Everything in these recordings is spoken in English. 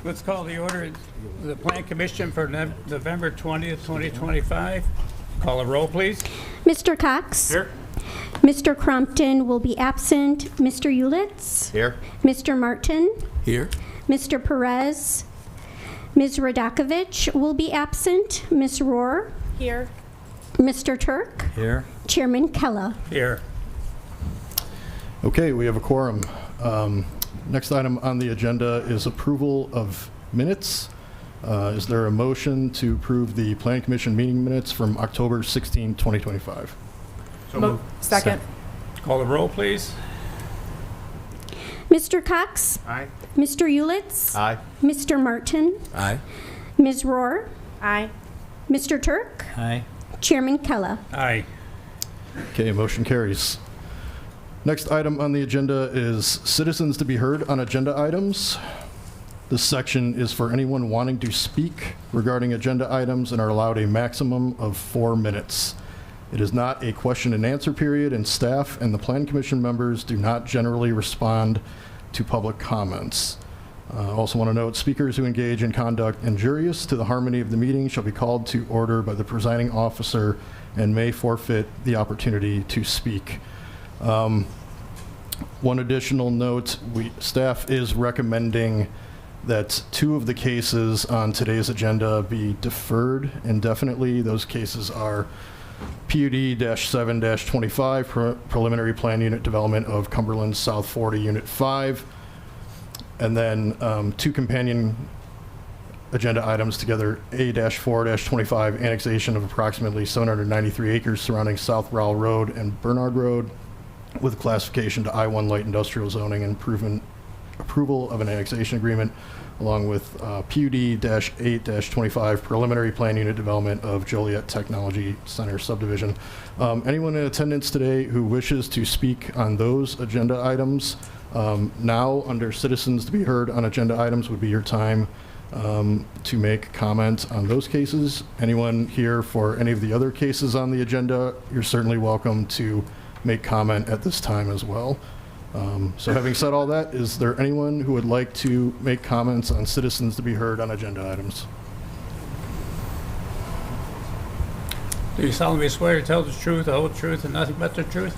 Let's call the order of the Plan Commission for November 20th, 2025. Call a roll, please. Mr. Cox? Here. Mr. Crumpton will be absent. Mr. Ulitz? Here. Mr. Martin? Here. Mr. Perez? Ms. Radakovich will be absent. Ms. Rohr? Here. Mr. Turk? Here. Chairman Kella? Here. Okay, we have a quorum. Next item on the agenda is approval of minutes. Is there a motion to approve the Planning Commission meeting minutes from October 16, 2025? So moved. Second. Call the roll, please. Mr. Cox? Aye. Mr. Ulitz? Aye. Mr. Martin? Aye. Ms. Rohr? Aye. Mr. Turk? Aye. Chairman Kella? Aye. Okay, motion carries. Next item on the agenda is citizens to be heard on agenda items. This section is for anyone wanting to speak regarding agenda items and are allowed a maximum of 4 minutes. It is not a question and answer period, and staff and the Plan Commission members do not generally respond to public comments. Also want to note, speakers who engage in conduct injurious to the harmony of the meeting shall be called to order by the presiding officer and may forfeit the opportunity to speak. One additional note, staff is recommending that 2 of the cases on today's agenda be deferred indefinitely. Those cases are PUD-7-25, Preliminary Plan Unit Development of Cumberland South 40 Unit 5, and then 2 companion agenda items together, A-4-25, annexation of approximately 793 acres surrounding South Rowell Road and Bernard Road with classification to I-1 light industrial zoning and approval of an annexation agreement, along with PUD-8-25, preliminary plan unit development of Joliet Technology Center subdivision. Anyone in attendance today who wishes to speak on those agenda items, now under citizens to be heard on agenda items would be your time to make comment on those cases. Anyone here for any of the other cases on the agenda, you're certainly welcome to make comment at this time as well. So having said all that, is there anyone who would like to make comments on citizens to be heard on agenda items? Do you solemnly swear to tell the truth, the whole truth, and nothing but the truth?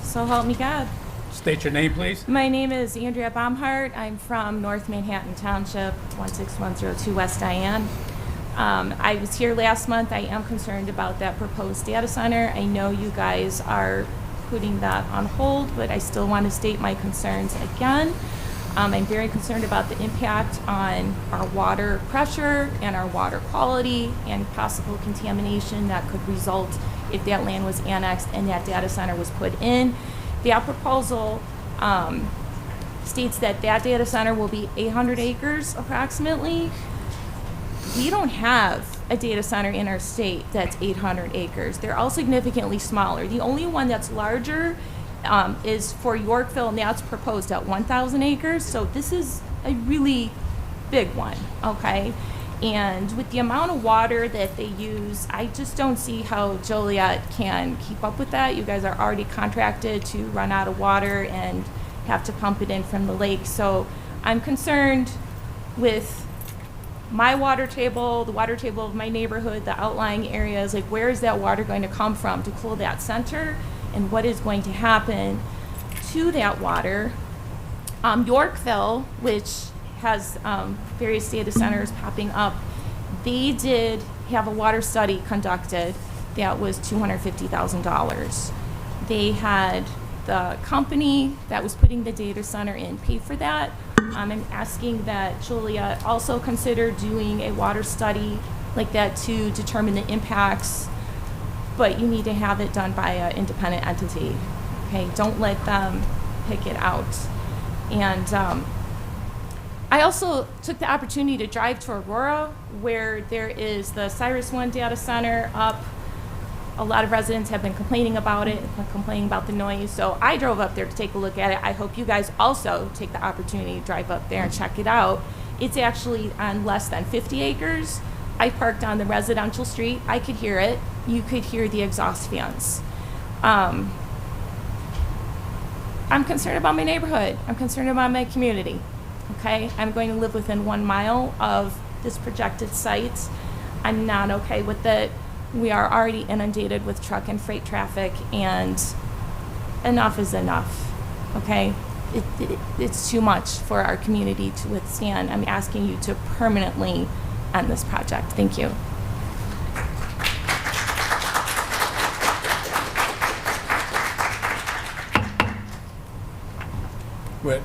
So help me God. State your name, please. My name is Andrea Baumhart. I'm from North Manhattan Township, 16102 West Diane. I was here last month. I am concerned about that proposed data center. I know you guys are putting that on hold, but I still want to state my concerns again. I'm very concerned about the impact on our water pressure and our water quality and possible contamination that could result if that land was annexed and that data center was put in. That proposal states that that data center will be 800 acres approximately. We don't have a data center in our state that's 800 acres. They're all significantly smaller. The only one that's larger is for Yorkville, and that's proposed at 1,000 acres. So this is a really big one, okay? And with the amount of water that they use, I just don't see how Joliet can keep up with that. You guys are already contracted to run out of water and have to pump it in from the lake. So I'm concerned with my water table, the water table of my neighborhood, the outlying areas, like where is that water going to come from to cool that center, and what is going to happen to that water. Yorkville, which has various data centers popping up, they did have a water study conducted that was $250,000. They had the company that was putting the data center in pay for that. I'm asking that Joliet also consider doing a water study like that to determine the impacts, but you need to have it done by an independent entity. Okay, don't let them pick it out. And I also took the opportunity to drive to Aurora, where there is the Cyrus One data center up. A lot of residents have been complaining about it, complaining about the noise. So I drove up there to take a look at it. I hope you guys also take the opportunity to drive up there and check it out. It's actually on less than 50 acres. I parked on the residential street. I could hear it. You could hear the exhaust fans. I'm concerned about my neighborhood. I'm concerned about my community. okay? I'm going to live within 1 mile of this projected site. I'm not okay with it. We are already inundated with truck and freight traffic, and enough is enough, okay? It's too much for our community to withstand. I'm asking you to permanently end this project. Thank you. But,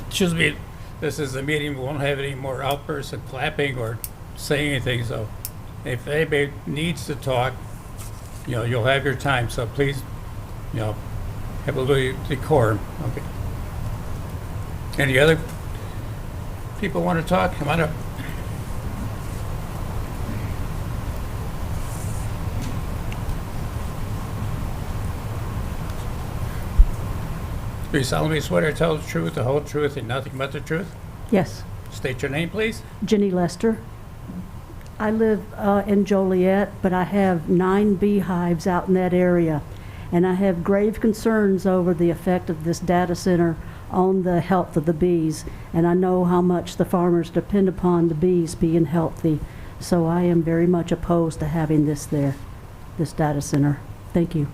excuse me, this is a meeting, we won't have any more outbursts and clapping or saying anything, so if anybody needs to talk, you'll have your time, so please, have a little decorum, okay? Any other people want to talk? Come on up. Do you solemnly swear to tell the truth, the whole truth, and nothing but the truth? Yes, State your name, please. Jenny Lester. I live in Joliet, but I have 9 beehives out in that area, and I have grave concerns over the effect of this data center on the health of the bees, and I know how much the farmers depend upon the bees being healthy, so I am very much opposed to having this there, this data center. Thank you.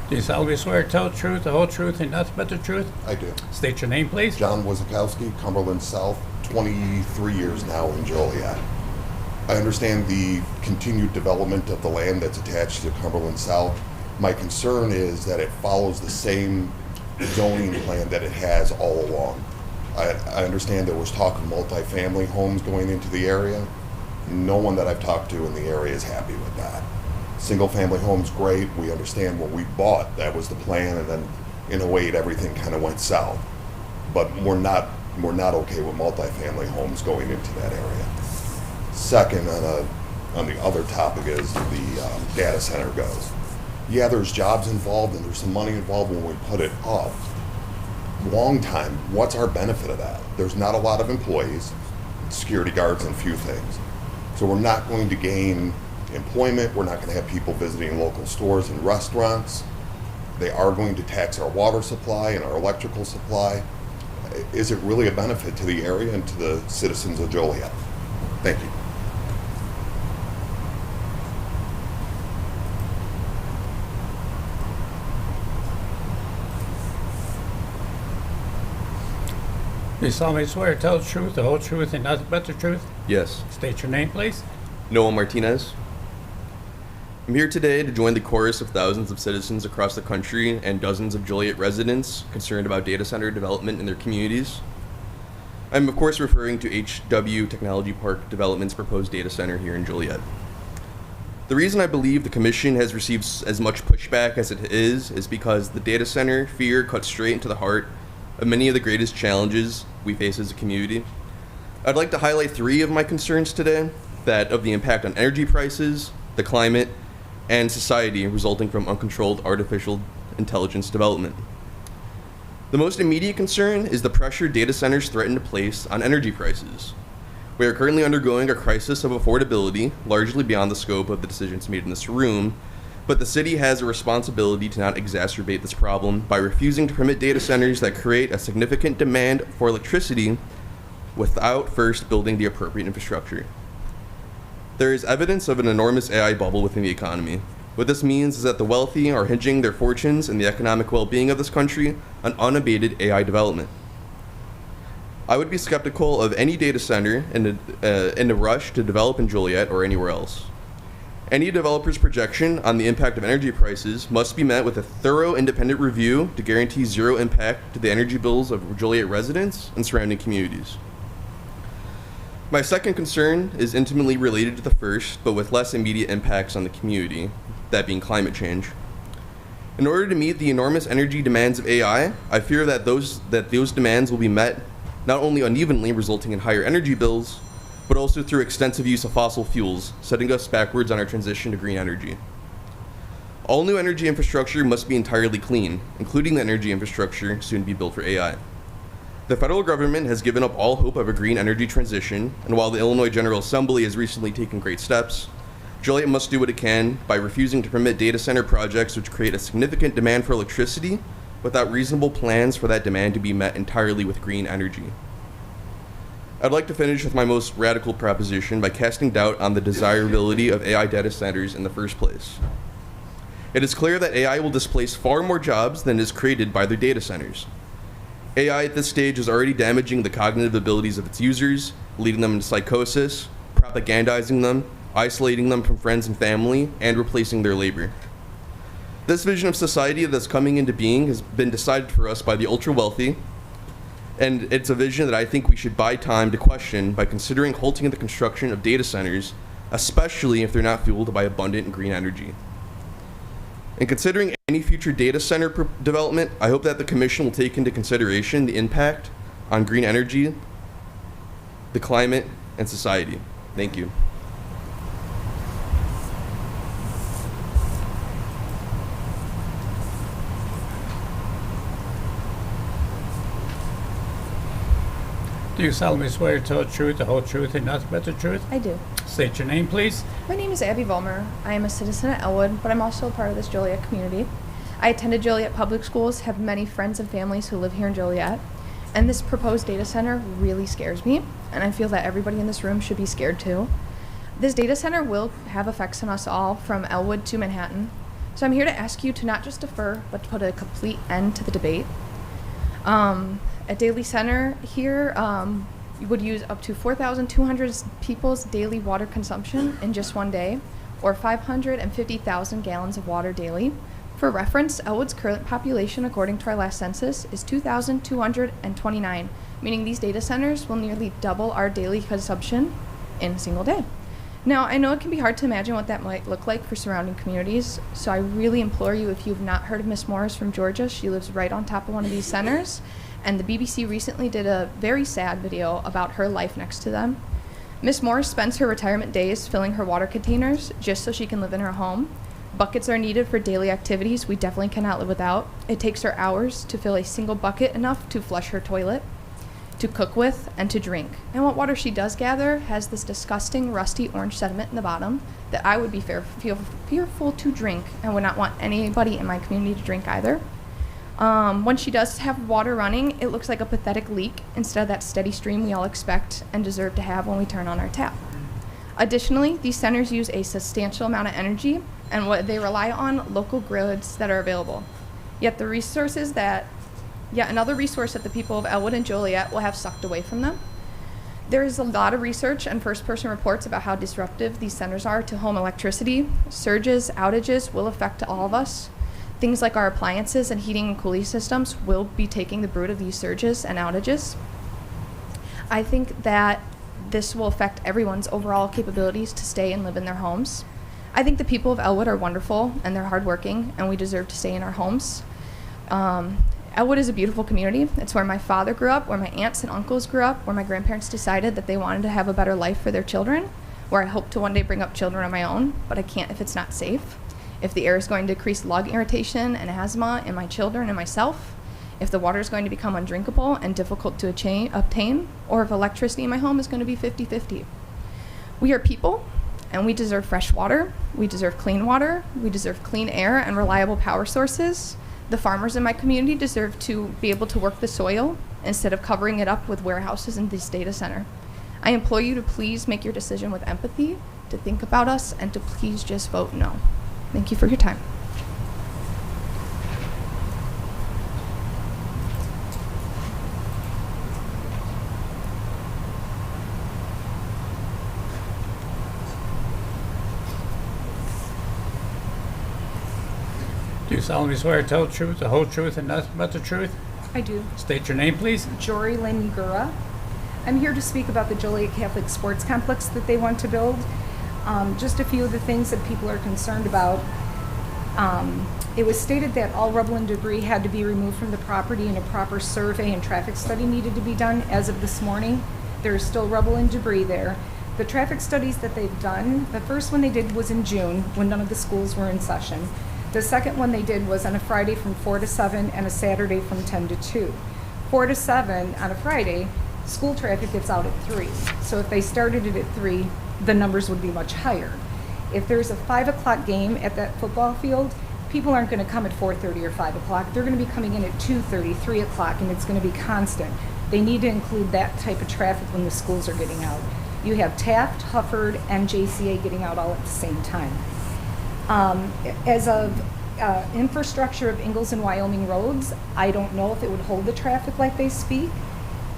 Do you solemnly swear to tell the truth, the whole truth, and nothing but the truth? I do. State your name, please. John Wizakowski, Cumberland South, 23 years now in Joliet. I understand the continued development of the land that's attached to Cumberland South. My concern is that it follows the same zoning plan that it has all along. I understand there was talk of multifamily homes going into the area. No one that I've talked to in the area is happy with that. Single-family homes, great. We understand when we bought, that was the plan, and then in '08, everything kind of went south. But we're not okay with multifamily homes going into that area. Second, on the other topic is the data center goes. Yeah, there's jobs involved and there's some money involved when we put it up. Long time, what's our benefit of that? There's not a lot of employees, security guards and a few things. So we're not going to gain employment. We're not going to have people visiting local stores and restaurants. They are going to tax our water supply and our electrical supply. Is it really a benefit to the area and to the citizens of Joliet? Thank you. Do you solemnly swear to tell the truth, the whole truth, and nothing but the truth? Yes. State your name, please. Noah Martinez. I'm here today to join the chorus of thousands of citizens across the country and dozens of Joliet residents concerned about data center development in their communities. I'm of course referring to HW Technology Park Development's proposed data center here in Joliet. The reason I believe the commission has received as much pushback as it is because the data center fear cuts straight into the heart of many of the greatest challenges we face as a community. I'd like to highlight 3 of my concerns today: that of the impact on energy prices, the climate, and society resulting from uncontrolled artificial intelligence development. The most immediate concern is the pressure data centers threaten to place on energy prices. We are currently undergoing a crisis of affordability, largely beyond the scope of the decisions made in this room, but the city has a responsibility to not exacerbate this problem by refusing to permit data centers that create a significant demand for electricity without first building the appropriate infrastructure. There is evidence of an enormous AI bubble within the economy. What this means is that the wealthy are hinging their fortunes and the economic well-being of this country on unabated AI development. I would be skeptical of any data center in a rush to develop in Joliet or anywhere else. Any developer's projection on the impact of energy prices must be met with a thorough independent review to guarantee zero impact to the energy bills of Joliet residents and surrounding communities. My second concern is intimately related to the first, but with less immediate impacts on the community, that being climate change. In order to meet the enormous energy demands of AI, I fear that those demands will be met not only unevenly, resulting in higher energy bills, but also through extensive use of fossil fuels, setting us backwards on our transition to green energy. All new energy infrastructure must be entirely clean, including the energy infrastructure soon to be built for AI. The federal government has given up all hope of a green energy transition, and while the Illinois General Assembly has recently taken great steps, Joliet must do what it can by refusing to permit data center projects which create a significant demand for electricity without reasonable plans for that demand to be met entirely with green energy. I'd like to finish with my most radical proposition by casting doubt on the desirability of AI data centers in the first place. It is clear that AI will displace far more jobs than is created by their data centers. AI at this stage is already damaging the cognitive abilities of its users, leading them into psychosis, propagandizing them, isolating them from friends and family, and replacing their labor. This vision of society that's coming into being has been decided for us by the ultra-wealthy, and it's a vision that I think we should buy time to question by considering halting the construction of data centers, especially if they're not fueled by abundant green energy. In considering any future data center development, I hope that the Commission will take into consideration the impact on green energy, the climate, and society. Thank you. Do you solemnly swear to tell the truth, the whole truth, and nothing but the truth? I do. State your name, please. My name is Abby Vollmer. I am a citizen at Elwood, but I'm also a part of this Joliet community. I attended Joliet Public Schools, have many friends and families who live here in Joliet, and this proposed data center really scares me, and I feel that everybody in this room should be scared too. This data center will have effects on us all from Elwood to Manhattan, so I'm here to ask you to not just defer, but to put a complete end to the debate. At Daily Center here, you would use up to 4,200 people's daily water consumption in just one day, or 550,000 gallons of water daily. For reference, Elwood's current population, according to our last census, is 2,229, meaning these data centers will nearly double our daily consumption in a single day. Now, I know it can be hard to imagine what that might look like for surrounding communities, so I really implore you, if you've not heard of Miss Morris from Georgia, she lives right on top of one of these centers, and the BBC recently did a very sad video about her life next to them. Miss Morris spends her retirement days filling her water containers just so she can live in her home. Buckets are needed for daily activities we definitely cannot live without. It takes her hours to fill a single bucket enough to flush her toilet, to cook with, and to drink. And what water she does gather has this disgusting rusty orange sediment in the bottom that I would be fearful to drink and would not want anybody in my community to drink either. When she does have water running, it looks like a pathetic leak instead of that steady stream we all expect and deserve to have when we turn on our tap. Additionally, these centers use a substantial amount of energy, and what they rely on local grids that are available. Yet another resource that the people of Elwood and Joliet will have sucked away from them. There is a lot of research and first-person reports about how disruptive these centers are to home electricity. Surges, outages will affect all of us. Things like our appliances and heating and cooling systems will be taking the brunt of these surges and outages. I think that this will affect everyone's overall capabilities to stay and live in their homes. I think the people of Elwood are wonderful and they're hardworking, and we deserve to stay in our homes. Elwood is a beautiful community. It's where my father grew up, where my aunts and uncles grew up, where my grandparents decided that they wanted to have a better life for their children, where I hope to one day bring up children of my own, but I can't if it's not safe. If the air is going to increase lung irritation and asthma in my children and myself, if the water is going to become undrinkable and difficult to obtain, or if electricity in my home is going to be 50-50. We are people, and we deserve fresh water, we deserve clean water, we deserve clean air and reliable power sources. The farmers in my community deserve to be able to work the soil instead of covering it up with warehouses in this data center. I implore you to please make your decision with empathy, to think about us, and to please just vote no. Thank you for your time. Do you solemnly swear to tell the truth, the whole truth, and nothing but the truth? I do. State your name, please. Jory Lynn Gura. I'm here to speak about the Joliet Catholic Sports Complex that they want to build. Just a few of the things that people are concerned about. It was stated that all rubble and debris had to be removed from the property and a proper survey and traffic study needed to be done. As of this morning, there is still rubble and debris there. The traffic studies that they've done, the first one they did was in June when none of the schools were in session. The second one they did was on a Friday from 4 to 7 and a Saturday from 10 to 2. 4 to 7 on a Friday, school traffic gets out at 3. So if they started it at 3, the numbers would be much higher. If there's a 5 o'clock game at that football field, people aren't going to come at 4:30 or 5 o'clock. They're going to be coming in at 2:30, 3 o'clock, and it's going to be constant. They need to include that type of traffic when the schools are getting out. You have Taft, Hufford, and JCA getting out all at the same time. As of infrastructure of Ingalls and Wyoming roads, I don't know if it would hold the traffic like they speak.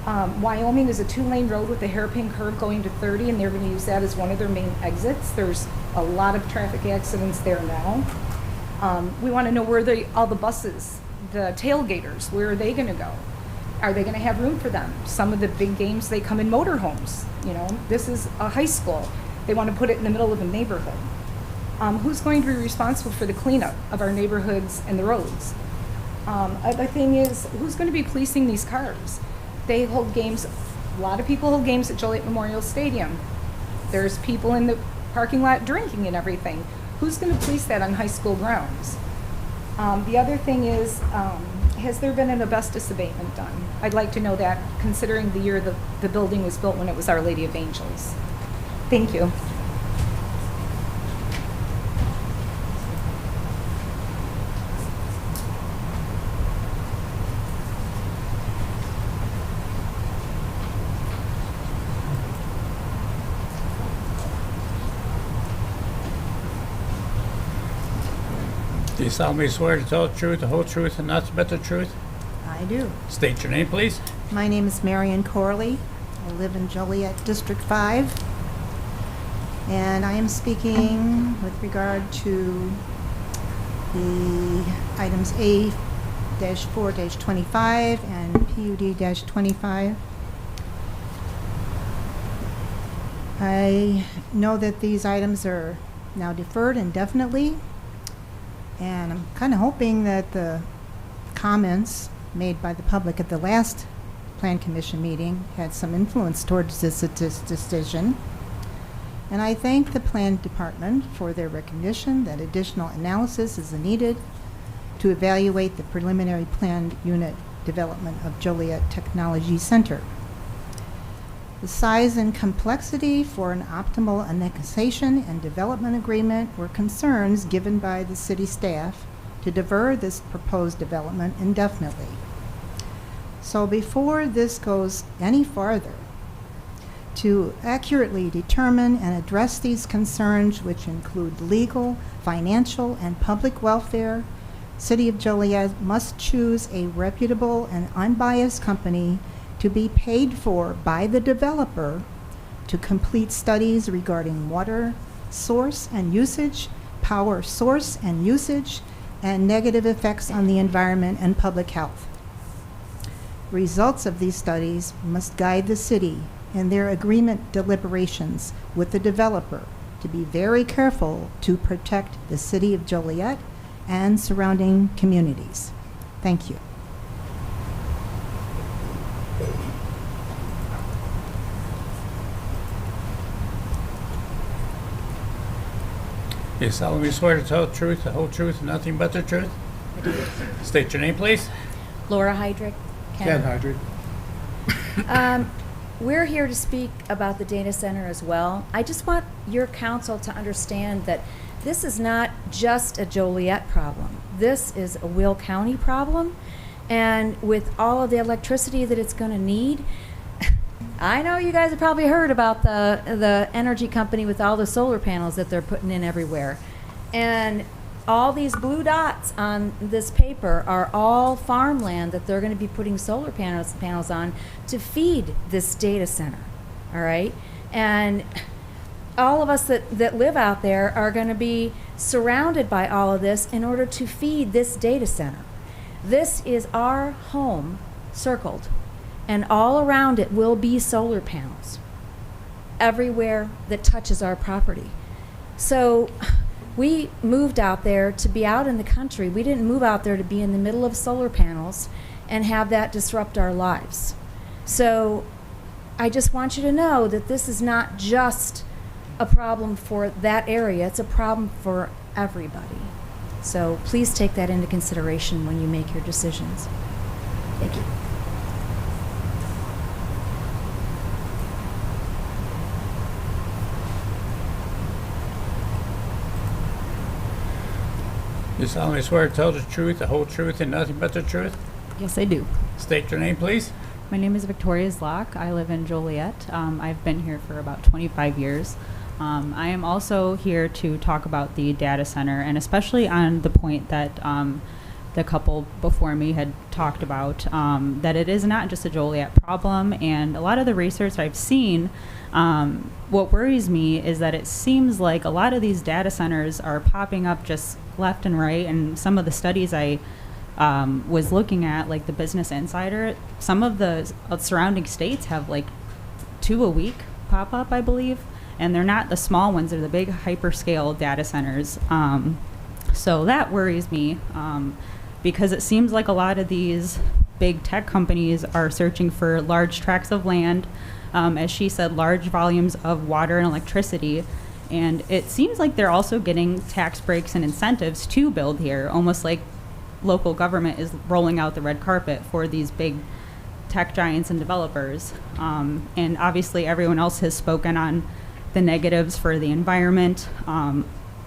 Wyoming is a 2-lane road with a hairpin curve going to 30, and they're going to use that as one of their main exits. There's a lot of traffic accidents there now. We want to know where all the buses, the tailgaters, where are they going to go? Are they going to have room for them? Some of the big games, they come in motorhomes. You know, this is a high school. They want to put it in the middle of a neighborhood. Who's going to be responsible for the cleanup of our neighborhoods and the roads? Other thing is, who's going to be policing these cars? They hold games, a lot of people hold games at Joliet Memorial Stadium. There's people in the parking lot drinking and everything. Who's going to police that on high school grounds? The other thing is, has there been an asbestos abatement done? I'd like to know that, considering the year the building was built when it was Our Lady of Angels. Thank you. Do you solemnly swear to tell the truth, the whole truth, and nothing but the truth? I do. State your name, please. My name is Marion Corley. I live in Joliet, District 5. And I am speaking with regard to the items A-4-25 and PUD-25. I know that these items are now deferred indefinitely. And I'm kind of hoping that the comments made by the public at the last Plan Commission meeting had some influence towards this decision. And I thank the Plan Department for their recognition that additional analysis is needed to evaluate the preliminary planned unit development of Joliet Technology Center. The size and complexity for an optimal annexation and development agreement were concerns given by the city staff to defer this proposed development indefinitely. So before this goes any farther, to accurately determine and address these concerns, which include legal, financial, and public welfare, City of Joliet must choose a reputable and unbiased company to be paid for by the developer to complete studies regarding water source and usage, power source and usage, and negative effects on the environment and public health. Results of these studies must guide the city in their agreement deliberations with the developer to be very careful to protect the City of Joliet and surrounding communities. Thank you. Do you solemnly swear to tell the truth, the whole truth, and nothing but the truth? State your name, please. Laura Heydrich. Ken Heydrich. We're here to speak about the data center as well. I just want your council to understand that this is not just a Joliet problem. This is a Will County problem. And with all of the electricity that it's going to need, I know you guys have probably heard about the energy company with all the solar panels that they're putting in everywhere. And all these blue dots on this paper are all farmland that they're going to be putting solar panels on to feed this data center, all right? And all of us that live out there are going to be surrounded by all of this in order to feed this data center. This is our home circled, and all around it will be solar panels everywhere that touches our property. So we moved out there to be out in the country. We didn't move out there to be in the middle of solar panels and have that disrupt our lives. So I just want you to know that this is not just a problem for that area, it's a problem for everybody. So please take that into consideration when you make your decisions. Thank you. You solemnly swear to tell the truth, the whole truth, and nothing but the truth? Yes, I do. State your name, please. My name is Victoria Zlock. I live in Joliet. I've been here for about 25 years. I am also here to talk about the data center, and especially on the point that the couple before me had talked about, that it is not just a Joliet problem. And a lot of the research I've seen, what worries me is that it seems like a lot of these data centers are popping up just left and right. And some of the studies I was looking at, like the Business Insider, some of the surrounding states have like 2 a week pop up, I believe. And they're not the small ones, they're the big hyperscale data centers. So that worries me because it seems like a lot of these big tech companies are searching for large tracts of land, as she said, large volumes of water and electricity. And it seems like they're also getting tax breaks and incentives to build here, almost like local government is rolling out the red carpet for these big tech giants and developers. And obviously everyone else has spoken on the negatives for the environment,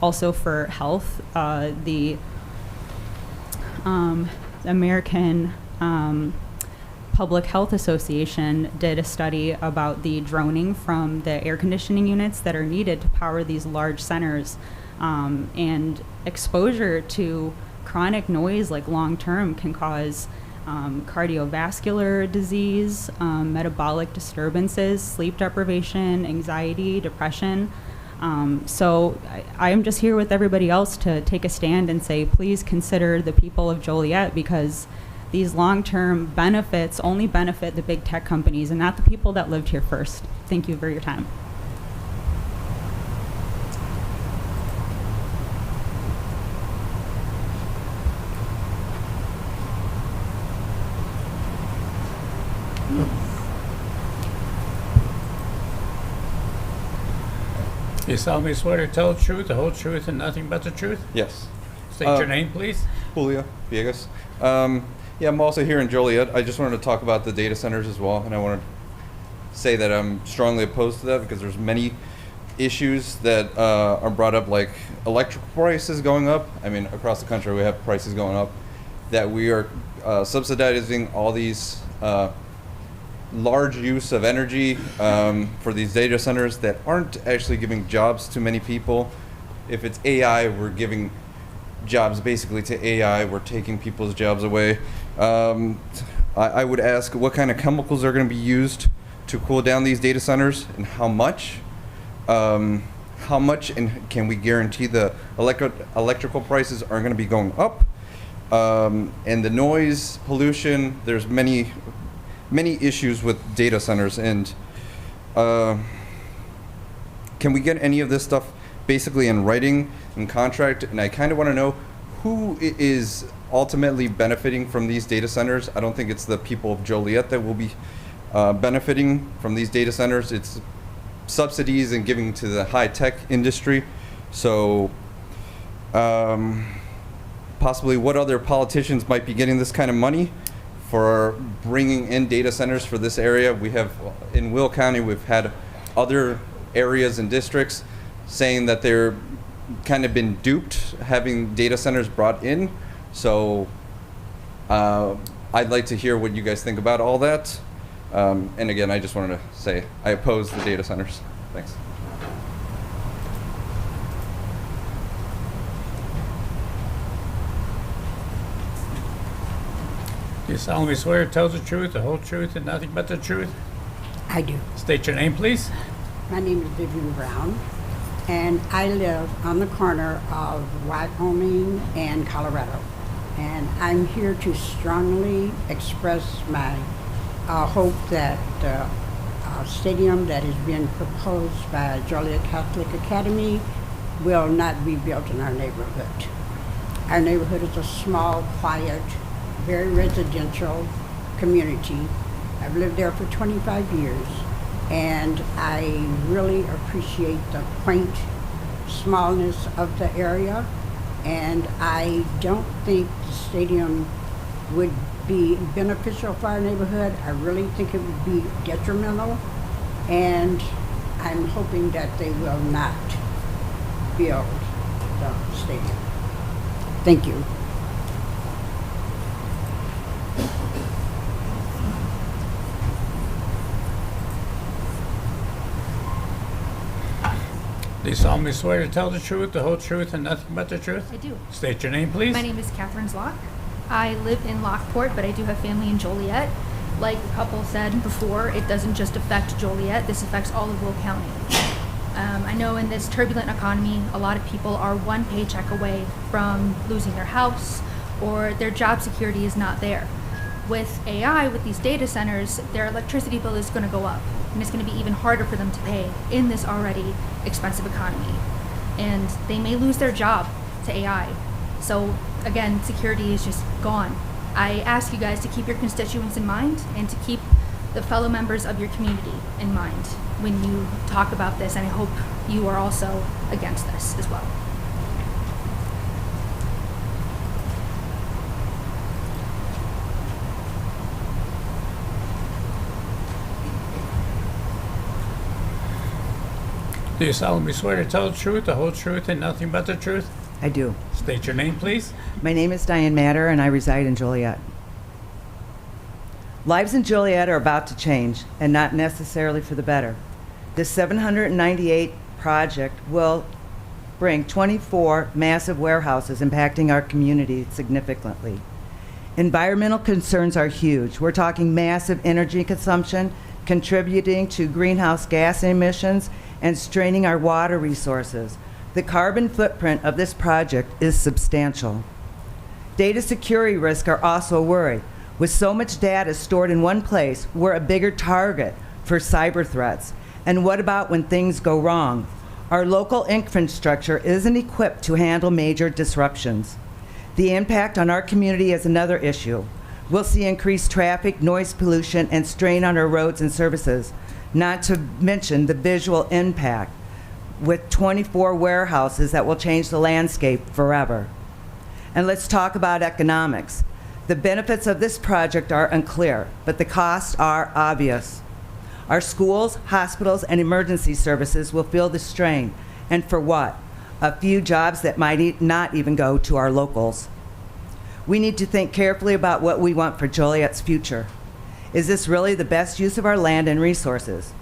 also for health. The American Public Health Association did a study about the droning from the air conditioning units that are needed to power these large centers, and exposure to chronic noise, like long term, can cause cardiovascular disease, metabolic disturbances, sleep deprivation, anxiety, depression. So I am just here with everybody else to take a stand and say, please consider the people of Joliet, because these long-term benefits only benefit the big tech companies and not the people that lived here first. Thank you for your time. You solemnly swear to tell the truth, the whole truth, and nothing but the truth? Yes. State your name, please. Julio Villegas. Yeah, I'm also here in Joliet. I just wanted to talk about the data centers as well, and I want to say that I'm strongly opposed to that because there's many issues that are brought up, like electric prices going up. I mean, across the country we have prices going up, that we are subsidizing all these large use of energy for these data centers that aren't actually giving jobs to many people. If it's AI, we're giving jobs basically to AI. We're taking people's jobs away. I would ask what kind of chemicals are going to be used to cool down these data centers, and how much, and can we guarantee the electrical prices aren't going to be going up? And the noise pollution, there's many issues with data centers, and can we get any of this stuff basically in writing and contract? And I kind of want to know who is ultimately benefiting from these data centers. I don't think it's the people of Joliet that will be benefiting from these data centers. It's subsidies and giving to the high-tech industry. So possibly what other politicians might be getting this kind of money for bringing in data centers for this area. We have, in Will County, we've had other areas and districts saying that they're kind of been duped having data centers brought in. So I'd like to hear what you guys think about all that. And again, I just wanted to say I oppose the data centers. Thanks. You solemnly swear to tell the truth, the whole truth, and nothing but the truth? I do. State your name, please. My name is Vivian Brown, and I live on the corner of Wyoming and Colorado. And I'm here to strongly express my hope that the stadium that is being proposed by Joliet Catholic Academy will not be built in our neighborhood. Our neighborhood is a small, quiet, very residential community. I've lived there for 25 years, and I really appreciate the quaint smallness of the area, and I don't think the stadium would be beneficial for our neighborhood. I really think it would be detrimental, and I'm hoping that they will not build the stadium. Thank you. Do you solemnly swear to tell the truth, the whole truth, and nothing but the truth? I do. State your name, please. My name is Catherine Zlock. I live in Lockport, but I do have family in Joliet. Like the couple said before, it doesn't just affect Joliet, this affects all of Will County. I know in this turbulent economy, a lot of people are one paycheck away from losing their house, or their job security is not there. With AI, with these data centers, their electricity bill is going to go up, and it's going to be even harder for them to pay in this already expensive economy. And they may lose their job to AI. So again, security is just gone. I ask you guys to keep your constituents in mind and to keep the fellow members of your community in mind when you talk about this, and I hope you are also against this as well. Do you solemnly swear to tell the truth, the whole truth, and nothing but the truth? I do. State your name, please. My name is Diane Matter, and I reside in Joliet. Lives in Joliet are about to change, and not necessarily for the better. This 798 project will bring 24 massive warehouses impacting our community significantly. Environmental concerns are huge. We're talking massive energy consumption, contributing to greenhouse gas emissions, and straining our water resources. The carbon footprint of this project is substantial. Data security risks are also a worry. With so much data stored in one place, we're a bigger target for cyber threats. And what about when things go wrong? Our local infrastructure isn't equipped to handle major disruptions. The impact on our community is another issue. We'll see increased traffic, noise pollution, and strain on our roads and services, not to mention the visual impact with 24 warehouses that will change the landscape forever. And let's talk about economics. The benefits of this project are unclear, but the costs are obvious. Our schools, hospitals, and emergency services will feel the strain. And for what? A few jobs that might not even go to our locals. We need to think carefully about what we want for Joliet's future. Is this really the best use of our land and resources?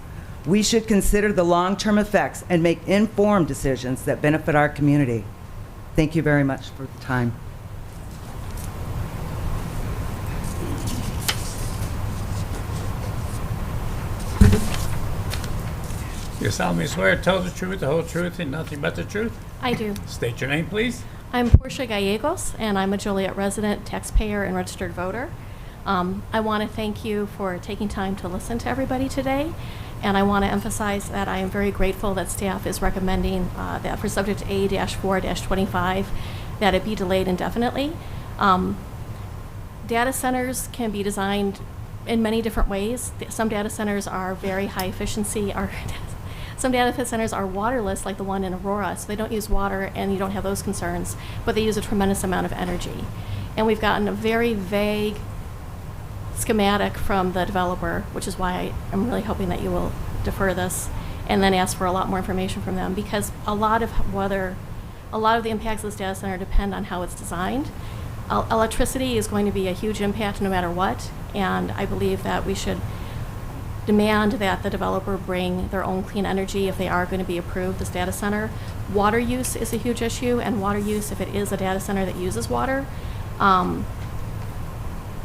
We should consider the long-term effects and make informed decisions that benefit our community. Thank you very much for the time. You solemnly swear to tell the truth, the whole truth, and nothing but the truth? I do. State your name, please. I'm Portia Gallegos, and I'm a Joliet resident, taxpayer, and registered voter. I want to thank you for taking time to listen to everybody today, and I want to emphasize that I am very grateful that staff is recommending that for subject A-4-25, that it be delayed indefinitely. Data centers can be designed in many different ways. Some data centers are very high efficiency, some data centers are waterless, like the one in Aurora, so they don't use water and you don't have those concerns, but they use a tremendous amount of energy. And we've gotten a very vague schematic from the developer, which is why I'm really hoping that you will defer this and then ask for a lot more information from them, because a lot of the impacts of this data center depend on how it's designed. Electricity is going to be a huge impact no matter what, and I believe that we should demand that the developer bring their own clean energy if they are going to be approved this data center. Water use is a huge issue, and water use, if it is a data center that uses water,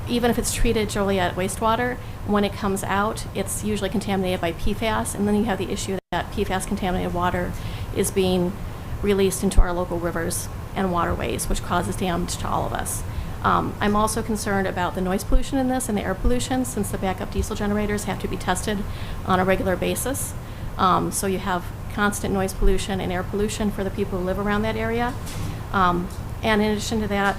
even if it's treated Joliet wastewater, when it comes out, it's usually contaminated by PFAS, and then you have the issue that PFAS contaminated water is being released into our local rivers and waterways, which causes damage to all of us. I'm also concerned about the noise pollution in this and the air pollution, since the backup diesel generators have to be tested on a regular basis. So you have constant noise pollution and air pollution for the people who live around that area. And in addition to that,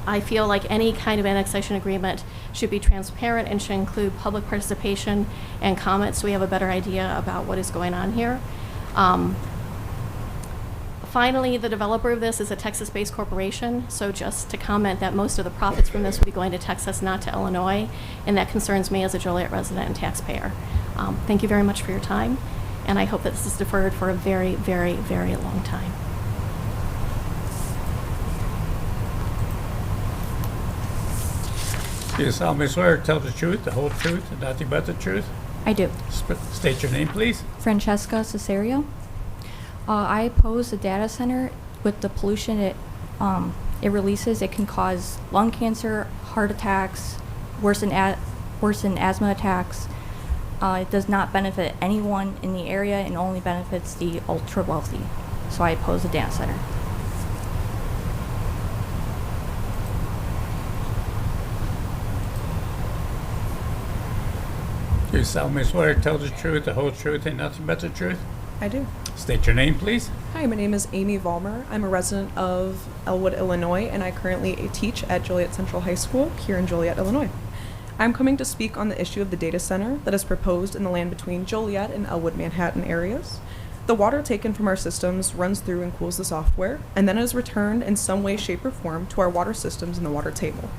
I feel like any kind of annexation agreement should be transparent and should include public participation and comment, so we have a better idea about what is going on here. Finally, the developer of this is a Texas-based corporation, so just to comment that most of the profits from this will be going to Texas, not to Illinois, and that concerns me as a Joliet resident and taxpayer. Thank you very much for your time, and I hope that this is deferred for a very, very, very long time. Do you solemnly swear to tell the truth, the whole truth, and nothing but the truth? I do. State your name, please. Francesca Cesario. I oppose the data center. With the pollution it releases, it can cause lung cancer, heart attacks, worsen asthma attacks. It does not benefit anyone in the area and only benefits the ultra wealthy. So I oppose the data center. Do you solemnly swear to tell the truth, the whole truth, and nothing but the truth? I do. State your name, please. Hi, my name is Amy Vollmer. I'm a resident of Elwood, Illinois, and I currently teach at Joliet Central High School here in Joliet, Illinois. I'm coming to speak on the issue of the data center that is proposed in the land between Joliet and Elwood, Manhattan areas. The water taken from our systems runs through and cools the software, and then is returned in some way, shape, or form to our water systems in the water table.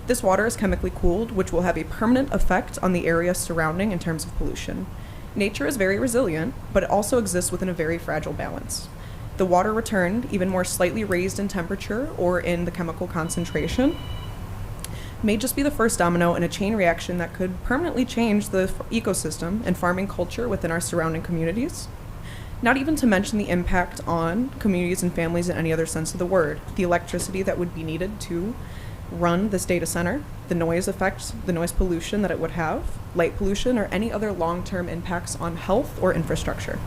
This water is chemically cooled, which will have a permanent effect on the area surrounding in terms of pollution. Nature is very resilient, but it also exists within a very fragile balance. The water returned, even more slightly raised in temperature or in the chemical concentration, may just be the first domino in a chain reaction that could permanently change the ecosystem and farming culture within our surrounding communities. Not even to mention the impact on communities and families in any other sense of the word. The electricity that would be needed to run this data center, the noise effects, the noise pollution that it would have, light pollution, or any other long-term impacts on health or infrastructure.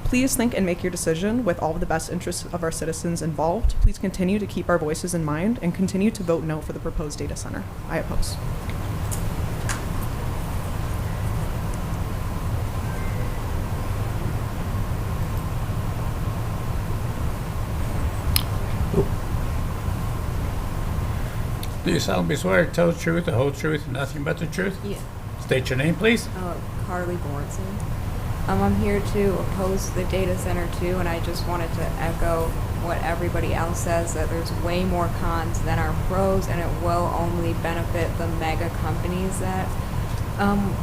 Please think and make your decision with all of the best interests of our citizens involved. Please continue to keep our voices in mind and continue to vote no for the proposed data center. I oppose. Do you solemnly swear to tell the truth, the whole truth, and nothing but the truth? Yeah. State your name, please. Carly Bornson. I'm here to oppose the data center too, and I just wanted to echo what everybody else says, that there's way more cons than are pros, and it will only benefit the mega companies that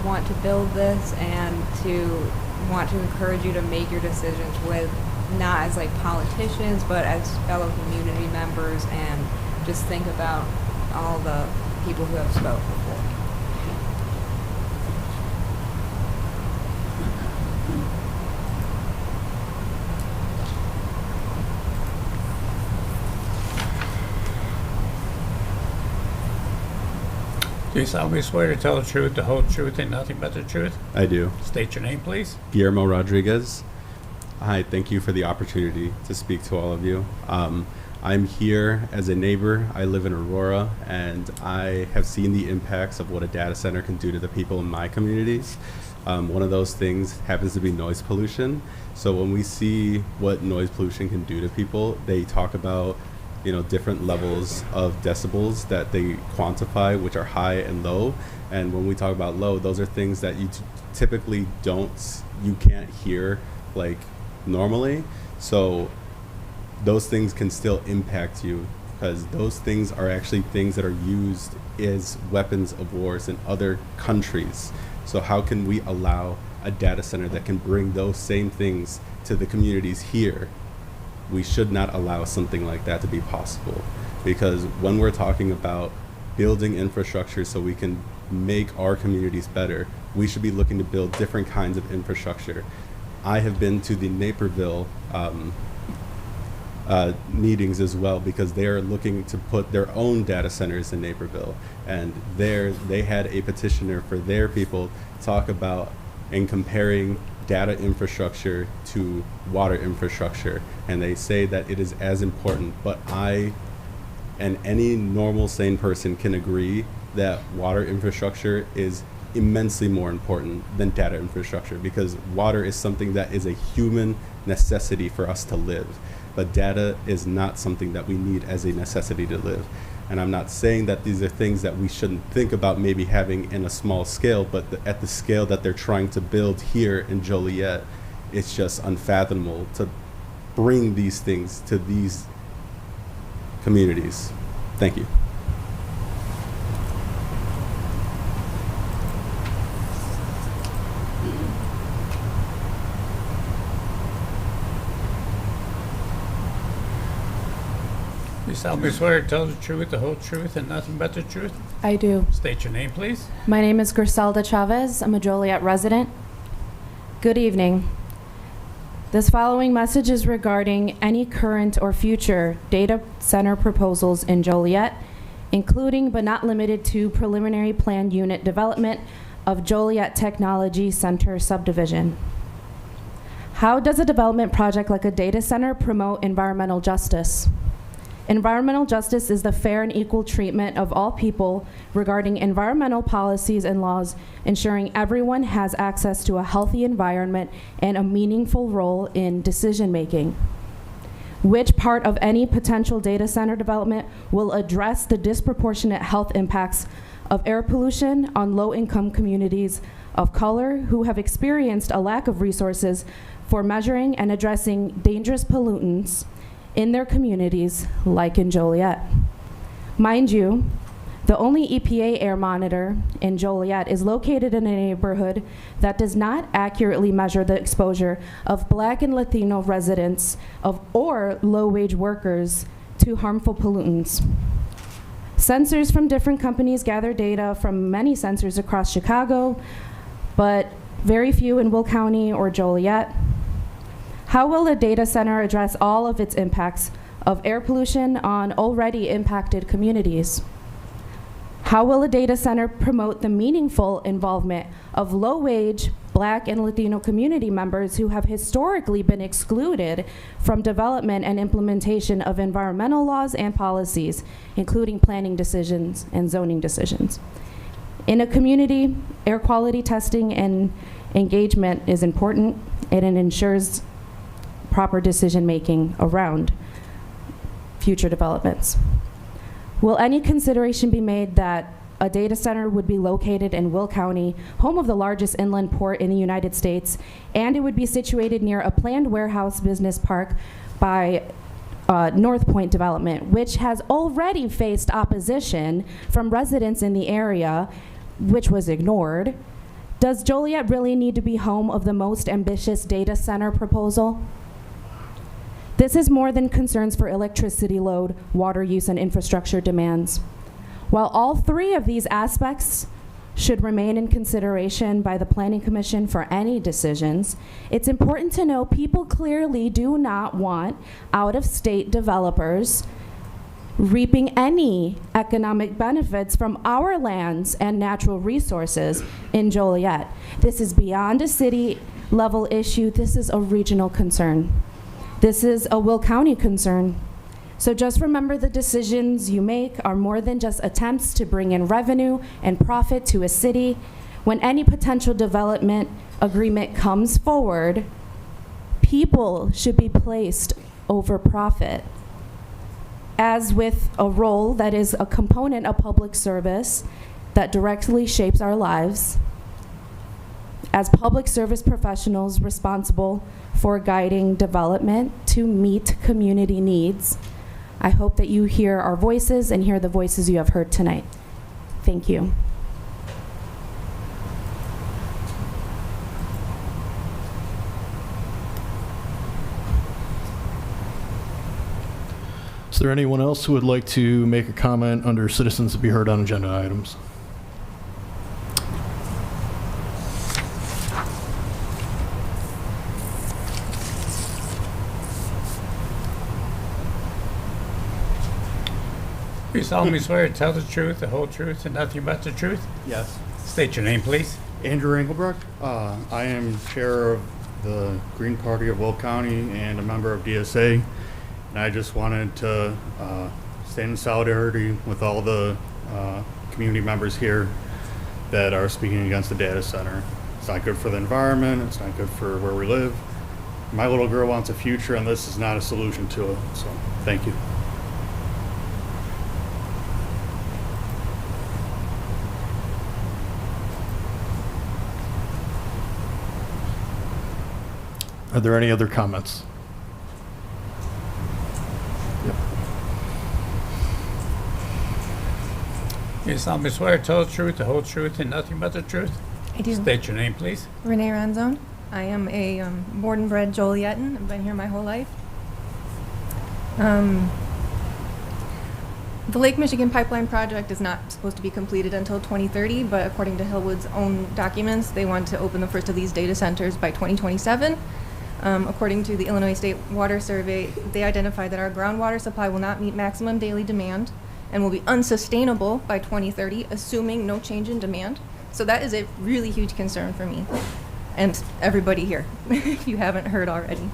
want to build this, and to want to encourage you to make your decisions with, not as like politicians, but as fellow community members, and just think about all the people who have spoke before. Do you solemnly swear to tell the truth, the whole truth, and nothing but the truth? I do. State your name, please. Guillermo Rodriguez. Hi, thank you for the opportunity to speak to all of you. I'm here as a neighbor. I live in Aurora, and I have seen the impacts of what a data center can do to the people in my communities. One of those things happens to be noise pollution. So when we see what noise pollution can do to people, they talk about, you know, different levels of decibels that they quantify, which are high and low. And when we talk about low, those are things that you typically you can't hear like normally. So those things can still impact you, because those things are actually things that are used as weapons of wars in other countries. So how can we allow a data center that can bring those same things to the communities here? We should not allow something like that to be possible, because when we're talking about building infrastructure so we can make our communities better, we should be looking to build different kinds of infrastructure. I have been to the Naperville meetings as well, because they're looking to put their own data centers in Naperville, and they had a petitioner for their people talk about and comparing data infrastructure to water infrastructure, and they say that it is as important. But I and any normal sane person can agree that water infrastructure is immensely more important than data infrastructure, because water is something that is a human necessity for us to live. But data is not something that we need as a necessity to live. And I'm not saying that these are things that we shouldn't think about maybe having in a small scale, but at the scale that they're trying to build here in Joliet, it's just unfathomable to bring these things to these communities. Thank you. You You solemnly swear to tell the truth, the whole truth, and nothing but the truth? I do. State your name, please. My name is Griselda Chavez. I'm a Joliet resident. Good evening. This following message is regarding any current or future data center proposals in Joliet, including but not limited to preliminary plan unit development of Joliet Technology Center subdivision. How does a development project like a data center promote environmental justice? Environmental justice is the fair and equal treatment of all people regarding environmental policies and laws, ensuring everyone has access to a healthy environment and a meaningful role in decision-making. Which part of any potential data center development will address the disproportionate health impacts of air pollution on low-income communities of color who have experienced a lack of resources for measuring and addressing dangerous pollutants in their communities, like in Joliet? Mind you, the only EPA air monitor in Joliet is located in a neighborhood that does not accurately measure the exposure of Black and Latino residents or low-wage workers to harmful pollutants. Sensors from different companies gather data from many sensors across Chicago, but very few in Will County or Joliet. How will a data center address all of its impacts of air pollution on already impacted communities? How will a data center promote the meaningful involvement of low-wage Black and Latino community members who have historically been excluded from development and implementation of environmental laws and policies, including planning decisions and zoning decisions? In a community, air quality testing and engagement is important, and it ensures proper decision-making around future developments. Will any consideration be made that a data center would be located in Will County, home of the largest inland port in the United States, and it would be situated near a planned warehouse business park by North Point Development, which has already faced opposition from residents in the area, which was ignored? Does Joliet really need to be home of the most ambitious data center proposal? This is more than concerns for electricity load, water use, and infrastructure demands. While all three of these aspects should remain in consideration by the Planning Commission for any decisions, it's important to know people clearly do not want out-of-state developers reaping any economic benefits from our lands and natural resources in Joliet. This is beyond a city-level issue. This is a regional concern. This is a Will County concern. So just remember, the decisions you make are more than just attempts to bring in revenue and profit to a city. When any potential development agreement comes forward, people should be placed over profit. As with a role that is a component of public service that directly shapes our lives, as public service professionals responsible for guiding development to meet community needs, I hope that you hear our voices and hear the voices you have heard tonight. Thank you. Is there anyone else who would like to make a comment under citizens to be heard on agenda items? You solemnly swear to tell the truth, the whole truth, and nothing but the truth? Yes. State your name, please. Andrew Engelbrook. I am chair of the Green Party of Will County and a member of DSA. And I just wanted to stand in solidarity with all the community members here that are speaking against the data center. It's not good for the environment. It's not good for where we live. My little girl wants a future, and this is not a solution to it. So, thank you. Are there any other comments? You solemnly swear to tell the truth, the whole truth, and nothing but the truth? I do. State your name, please. Renee Ranzone. I am a born and bred Jolietan. I've been here my whole life. The Lake Michigan Pipeline project is not supposed to be completed until 2030, but according to Hillwood's own documents, they want to open the first of these data centers by 2027. According to the Illinois State Water Survey, they identified that our groundwater supply will not meet maximum daily demand and will be unsustainable by 2030, assuming no change in demand. So that is a really huge concern for me and everybody here, if you haven't heard already.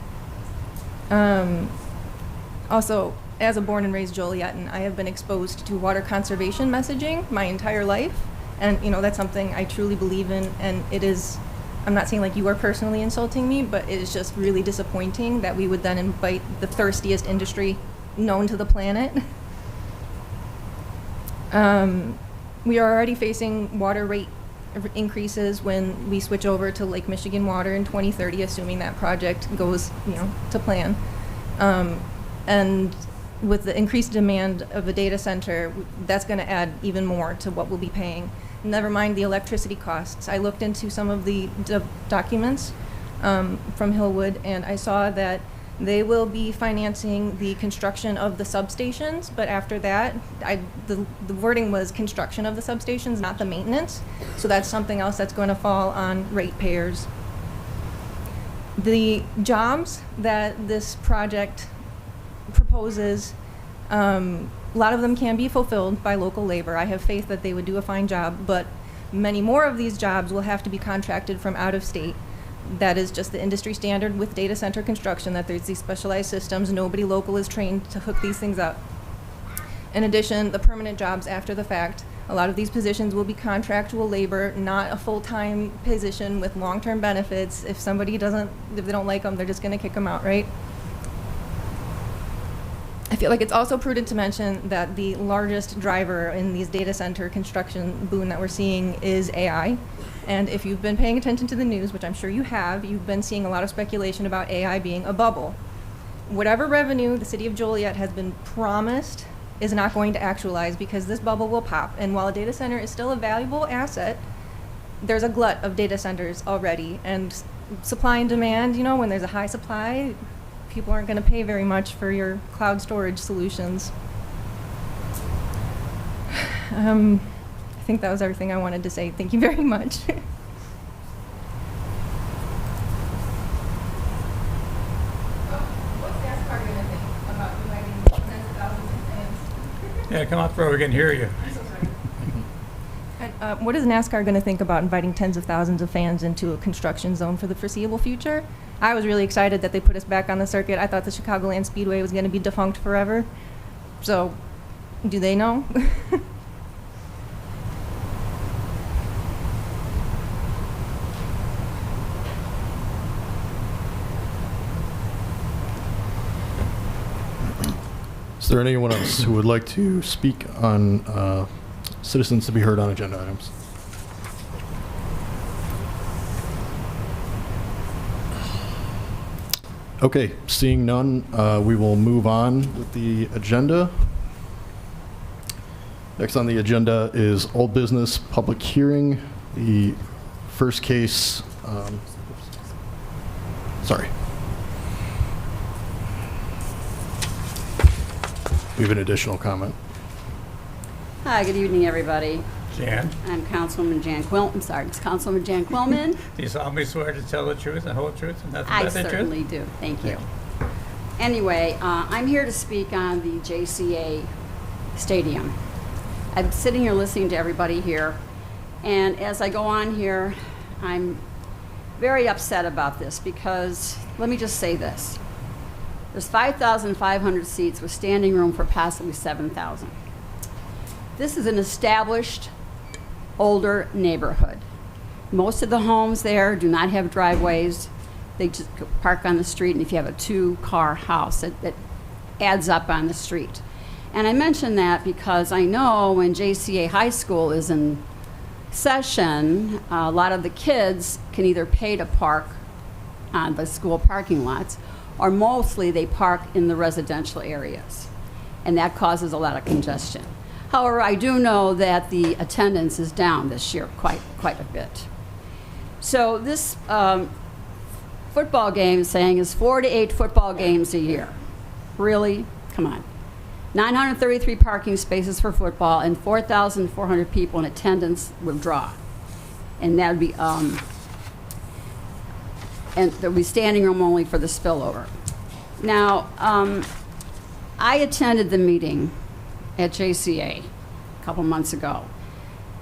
Also, as a born and raised Jolietan, I have been exposed to water conservation messaging my entire life. And, that's something I truly believe in. And it is, I'm not saying like you are personally insulting me, but it is just really disappointing that we would then invite the thirstiest industry known to the planet. We are already facing water rate increases when we switch over to Lake Michigan water in 2030, assuming that project goes, to plan. And with the increased demand of the data center, that's going to add even more to what we'll be paying. Never mind the electricity costs. I looked into some of the documents from Hillwood, and I saw that they will be financing the construction of the substations, but after that, the wording was construction of the substations, not the maintenance. So that's something else that's going to fall on ratepayers. The jobs that this project proposes, a lot of them can be fulfilled by local labor. I have faith that they would do a fine job, but many more of these jobs will have to be contracted from out of state. That is just the industry standard with data center construction, that there's these specialized systems. Nobody local is trained to hook these things up. In addition, the permanent jobs after the fact, a lot of these positions will be contractual labor, not a full-time position with long-term benefits. If they don't like them, they're just going to kick them out, right? I feel like it's also prudent to mention that the largest driver in these data center construction boom that we're seeing is AI. And if you've been paying attention to the news, which I'm sure you have, you've been seeing a lot of speculation about AI being a bubble. Whatever revenue the city of Joliet has been promised is not going to actualize, because this bubble will pop. And while a data center is still a valuable asset, there's a glut of data centers already. And supply and demand, when there's a high supply, people aren't going to pay very much for your cloud storage solutions. I think that was everything I wanted to say. Thank you very much. Yeah, come out where we can hear you. And, what is NASCAR going to think about inviting tens of thousands of fans into a construction zone for the foreseeable future? I was really excited that they put us back on the circuit. I thought the Chicagoland Speedway was going to be defunct forever. So, do they know? Is there anyone else who would like to speak on citizens to be heard on agenda items? Okay, seeing none, we will move on with the agenda. Next on the agenda is old business public hearing. The first case, sorry. We have an additional comment. Hi, good evening, everybody. Jan? I'm Councilwoman Jan Quillman. I'm sorry, it's Councilwoman Jan Quillman. Do you solemnly swear to tell the truth and the whole truth and nothing but the truth? I certainly do. Thank you. Anyway, I'm here to speak on the JCA Stadium. I'm sitting here listening to everybody here, and as I go on here, I'm very upset about this because, let me just say this. There's 5,500 seats with standing room for possibly 7,000. This is an established, older neighborhood. Most of the homes there do not have driveways. They just park on the street, and if you have a two-car house, it adds up on the street. And I mention that because I know when JCA High School is in session, a lot of the kids can either pay to park on the school parking lots, or mostly they park in the residential areas, and that causes a lot of congestion. However, I do know that the attendance is down this year quite a bit. So this football game saying is 4 to 8 football games a year. Really? Come on. 933 parking spaces for football, and 4,400 people in attendance would draw. And that would be, and there would be standing room only for the spillover. Now, I attended the meeting at JCA a couple months ago,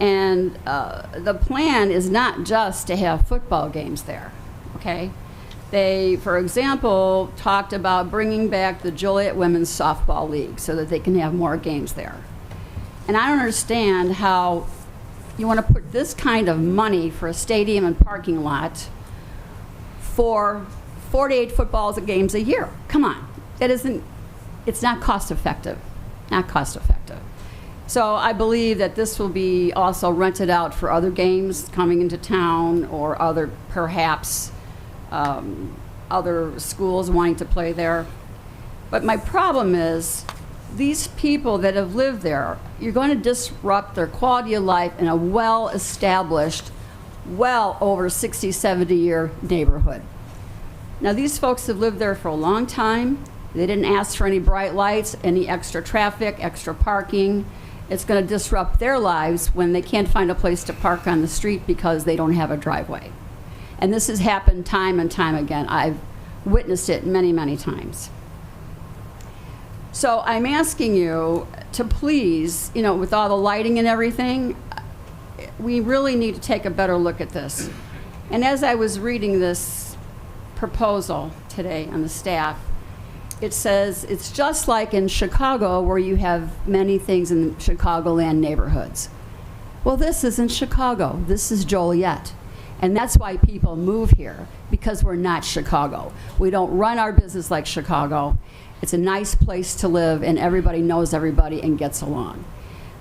and the plan is not just to have football games there, okay? They, for example, talked about bringing back the Joliet Women's Softball League so that they can have more games there. And I don't understand how you want to put this kind of money for a stadium and parking lot for 48 football games a year. Come on. It's not cost effective. Not cost effective. So I believe that this will be also rented out for other games coming into town, or other, perhaps, other schools wanting to play there. But my problem is, these people that have lived there, you're going to disrupt their quality of life in a well-established, well over 60, 70-year neighborhood. Now, these folks have lived there for a long time. They didn't ask for any bright lights, any extra traffic, extra parking. It's going to disrupt their lives when they can't find a place to park on the street because they don't have a driveway. And this has happened time and time again. I've witnessed it many, many times. So I'm asking you to please, you know, with all the lighting and everything, we really need to take a better look at this. And as I was reading this proposal today on the staff, it says it's just like in Chicago, where you have many things in Chicagoland neighborhoods. Well, this isn't Chicago. This is Joliet. And that's why people move here, because we're not Chicago. We don't run our business like Chicago. It's a nice place to live, and everybody knows everybody and gets along.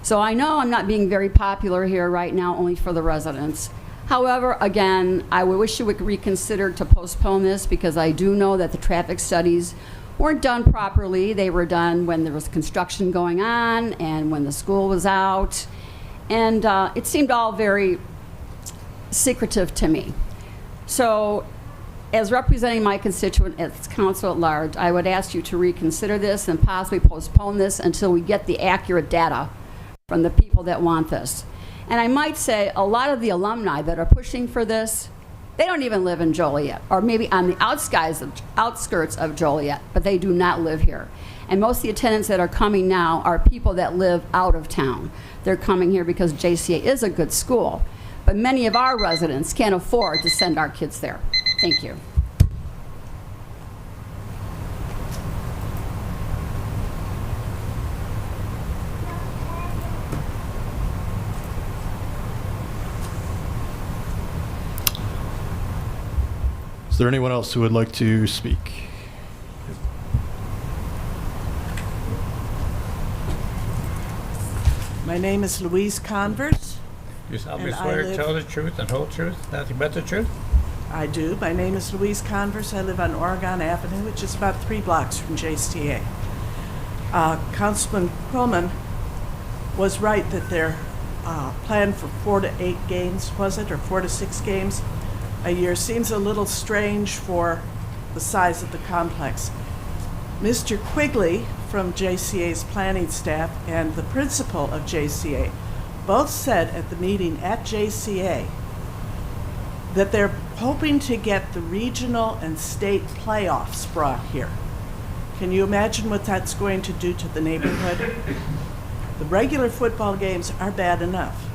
So I know I'm not being very popular here right now, only for the residents. However, again, I wish you would reconsider to postpone this, because I do know that the traffic studies weren't done properly. They were done when there was construction going on and when the school was out. And it seemed all very secretive to me. So, as representing my constituent as council at large, I would ask you to reconsider this and possibly postpone this until we get the accurate data from the people that want this. And I might say a lot of the alumni that are pushing for this, they don't even live in Joliet, or maybe on the outskirts of Joliet, but they do not live here. And most of the attendants that are coming now are people that live out of town. They're coming here because JCA is a good school. But many of our residents can't afford to send our kids there. Thank you. Is there anyone else who would like to speak? My name is Louise Converse. You solemnly and swear to tell the truth and whole truth, nothing but the truth? I do. My name is Louise Converse. I live on Oregon Avenue, which is about 3 blocks from JCA. Councilman Quillman was right that their plan for 4 to 8 games, was it, or 4 to 6 games a year seems a little strange for the size of the complex. Mr. Quigley from JCA's planning staff and the principal of JCA both said at the meeting at JCA that they're hoping to get the regional and state playoffs brought here. Can you imagine what that's going to do to the neighborhood? The regular football games are bad enough.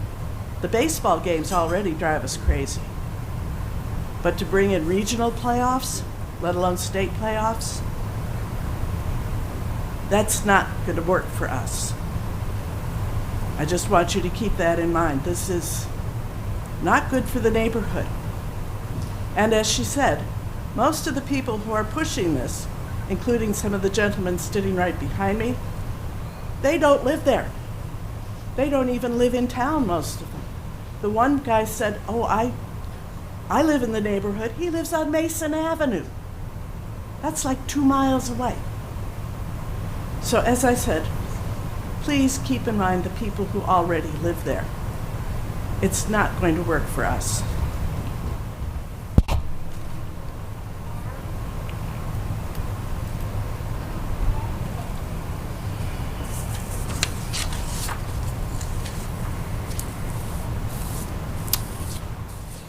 The baseball games already drive us crazy. But to bring in regional playoffs, let alone state playoffs, that's not going to work for us. I just want you to keep that in mind. This is not good for the neighborhood. And as she said, most of the people who are pushing this, including some of the gentlemen sitting right behind me, they don't live there. They don't even live in town, most of them. The one guy said, oh, I live in the neighborhood. He lives on Mason Avenue. That's like 2 miles away. So as I said, please keep in mind the people who already live there. It's not going to work for us.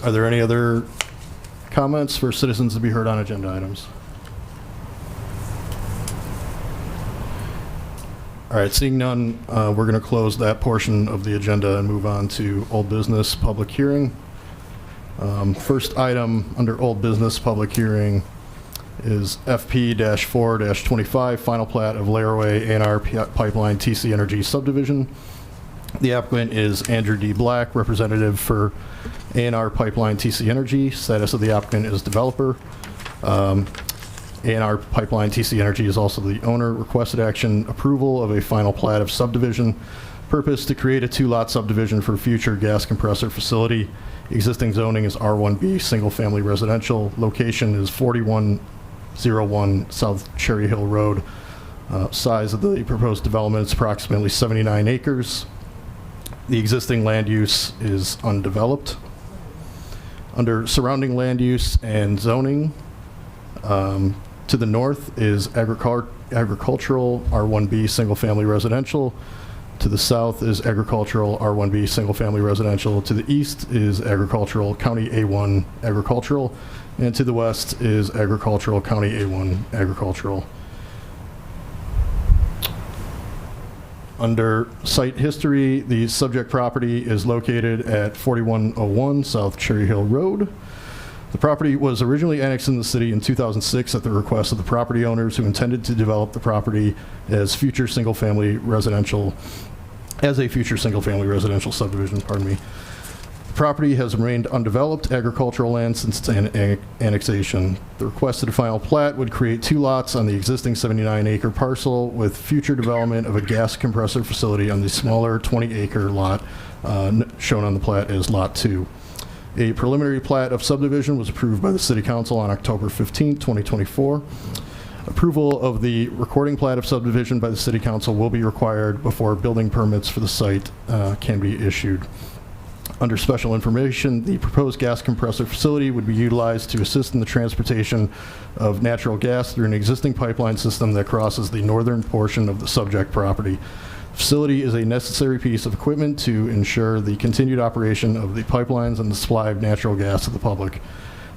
Are there any other comments for citizens to be heard on agenda items? All right, seeing none, we're going to close that portion of the agenda and move on to old business public hearing. First item under old business public hearing is FP-4-25, final plat of Laraway A&R Pipeline TC Energy subdivision. The applicant is Andrew D. Black, representative for A&R Pipeline TC Energy. Status of the applicant is developer. A&R Pipeline TC Energy is also the owner. Requested action approval of a final plat of subdivision. Purpose to create a 2-lot subdivision for future gas compressor facility. Existing zoning is R1B, single family residential. Location is 4101 South Cherry Hill Road. Size of the proposed development is approximately 79 acres. The existing land use is undeveloped. Under surrounding land use and zoning, to the north is agricultural R1B single family residential. To the south is agricultural R1B single family residential. To the east is agricultural County A1 agricultural. And to the west is agricultural County A1 agricultural. Under site history, the subject property is located at 4101 South Cherry Hill Road. The property was originally annexed in the city in 2006 at the request of the property owners who intended to develop the property as a future single-family residential subdivision, pardon me. The property has remained undeveloped agricultural land since its annexation. The requested final plat would create 2 lots on the existing 79-acre parcel with future development of a gas compressor facility on the smaller 20-acre lot shown on the plat as Lot 2. A preliminary plat of subdivision was approved by the City Council on October 15, 2024. Approval of the recording plat of subdivision by the City Council will be required before building permits for the site can be issued. Under special information, the proposed gas compressor facility would be utilized to assist in the transportation of natural gas through an existing pipeline system that crosses the northern portion of the subject property. The facility is a necessary piece of equipment to ensure the continued operation of the pipelines and the supply of natural gas to the public.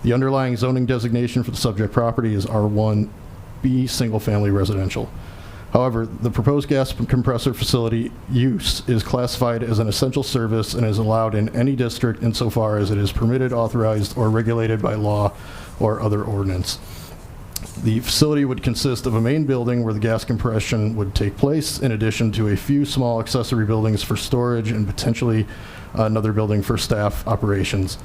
The underlying zoning designation for the subject property is R1B single family residential. However, the proposed gas compressor facility use is classified as an essential service and is allowed in any district insofar as it is permitted, authorized, or regulated by law or other ordinance. The facility would consist of a main building where the gas compression would take place, in addition to a few small accessory buildings for storage and potentially another building for staff operations.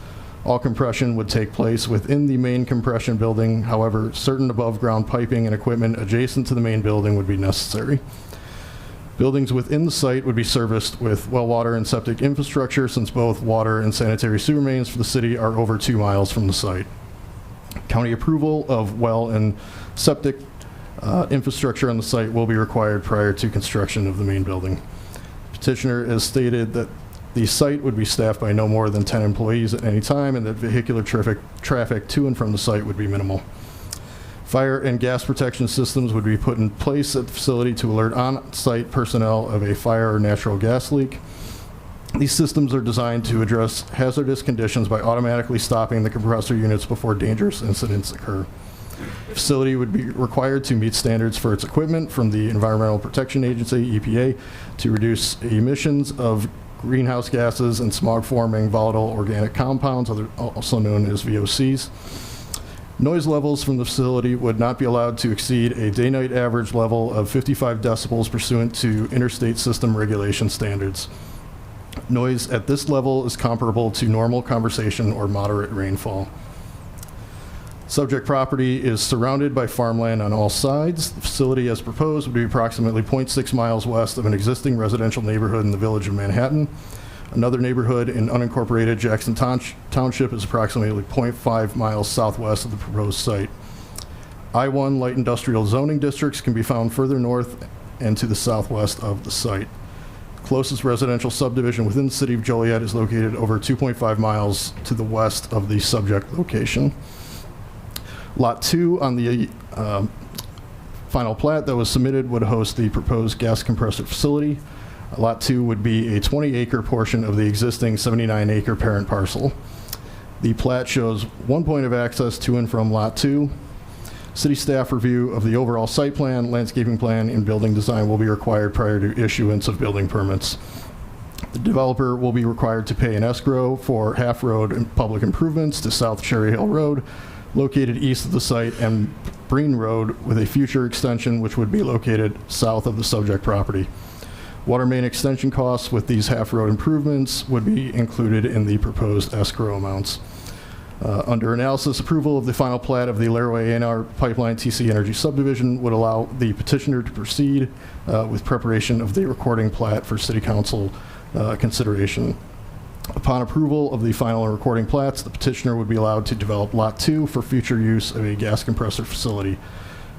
All compression would take place within the main compression building. However, certain above-ground piping and equipment adjacent to the main building would be necessary. Buildings within the site would be serviced with well water and septic infrastructure, since both water and sanitary sewer mains for the city are over 2 miles from the site. County approval of well and septic infrastructure on the site will be required prior to construction of the main building. Petitioner has stated that the site would be staffed by no more than 10 employees at any time, and that vehicular traffic to and from the site would be minimal. Fire and gas protection systems would be put in place at the facility to alert on-site personnel of a fire or natural gas leak. These systems are designed to address hazardous conditions by automatically stopping the compressor units before dangerous incidents occur. The facility would be required to meet standards for its equipment from the Environmental Protection Agency, EPA, to reduce emissions of greenhouse gases and smog-forming volatile organic compounds, also known as VOCs. Noise levels from the facility would not be allowed to exceed a day-night average level of 55 decibels pursuant to interstate system regulation standards. Noise at this level is comparable to normal conversation or moderate rainfall. Subject property is surrounded by farmland on all sides. The facility, as proposed, would be approximately 0.6 miles west of an existing residential neighborhood in the village of Manhattan. Another neighborhood in unincorporated Jackson Township is approximately 0.5 miles southwest of the proposed site. I-1 light industrial zoning districts can be found further north and to the southwest of the site. Closest residential subdivision within the city of Joliet is located over 2.5 miles to the west of the subject location. Lot 2 on the final plat that was submitted would host the proposed gas compressor facility. Lot 2 would be a 20-acre portion of the existing 79-acre parent parcel. The plat shows one point of access to and from Lot 2. City staff review of the overall site plan, landscaping plan, and building design will be required prior to issuance of building permits. The developer will be required to pay an escrow for half-road and public improvements to South Cherry Hill Road, located east of the site, and Breen Road, with a future extension which would be located south of the subject property. Water main extension costs with these half-road improvements would be included in the proposed escrow amounts. Under analysis, approval of the final plat of the Laraway A&R Pipeline TC Energy subdivision would allow the petitioner to proceed with preparation of the recording plat for City Council consideration. Upon approval of the final recording plats, the petitioner would be allowed to develop Lot 2 for future use of a gas compressor facility.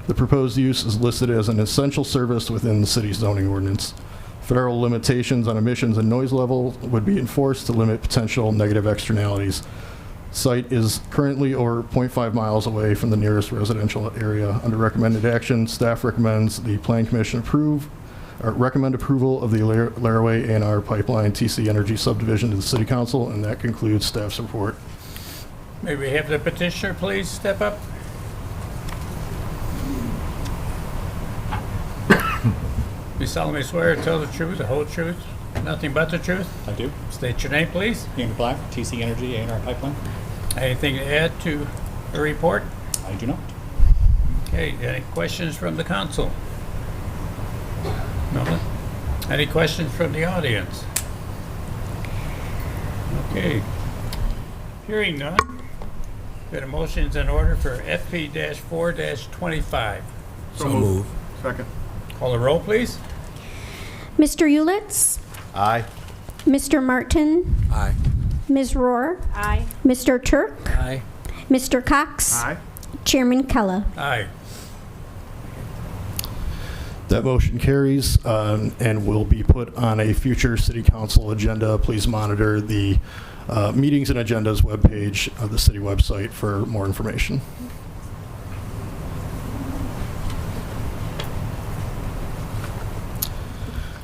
The proposed use is listed as an essential service within the city's zoning ordinance. Federal limitations on emissions and noise level would be enforced to limit potential negative externalities. Site is currently over 0.5 miles away from the nearest residential area. Under recommended action, staff recommends the Plan Commission recommend approval of the Laraway A&R Pipeline TC Energy subdivision to the City Council, and that concludes staff's report. May we have the petitioner please step up? You solemnly swear to tell the truth, the whole truth, nothing but the truth? I do. State your name, please. Ian Black, TC Energy, A&R Pipeline. Anything to add to the report? I do not. Okay, any questions from the council? No? Any questions from the audience? Okay. Hearing none, got a motions in order for FP-4-25. So moved. Second. Call the roll, please. Mr. Ulitz? Aye. Mr. Martin? Aye. Ms. Rohr? Aye. Mr. Turk? Aye. Mr. Cox? Aye. Chairman Kella? Aye. That motion carries and will be put on a future City Council agenda. Please monitor the meetings and agendas webpage of the city website for more information.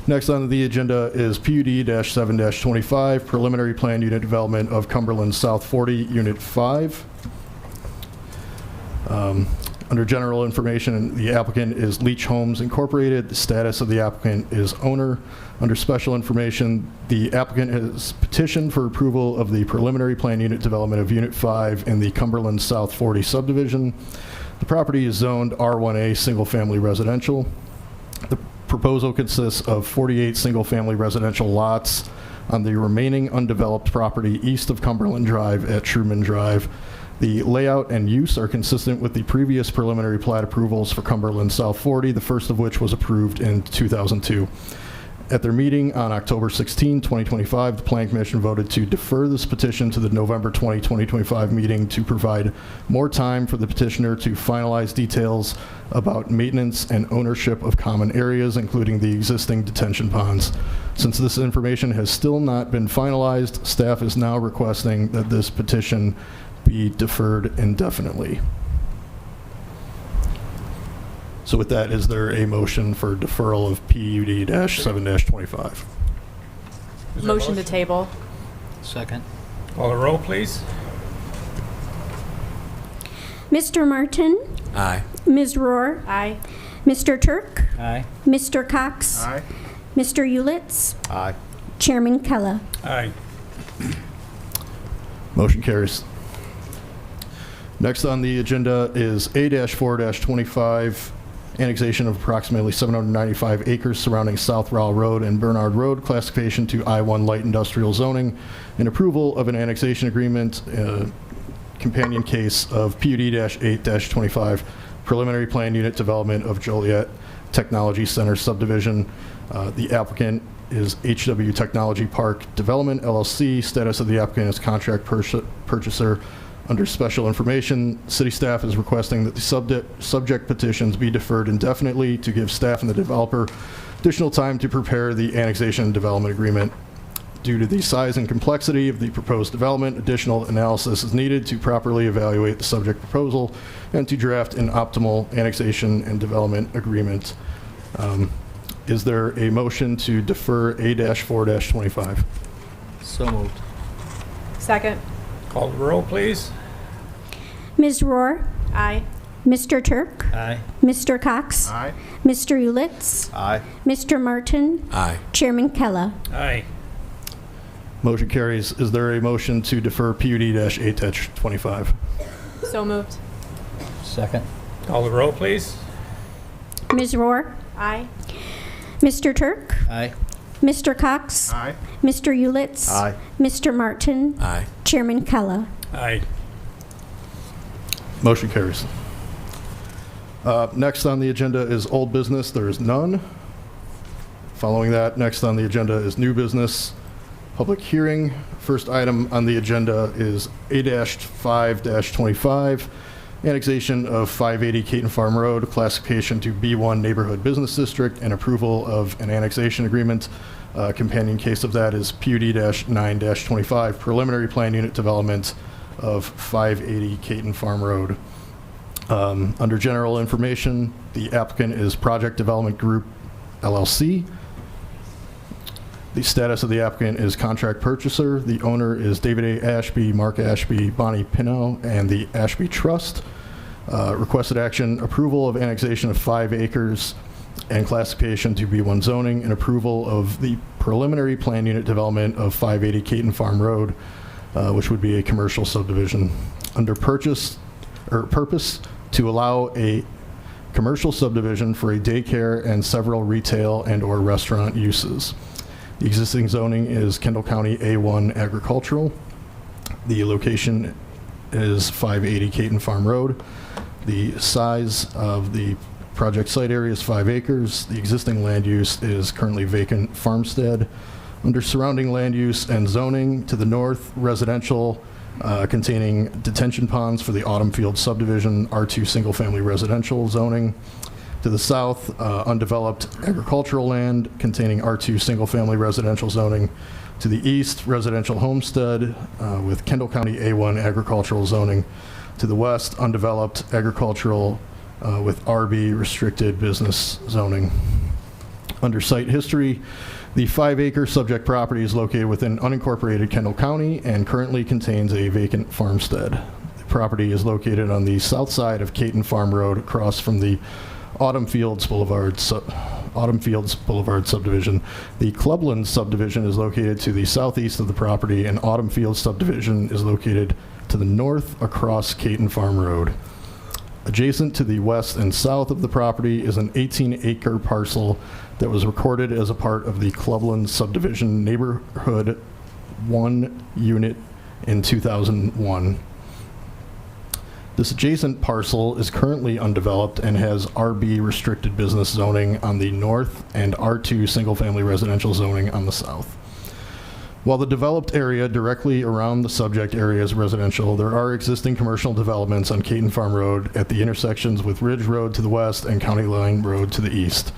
Next on the agenda is PUD-7-25, Preliminary Plan Unit Development of Cumberland South 40, Unit 5. Under general information, the applicant is Leach Homes Incorporated. The status of the applicant is owner. Under special information, the applicant has petitioned for approval of the preliminary plan unit development of Unit 5 in the Cumberland South 40 subdivision. The property is zoned R1A single-family residential. The proposal consists of 48 single-family residential lots on the remaining undeveloped property east of Cumberland Drive at Truman Drive. The layout and use are consistent with the previous preliminary plat approvals for Cumberland South 40, the first of which was approved in 2002. At their meeting on October 16, 2025, the Plan Commission voted to defer this petition to the November 20, 2025 meeting to provide more time for the petitioner to finalize details about maintenance and ownership of common areas, including the existing detention ponds. Since this information has still not been finalized, staff is now requesting that this petition be deferred indefinitely. So with that, is there a motion for deferral of PUD-7-25? Motion to table. Second. Call the roll, please. Mr. Martin? Aye. Ms. Rohr? Aye. Mr. Turk? Aye. Mr. Cox? Aye. Mr. Ulitz? Aye. Chairman Kella? Aye. Motion carries. Next on the agenda is A-4-25, annexation of approximately 795 acres surrounding South Rowell Road and Bernard Road, classification to I-1 light industrial zoning, and approval of an annexation agreement, companion case of PUD-8-25, preliminary plan unit development of Joliet Technology Center subdivision. The applicant is HW Technology Park Development, LLC. Status of the applicant is contract purchaser. Under special information, city staff is requesting that the subject petitions be deferred indefinitely to give staff and the developer additional time to prepare the annexation and development agreement. Due to the size and complexity of the proposed development, additional analysis is needed to properly evaluate the subject proposal and to draft an optimal annexation and development agreement. Is there a motion to defer A-4-25? So moved. Second. Call the roll, please. Ms. Rohr? Aye. Mr. Turk? Aye. Mr. Cox? Aye. Mr. Ulitz? Aye. Mr. Martin? Aye. Chairman Kella? Aye. Motion carries. Is there a motion to defer PUD-8-25? So moved. Second. Call the roll, please. Ms. Rohr? Aye. Mr. Turk? Aye. Mr. Cox? Aye. Mr. Ulitz? Aye. Mr. Martin? Aye. Chairman Kella? Aye. Motion carries. Next on the agenda is old business. There is none. Following that, next on the agenda is new business. Public hearing. First item on the agenda is A-5-25, annexation of 580 Caton Farm Road, classification to B1 Neighborhood Business District, and approval of an annexation agreement. Companion case of that is PUD-9-25, preliminary plan unit development of 580 Caton Farm Road. Under general information, the applicant is Project Development Group, LLC. The status of the applicant is contract purchaser. The owner is David A. Ashby, Mark Ashby, Bonnie Pinot, and the Ashby Trust. Requested action, approval of annexation of 5 acres and classification to B1 zoning, and approval of the preliminary plan unit development of 580 Caton Farm Road, which would be a commercial subdivision. Under purpose to allow a commercial subdivision for a daycare and several retail and/or restaurant uses. The existing zoning is Kendall County A1 agricultural. The location is 580 Caton Farm Road. The size of the project site area is 5 acres. The existing land use is currently vacant farmstead. Under surrounding land use and zoning, to the north, residential containing detention ponds for the Autumn Field subdivision, R2 single-family residential zoning. To the south, undeveloped agricultural land containing R2 single-family residential zoning. To the east, residential homestead with Kendall County A1 agricultural zoning. To the west, undeveloped agricultural with RB restricted business zoning. Under site history, the 5-acre subject property is located within unincorporated Kendall County and currently contains a vacant farmstead. The property is located on the south side of Caton Farm Road across from the Autumn Fields Boulevard subdivision. The Clubland subdivision is located to the southeast of the property, and Autumn Fields subdivision is located to the north across Caton Farm Road. Adjacent to the west and south of the property is an 18-acre parcel that was recorded as a part of the Clubland subdivision neighborhood 1 unit in 2001. This adjacent parcel is currently undeveloped and has RB restricted business zoning on the north and R2 single-family residential zoning on the south. While the developed area directly around the subject area is residential, there are existing commercial developments on Caton Farm Road at the intersections with Ridge Road to the west and County Line Road to the east.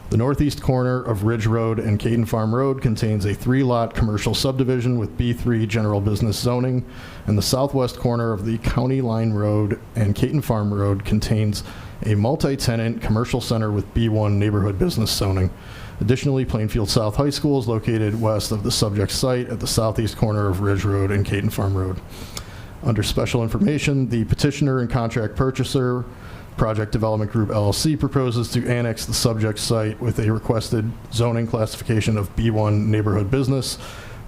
The northeast corner of Ridge Road and Caton Farm Road contains a 3-lot commercial subdivision with B3 general business zoning, and the southwest corner of the County Line Road and Caton Farm Road contains a multi-tenant commercial center with B1 neighborhood business zoning. Additionally, Plainfield South High School is located west of the subject site at the southeast corner of Ridge Road and Caton Farm Road. Under special information, the petitioner and contract purchaser, Project Development Group LLC, proposes to annex the subject site with a requested zoning classification of B1 neighborhood business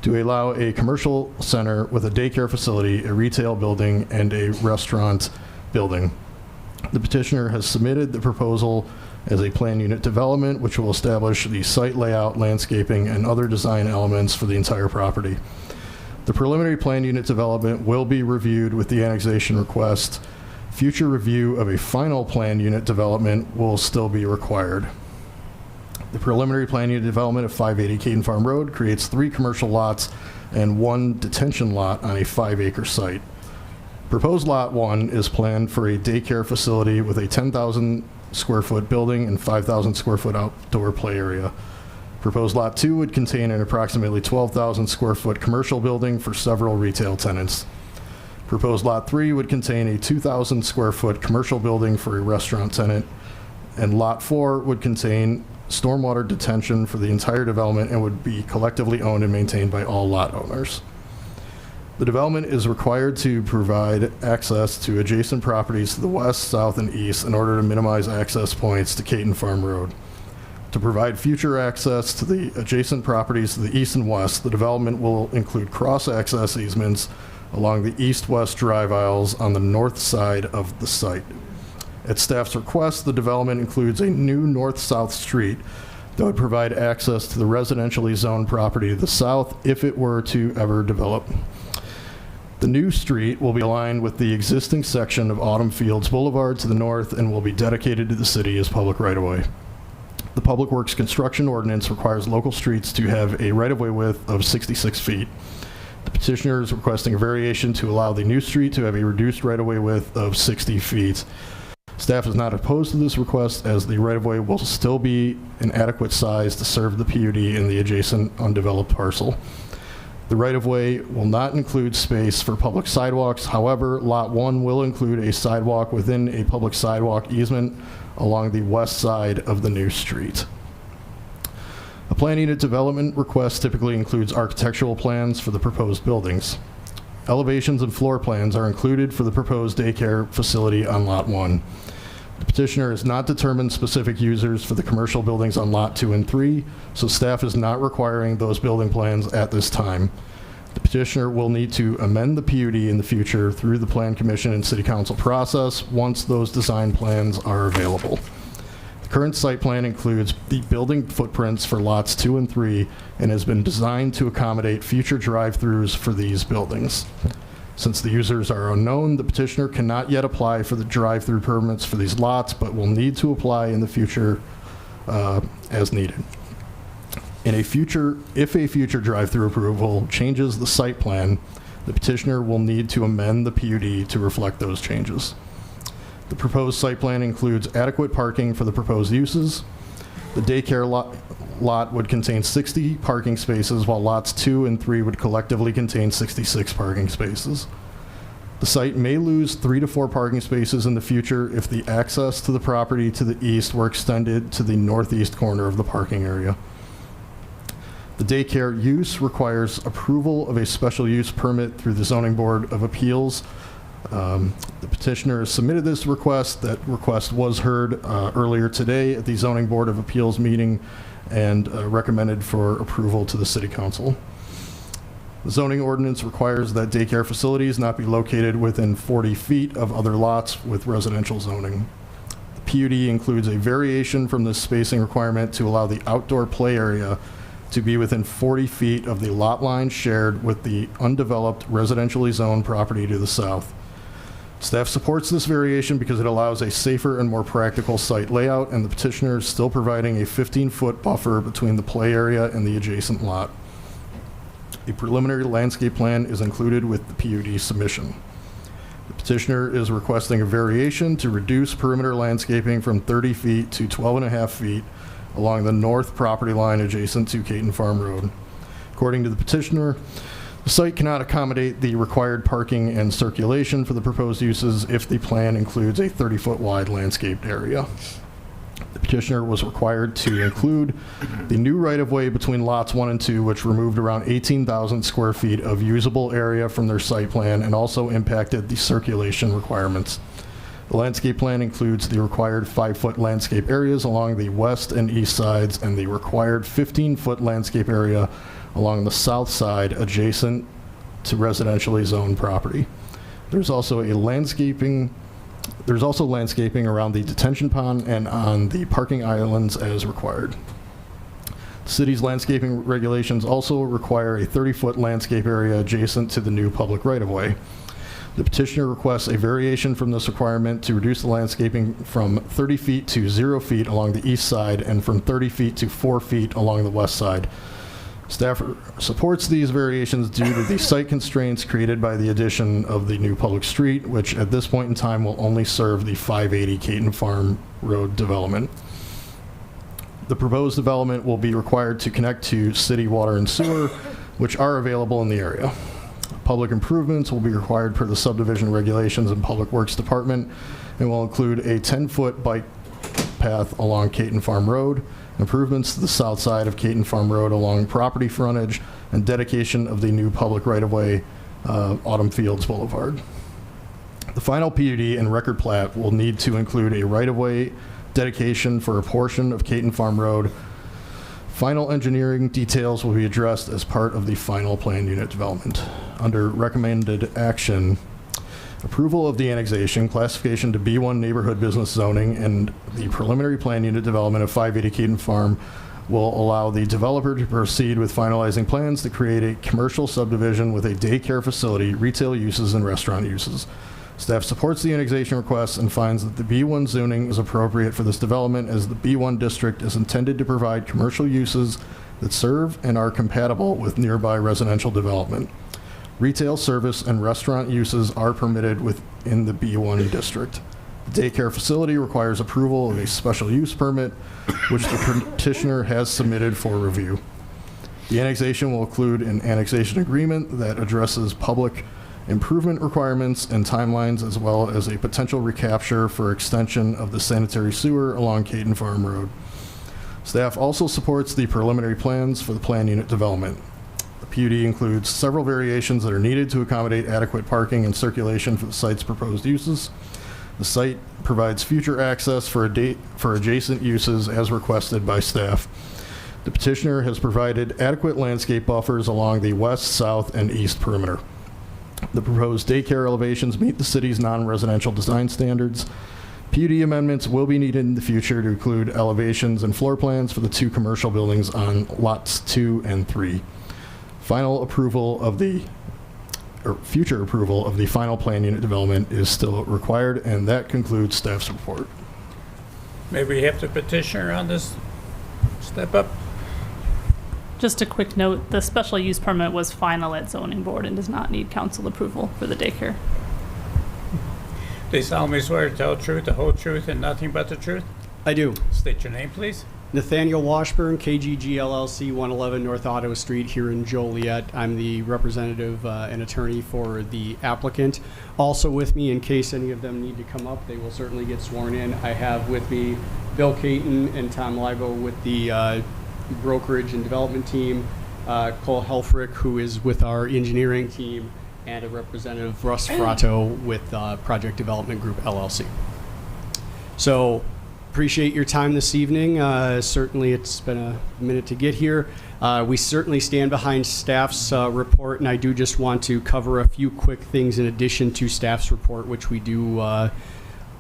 to allow a commercial center with a daycare facility, a retail building, and a restaurant building. The petitioner has submitted the proposal as a plan unit development, which will establish the site layout, landscaping, and other design elements for the entire property. The preliminary plan unit development will be reviewed with the annexation request. Future review of a final plan unit development will still be required. The preliminary plan unit development of 580 Caton Farm Road creates 3 commercial lots and 1 detention lot on a 5-acre site. Proposed Lot 1 is planned for a daycare facility with a 10,000 square foot building and 5,000 square foot outdoor play area. Proposed Lot 2 would contain an approximately 12,000 square foot commercial building for several retail tenants. Proposed Lot 3 would contain a 2,000 square foot commercial building for a restaurant tenant, and Lot 4 would contain stormwater detention for the entire development and would be collectively owned and maintained by all lot owners. The development is required to provide access to adjacent properties to the west, south, and east in order to minimize access points to Caton Farm Road. To provide future access to the adjacent properties to the east and west, the development will include cross-access easements along the east-west drive aisles on the north side of the site. At staff's request, the development includes a new north-south street that would provide access to the residentially zoned property to the south if it were to ever develop. The new street will be aligned with the existing section of Autumn Fields Boulevard to the north and will be dedicated to the city as public right-of-way. The Public Works Construction Ordinance requires local streets to have a right-of-way width of 66 feet. The petitioner is requesting a variation to allow the new street to have a reduced right-of-way width of 60 feet. Staff is not opposed to this request, as the right-of-way will still be an adequate size to serve the PUD in the adjacent undeveloped parcel. The right-of-way will not include space for public sidewalks. However, Lot 1 will include a sidewalk within a public sidewalk easement along the west side of the new street. A plan unit development request typically includes architectural plans for the proposed buildings. Elevations and floor plans are included for the proposed daycare facility on Lot 1. The petitioner has not determined specific users for the commercial buildings on Lot 2 and 3, so staff is not requiring those building plans at this time. The petitioner will need to amend the PUD in the future through the Plan Commission and City Council process once those design plans are available. The current site plan includes the building footprints for Lots 2 and 3 and has been designed to accommodate future drive-throughs for these buildings. Since the users are unknown, the petitioner cannot yet apply for the drive-through permits for these lots, but will need to apply in the future as needed. If a future drive-through approval changes the site plan, the petitioner will need to amend the PUD to reflect those changes. The proposed site plan includes adequate parking for the proposed uses. The daycare lot would contain 60 parking spaces, while lots 2 and 3 would collectively contain 66 parking spaces. The site may lose 3 to 4 parking spaces in the future if the access to the property to the east were extended to the northeast corner of the parking area. The daycare use requires approval of a special use permit through the Zoning Board of Appeals. The petitioner has submitted this request. That request was heard earlier today at the Zoning Board of Appeals meeting and recommended for approval to the City Council. The zoning ordinance requires that daycare facilities not be located within 40 feet of other lots with residential zoning. The PUD includes a variation from this spacing requirement to allow the outdoor play area to be within 40 feet of the lot line shared with the undeveloped residentially zoned property to the south. Staff supports this variation because it allows a safer and more practical site layout, and the petitioner is still providing a 15-foot buffer between the play area and the adjacent lot. A preliminary landscape plan is included with the PUD submission. The petitioner is requesting a variation to reduce perimeter landscaping from 30 feet to 12.5 feet along the north property line adjacent to Caton Farm Road. According to the petitioner, the site cannot accommodate the required parking and circulation for the proposed uses if the plan includes a 30-foot wide landscaped area. The petitioner was required to include the new right-of-way between lots 1 and 2, which removed around 18,000 square feet of usable area from their site plan and also impacted the circulation requirements. The landscape plan includes the required 5-foot landscape areas along the west and east sides and the required 15-foot landscape area along the south side adjacent to residentially zoned property. There's also landscaping around the detention pond and on the parking islands as required. The city's landscaping regulations also require a 30-foot landscape area adjacent to the new public right-of-way. The petitioner requests a variation from this requirement to reduce the landscaping from 30 feet to 0 feet along the east side and from 30 feet to 4 feet along the west side. Staff supports these variations due to the site constraints created by the addition of the new public street, which at this point in time will only serve the 580 Caton Farm Road development. The proposed development will be required to connect to city water and sewer, which are available in the area. Public improvements will be required per the subdivision regulations and Public Works Department and will include a 10-foot bike path along Caton Farm Road, improvements to the south side of Caton Farm Road along property frontage, and dedication of the new public right-of-way Autumn Fields Boulevard. The final PUD and record plat will need to include a right-of-way dedication for a portion of Caton Farm Road. Final engineering details will be addressed as part of the final plan unit development. Under recommended action, approval of the annexation, classification to B1 neighborhood business zoning, and the preliminary plan unit development of 580 Caton Farm will allow the developer to proceed with finalizing plans to create a commercial subdivision with a daycare facility, retail uses, and restaurant uses. Staff supports the annexation request and finds that the B1 zoning is appropriate for this development, as the B1 district is intended to provide commercial uses that serve and are compatible with nearby residential development. Retail, service, and restaurant uses are permitted within the B1 district. The daycare facility requires approval of a special use permit, which the petitioner has submitted for review. The annexation will include an annexation agreement that addresses public improvement requirements and timelines, as well as a potential recapture for extension of the sanitary sewer along Caton Farm Road. Staff also supports the preliminary plans for the plan unit development. The PUD includes several variations that are needed to accommodate adequate parking and circulation for the site's proposed uses. The site provides future access for adjacent uses as requested by staff. The petitioner has provided adequate landscape buffers along the west, south, and east perimeter. The proposed daycare elevations meet the city's non-residential design standards. PUD amendments will be needed in the future to include elevations and floor plans for the two commercial buildings on lots 2 and 3. Final approval of the, or future approval of the final plan unit development is still required, and that concludes staff's report. Maybe we have the petitioner on this step up. Just a quick note, the special use permit was final at zoning board and does not need council approval for the daycare. They solemnly swear to tell the truth, the whole truth, and nothing but the truth? I do. State your name, please. Nathaniel Washburn, KGG LLC, 111 North Ottawa Street here in Joliet. I'm the representative and attorney for the applicant. Also with me, in case any of them need to come up, they will certainly get sworn in. I have with me Bill Caton and Tom Libo with the brokerage and development team, Cole Helfrich, who is with our engineering team, and a representative, Russ Fratto, with Project Development Group LLC. So appreciate your time this evening. Certainly it's been a minute to get here. We certainly stand behind staff's report, and I do just want to cover a few quick things in addition to staff's report, which we do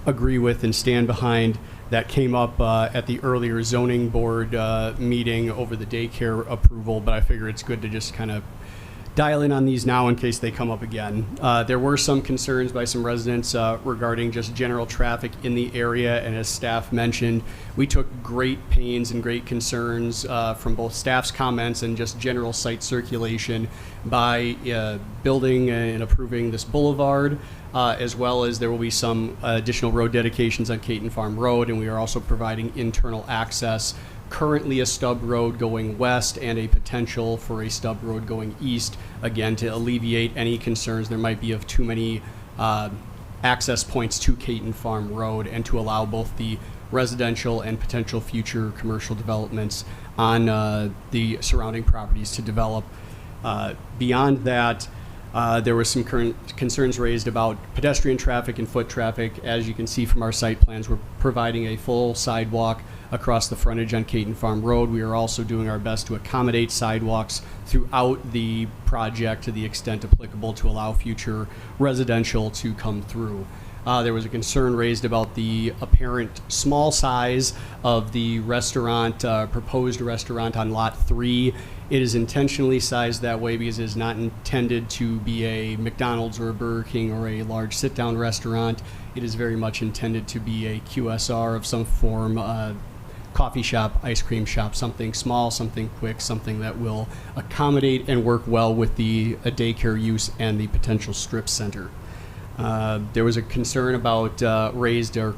agree with and stand behind, that came up at the earlier zoning board meeting over the daycare approval, but I figure it's good to just kind of dial in on these now in case they come up again. There were some concerns by some residents regarding just general traffic in the area, and as staff mentioned, we took great pains and great concerns from both staff's comments and just general site circulation by building and approving this boulevard, as well as there will be some additional road dedications on Caton Farm Road, and we are also providing internal access, currently a stub road going west and a potential for a stub road going east, again to alleviate any concerns there might be of too many access points to Caton Farm Road, and to allow both the residential and potential future commercial developments on the surrounding properties to develop. Beyond that, there were some current concerns raised about pedestrian traffic and foot traffic. As you can see from our site plans, we're providing a full sidewalk across the frontage on Caton Farm Road. We are also doing our best to accommodate sidewalks throughout the project to the extent applicable to allow future residential to come through. There was a concern raised about the apparent small size of the restaurant, proposed restaurant on Lot 3. It is intentionally sized that way because it is not intended to be a McDonald's or a Burger King or a large sit-down restaurant. It is very much intended to be a QSR of some form, coffee shop, ice cream shop, something small, something quick, something that will accommodate and work well with the daycare use and the potential strip center. There was a concern about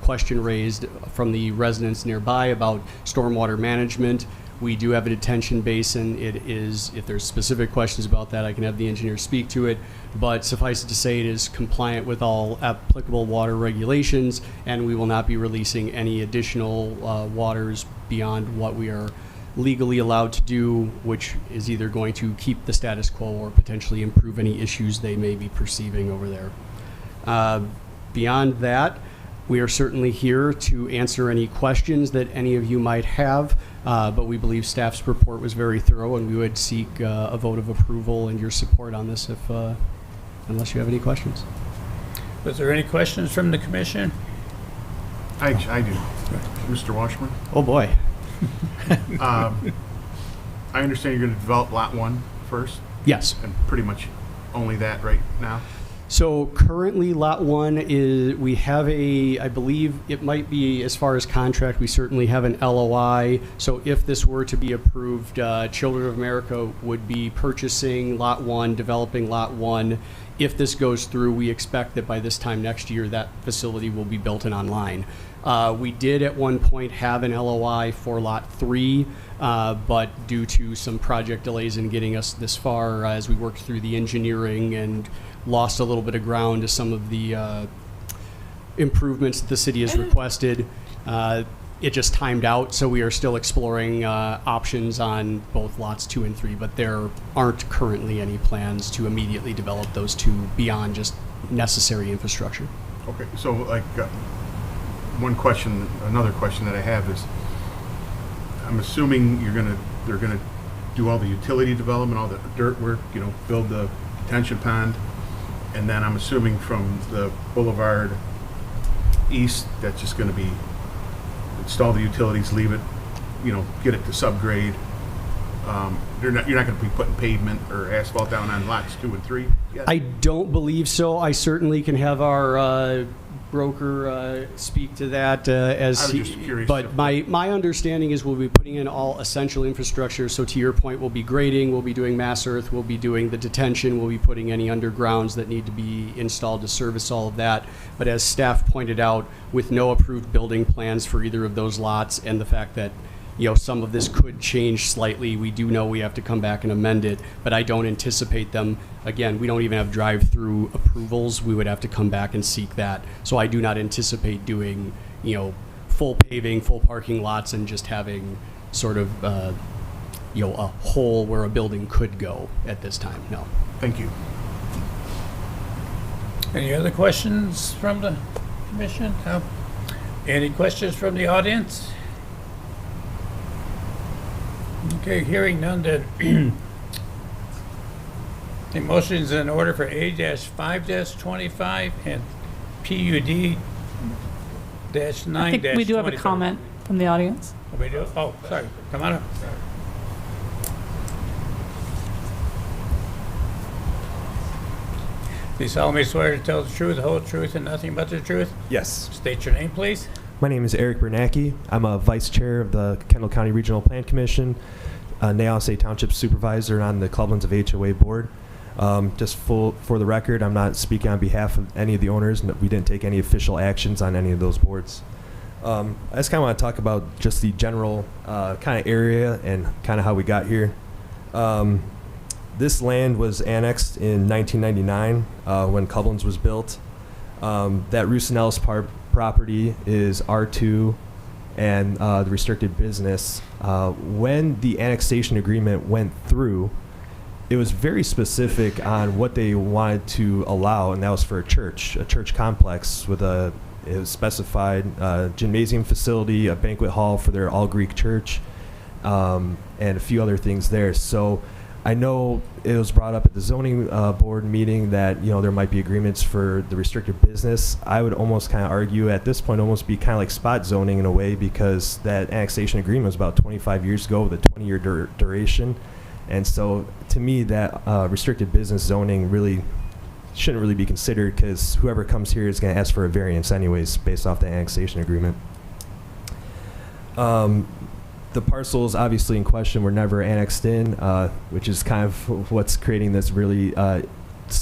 question raised from the residents nearby about stormwater management. We do have a detention basin. It is, if there's specific questions about that, I can have the engineer speak to it, but suffice it to say it is compliant with all applicable water regulations, and we will not be releasing any additional waters beyond what we are legally allowed to do, which is either going to keep the status quo or potentially improve any issues they may be perceiving over there. Beyond that, we are certainly here to answer any questions that any of you might have, but we believe staff's report was very thorough, and we would seek a vote of approval and your support on this unless you have any questions. Was there any questions from the commission? I do. Mr. Washburn? Oh, boy. I understand you're going to develop Lot 1 first? Yes. And pretty much only that right now? So currently, Lot 1 is, we have I believe it might be, as far as contract, we certainly have an LOI. So if this were to be approved, Children of America would be purchasing Lot 1, developing Lot 1. If this goes through, we expect that by this time next year, that facility will be built and online. We did at one point have an LOI for Lot 3, but due to some project delays in getting us this far, as we worked through the engineering and lost a little bit of ground to some of the improvements that the city has requested, it just timed out. So we are still exploring options on both lots 2 and 3, but there aren't currently any plans to immediately develop those two beyond just necessary infrastructure. Okay, so like another question that I have is, I'm assuming they're gonna do all the utility development, all the dirt work, build the detention pond, and then I'm assuming from the boulevard east, that's just gonna be install the utilities, leave it, get it to subgrade. You're not going to be putting pavement or asphalt down on lots 2 and 3 yet? I don't believe so. I certainly can have our broker speak to that. I was just curious. But my understanding is we'll be putting in all essential infrastructure. So to your point, we'll be grading, we'll be doing mass earth, we'll be doing the detention, we'll be putting any undergrounds that need to be installed to service all of that. But as staff pointed out, with no approved building plans for either of those lots, and the fact that some of this could change slightly, we do know we have to come back and amend it, but I don't anticipate them. Again, we don't even have drive-through approvals. We would have to come back and seek that. So I do not anticipate doing, full paving, full parking lots, and just having sort of, a hole where a building could go at this time. No. Thank you. Any other questions from the commission? No? Any questions from the audience? Okay, hearing none, then the motion's in order for A-5-25 and PUD-9-25. I think we do have a comment from the audience. Oh, we do? Oh, sorry. Come on up. Do you solemnly swear to tell the truth, the whole truth, and nothing but the truth? Yes. State your name, please. My name is Eric Bernacki. I'm a vice chair of the Kendall County Regional Plan Commission, Naosay Township Supervisor, and on the Clublands of HOA board. Just for the record, I'm not speaking on behalf of any of the owners. We didn't take any official actions on any of those boards. I just kind of want to talk about just the general kind of area and kind of how we got here. This land was annexed in 1999 when Clublands was built. That Roosonellis property is R2 and the restricted business. When the annexation agreement went through, it was very specific on what they wanted to allow, and that was for a church complex with it was specified gymnasium facility, a banquet hall for their all-Greek church, and a few other things there. So I know it was brought up at the zoning board meeting that there might be agreements for the restricted business. I would almost kind of argue at this point almost be kind of like spot zoning in a way, because that annexation agreement was about 25 years ago with a 20-year duration. And so to me, that restricted business zoning really shouldn't really be considered, because whoever comes here is going to ask for a variance anyways based off the annexation agreement. The parcels obviously in question were never annexed in, which is kind of what's creating this really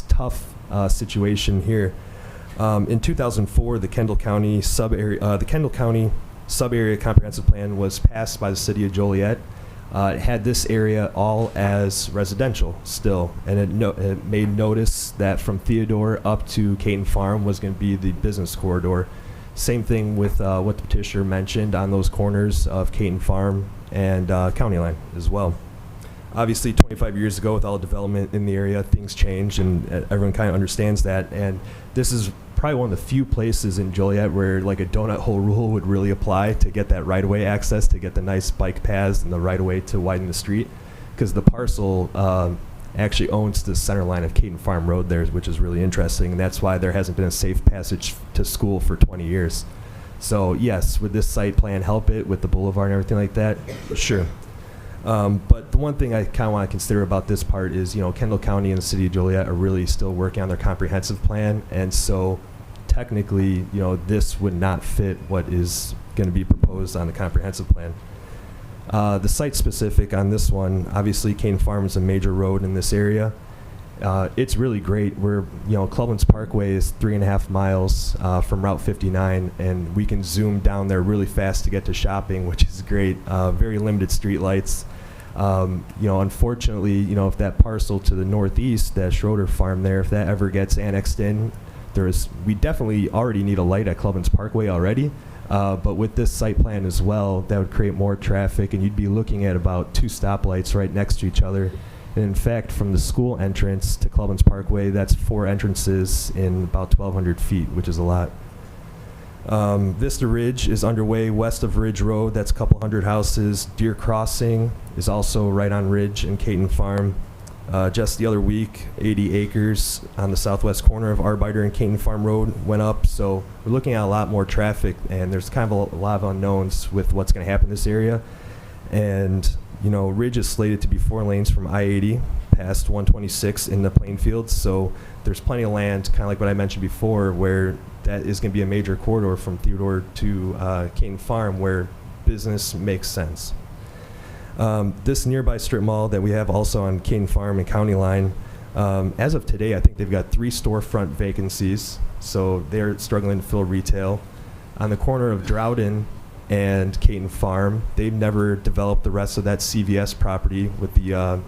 tough situation here. In 2004, the Kendall County sub-area comprehensive plan was passed by the city of Joliet. It had this area all as residential still, and it made notice that from Theodore up to Caton Farm was going to be the business corridor. Same thing with what the petitioner mentioned on those corners of Caton Farm and county line as well. Obviously, 25 years ago, with all the development in the area, things changed, and everyone kind of understands that. And this is probably one of the few places in Joliet where like a donut hole rule would really apply to get that right-of-way access, to get the nice bike paths and the right-of-way to widen the street, because the parcel actually owns the center line of Caton Farm Road there, which is really interesting, and that's why there hasn't been a safe passage to school for 20 years. So yes, would this site plan help it with the boulevard and everything like that? Sure. But the one thing I kind of want to consider about this part is, Kendall County and the city of Joliet are really still working on their comprehensive plan, and so technically, this would not fit what is going to be proposed on the comprehensive plan. The site specific on this one, obviously Caton Farm is a major road in this area. It's really great. Clublands Parkway is 3.5 miles from Route 59, and we can zoom down there really fast to get to shopping, which is great. Very limited street lights. Unfortunately, if that parcel to the northeast, that Schroeder farm there, if that ever gets annexed in, we definitely already need a light at Clublands Parkway already. But with this site plan as well, that would create more traffic, and you'd be looking at about 2 stoplights right next to each other. And in fact, from the school entrance to Clublands Parkway, that's 4 entrances in about 1,200 feet, which is a lot. Vista Ridge is underway west of Ridge Road. That's a couple hundred houses. Deer Crossing is also right on Ridge and Caton Farm. Just the other week, 80 acres on the southwest corner of Arbiter and Caton Farm Road went up. So we're looking at a lot more traffic, and there's kind of a lot of unknowns with what's going to happen in this area. And Ridge is slated to be 4 lanes from I-80 past 126 in the Plainfields. So there's plenty of land, kind of like what I mentioned before, where that is going to be a major corridor from Theodore to Caton Farm, where business makes sense. This nearby strip mall that we have also on Caton Farm and County Line, as of today, I think they've got 3 storefront vacancies, so they're struggling to fill retail. On the corner of Droughton and Caton Farm, they've never developed the rest of that CVS property with the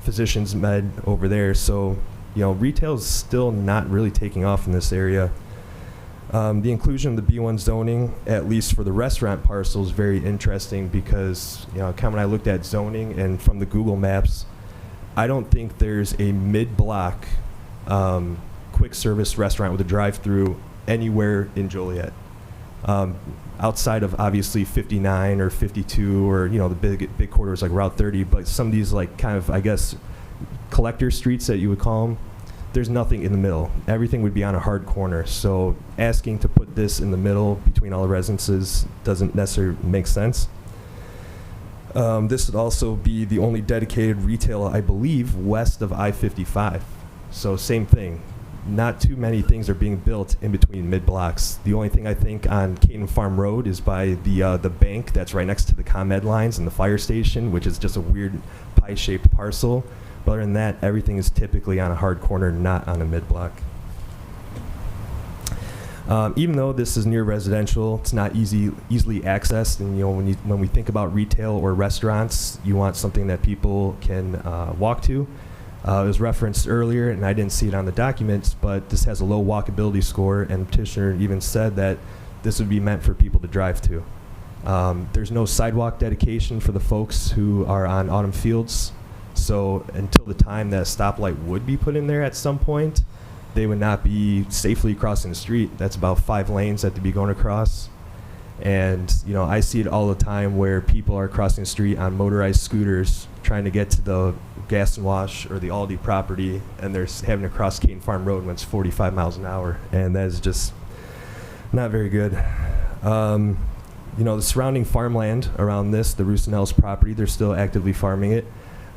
Physicians Med over there, so retail is still not really taking off in this area. The inclusion of the B1 zoning, at least for the restaurant parcel, is very interesting because, when I looked at zoning and from the Google Maps, I don't think there's a mid-block quick service restaurant with a drive-through anywhere in Joliet. Outside of obviously 59 or 52 or, the big corridors like Route 30, but some of these kind of, I guess, collector streets that you would call them, there's nothing in the middle. Everything would be on a hard corner. So asking to put this in the middle between all the residences doesn't necessarily make sense. This would also be the only dedicated retail, I believe, west of I-55. So same thing. Not too many things are being built in between mid-blocks. The only thing I think on Caton Farm Road is by the bank that's right next to the ComEd lines and the fire station, which is just a weird pie-shaped parcel. But other than that, everything is typically on a hard corner, not on a mid-block. Even though this is near residential, it's not easily accessed. And when we think about retail or restaurants, you want something that people can walk to. It was referenced earlier, and I didn't see it on the documents, but this has a low walkability score, and the petitioner even said that this would be meant for people to drive to. There's no sidewalk dedication for the folks who are on Autumn Fields. So until the time that a stoplight would be put in there at some point, they would not be safely crossing the street. That's about 5 lanes that to be going across. And, I see it all the time where people are crossing the street on motorized scooters trying to get to the Gas and Wash or the Aldi property, and they're having to cross Caton Farm Road when it's 45 miles an hour. And that is just not very good. The surrounding farmland around this, the Roosonel's property, they're still actively farming it.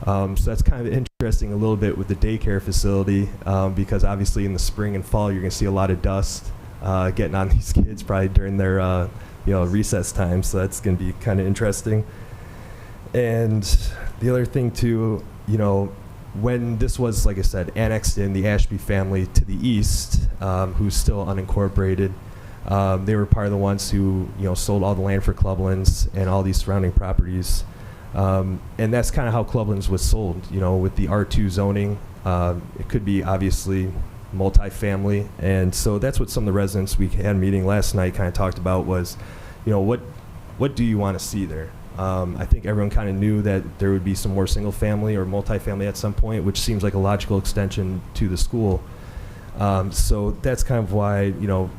So that's kind of interesting a little bit with the daycare facility because obviously in the spring and fall you're going to see a lot of dust getting on these kids probably during their recess time. So that's going to be kind of interesting. And the other thing too, when this was, like I said, annexed in, the Ashby family to the east, who's still unincorporated, they were part of the ones who sold all the land for Clublands and all these surrounding properties. And that's kind of how Clublands was sold, with the R2 zoning. It could be obviously multifamily. And so that's what some of the residents we had a meeting last night kind of talked about was, what do you want to see there? I think everyone kind of knew that there would be some more single-family or multifamily at some point, which seems like a logical extension to the school. So that's kind of why,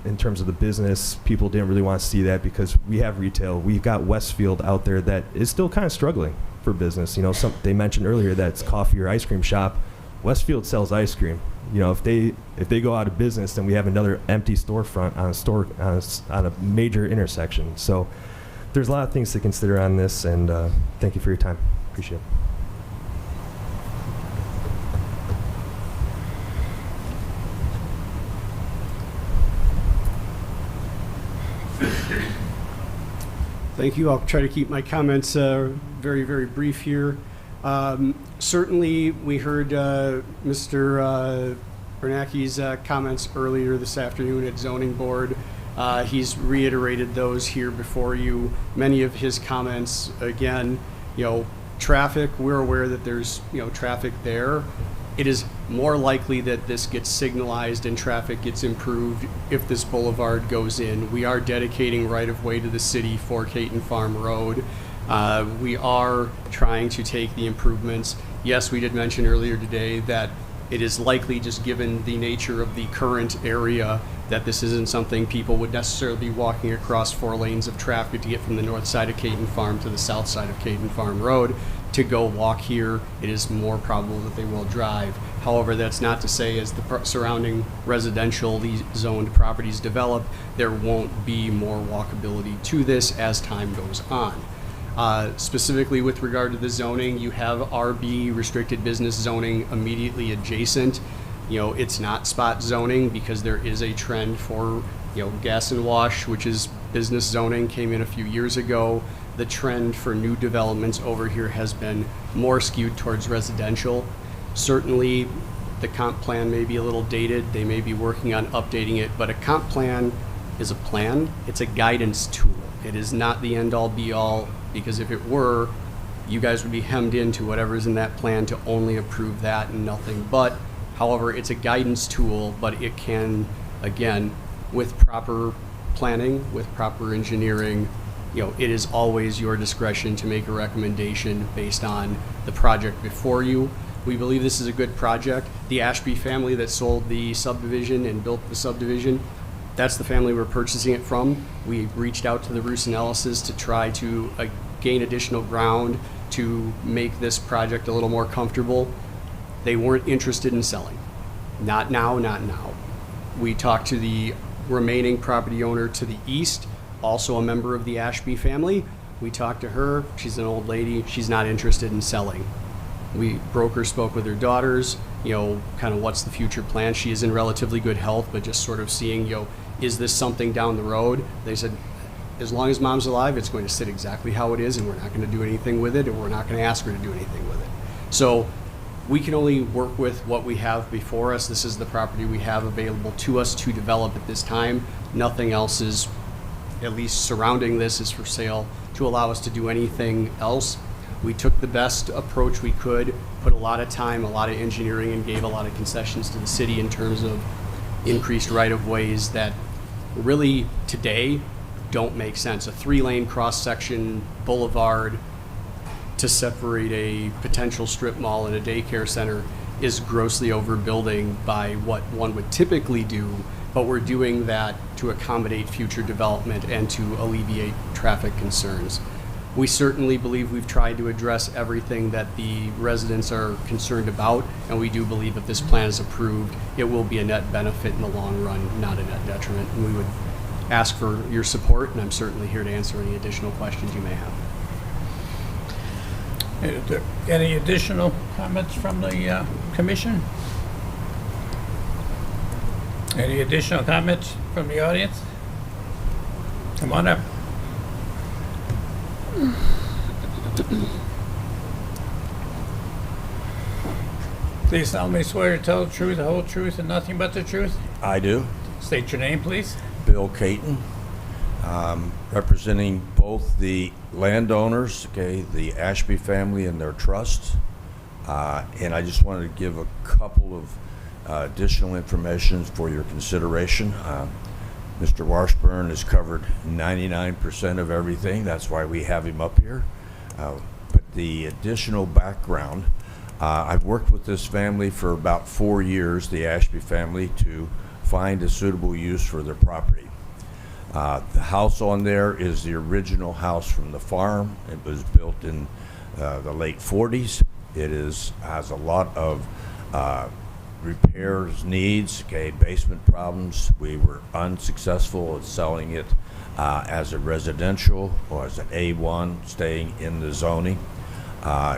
in terms of the business, people didn't really want to see that, because we have retail. We've got Westfield out there that is still kind of struggling for business. They mentioned earlier that it's coffee or ice cream shop. Westfield sells ice cream. If they go out of business, then we have another empty storefront on a major intersection. So there's a lot of things to consider on this, and thank you for your time. Appreciate it. Thank you. I'll try to keep my comments very, very brief here. Certainly, we heard Mr. Bernanke's comments earlier this afternoon at Zoning Board. He's reiterated those here before you. Many of his comments, again, traffic, we're aware that there's, traffic there. It is more likely that this gets signalized and traffic gets improved if this boulevard goes in. We are dedicating right-of-way to the city for Caton Farm Road. We are trying to take the improvements. Yes, we did mention earlier today that it is likely, just given the nature of the current area, that this isn't something people would necessarily be walking across 4 lanes of traffic to get from the north side of Caton Farm to the south side of Caton Farm Road. To go walk here, it is more probable that they will drive. However, that's not to say as the surrounding residential zoned properties develop, there won't be more walkability to this as time goes on. Specifically with regard to the zoning, you have RB, restricted business zoning, immediately adjacent. It's not spot zoning because there is a trend for, gas and wash, which is business zoning, came in a few years ago. The trend for new developments over here has been more skewed towards residential. Certainly, the comp plan may be a little dated. They may be working on updating it, but a comp plan is a plan. It's a guidance tool. It is not the end-all, be-all, because if it were, you guys would be hemmed into whatever's in that plan to only approve that and nothing but. However, it's a guidance tool, but it can, again, with proper planning, with proper engineering, it is always your discretion to make a recommendation based on the project before you. We believe this is a good project. The Ashby family that sold the subdivision and built the subdivision, that's the family we're purchasing it from. We reached out to the Rusinellises to try to gain additional ground to make this project a little more comfortable. They weren't interested in selling. Not now, not now. We talked to the remaining property owner to the east, also a member of the Ashby family. We talked to her. She's an old lady. She's not interested in selling. Broker spoke with her daughters, kind of what's the future plan. She is in relatively good health, but just sort of seeing, is this something down the road? They said, as long as mom's alive, it's going to sit exactly how it is, and we're not going to do anything with it, and we're not going to ask her to do anything with it. So we can only work with what we have before us. This is the property we have available to us to develop at this time. Nothing else is, at least surrounding this, is for sale to allow us to do anything else. We took the best approach we could, put a lot of time, a lot of engineering, and gave a lot of concessions to the city in terms of increased right-of-ways that really today don't make sense. A 3-lane cross-section boulevard to separate a potential strip mall and a daycare center is grossly overbuilding by what one would typically do, but we're doing that to accommodate future development and to alleviate traffic concerns. We certainly believe we've tried to address everything that the residents are concerned about, and we do believe if this plan is approved, it will be a net benefit in the long run, not a net detriment. And we would ask for your support, and I'm certainly here to answer any additional questions you may have. Is there any additional comments from the commission? Any additional comments from the audience? Come on up. Please solemnly swear to tell the truth, the whole truth, and nothing but the truth. I do. State your name, please. Bill Caton, representing both the landowners, the Ashby family and their trust. And I just wanted to give a couple of additional information for your consideration. Mr. Washburn has covered 99% of everything. That's why we have him up here. But the additional background, I've worked with this family for about 4 years, the Ashby family, to find a suitable use for their property. The house on there is the original house from the farm. It was built in the late 40s. It has a lot of repairs needs, basement problems. We were unsuccessful at selling it as a residential or as an A1, staying in the zoning,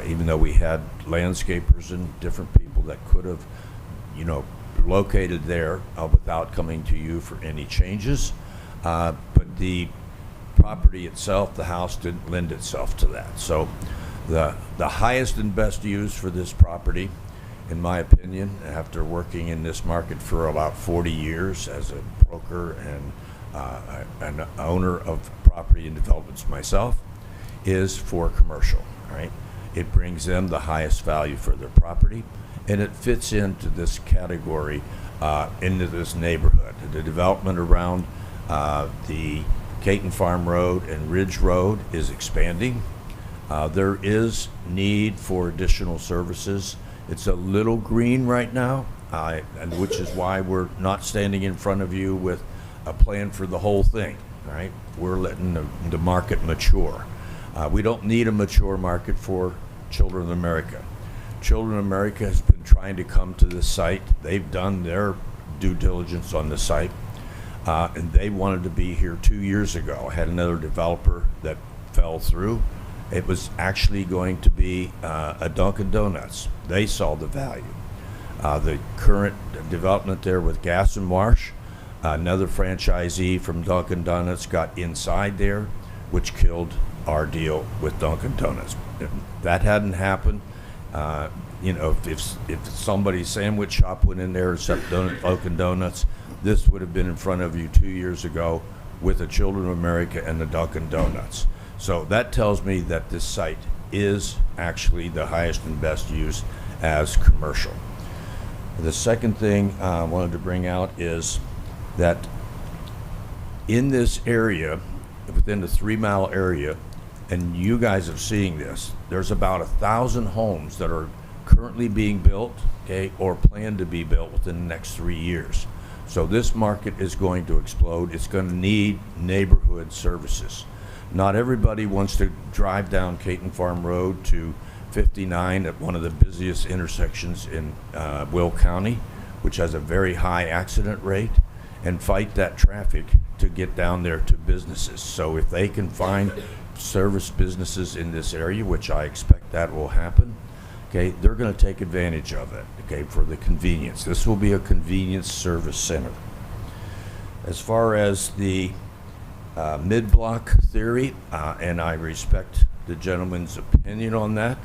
even though we had landscapers and different people that could have, located there without coming to you for any changes. But the property itself, the house, didn't lend itself to that. So the highest and best use for this property, in my opinion, after working in this market for about 40 years as a broker and an owner of property and developments myself, is for commercial, right? It brings them the highest value for their property, and it fits into this category, into this neighborhood. The development around the Caton Farm Road and Ridge Road is expanding. There is need for additional services. It's a little green right now, and which is why we're not standing in front of you with a plan for the whole thing, right? We're letting the market mature. We don't need a mature market for Children of America. Children of America has been trying to come to this site. They've done their due diligence on the site, and they wanted to be here 2 years ago. I had another developer that fell through. It was actually going to be a Dunkin' Donuts. They saw the value. The current development there with Gas and Marsh, another franchisee from Dunkin' Donuts got inside there, which killed our deal with Dunkin' Donuts. If that hadn't happened, if somebody's sandwich shop went in there except Dunkin' Donuts, this would have been in front of you 2 years ago with the Children of America and the Dunkin' Donuts. So that tells me that this site is actually the highest and best use as commercial. The second thing I wanted to bring out is that in this area, within the 3-mile area, and you guys are seeing this, there's about 1,000 homes that are currently being built, or planned to be built within the next 3 years. So this market is going to explode. It's going to need neighborhood services. Not everybody wants to drive down Caton Farm Road to 59 at one of the busiest intersections in Will County, which has a very high accident rate, and fight that traffic to get down there to businesses. So if they can find service businesses in this area, which I expect that will happen, they're going to take advantage of it, for the convenience. This will be a convenience service center. As far as the mid-block theory, and I respect the gentleman's opinion on that.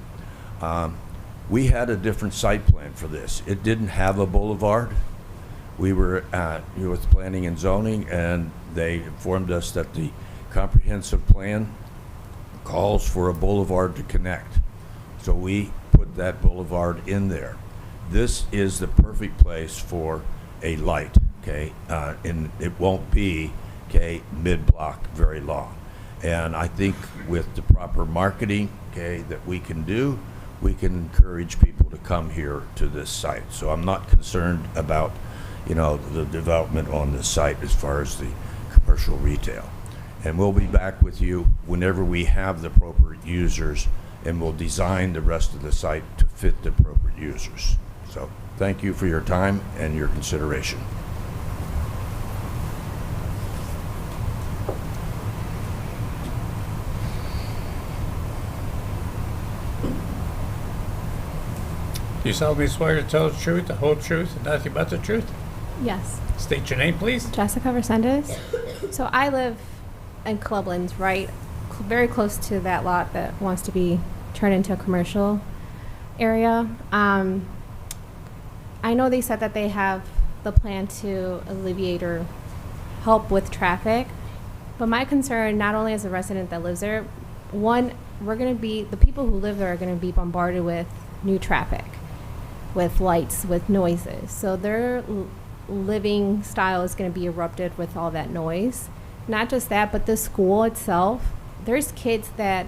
We had a different site plan for this. It didn't have a boulevard. We were with planning and zoning, and they informed us that the comprehensive plan calls for a boulevard to connect. So we put that boulevard in there. This is the perfect place for a light, and it won't be mid-block very long. And I think with the proper marketing, that we can do, we can encourage people to come here to this site. So I'm not concerned about, the development on this site as far as the commercial retail. And we'll be back with you whenever we have the appropriate users, and we'll design the rest of the site to fit the appropriate users. So thank you for your time and your consideration. Do you solemnly swear to tell the truth, the whole truth, and nothing but the truth? Yes. State your name, please. Jessica Resendez. So I live in Clublands, right, very close to that lot that wants to be turned into a commercial area. I know they said that they have the plan to alleviate or help with traffic, but my concern, not only as a resident that lives there, one, the people who live there are going to be bombarded with new traffic, with lights, with noises. So their living style is going to be erupted with all that noise. Not just that, but the school itself, there's kids that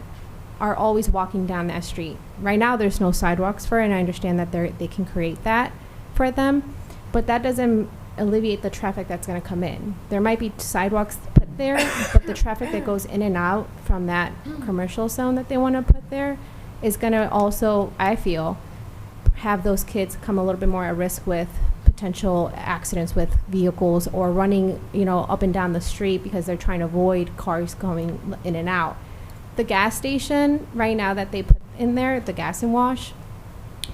are always walking down that street. Right now, there's no sidewalks for it, and I understand that they can create that for them, but that doesn't alleviate the traffic that's going to come in. There might be sidewalks put there, but the traffic that goes in and out from that commercial zone that they want to put there is going to also, I feel, have those kids come a little bit more at risk with potential accidents with vehicles or running, up and down the street because they're trying to avoid cars going in and out. The gas station right now that they put in there, the gas and wash,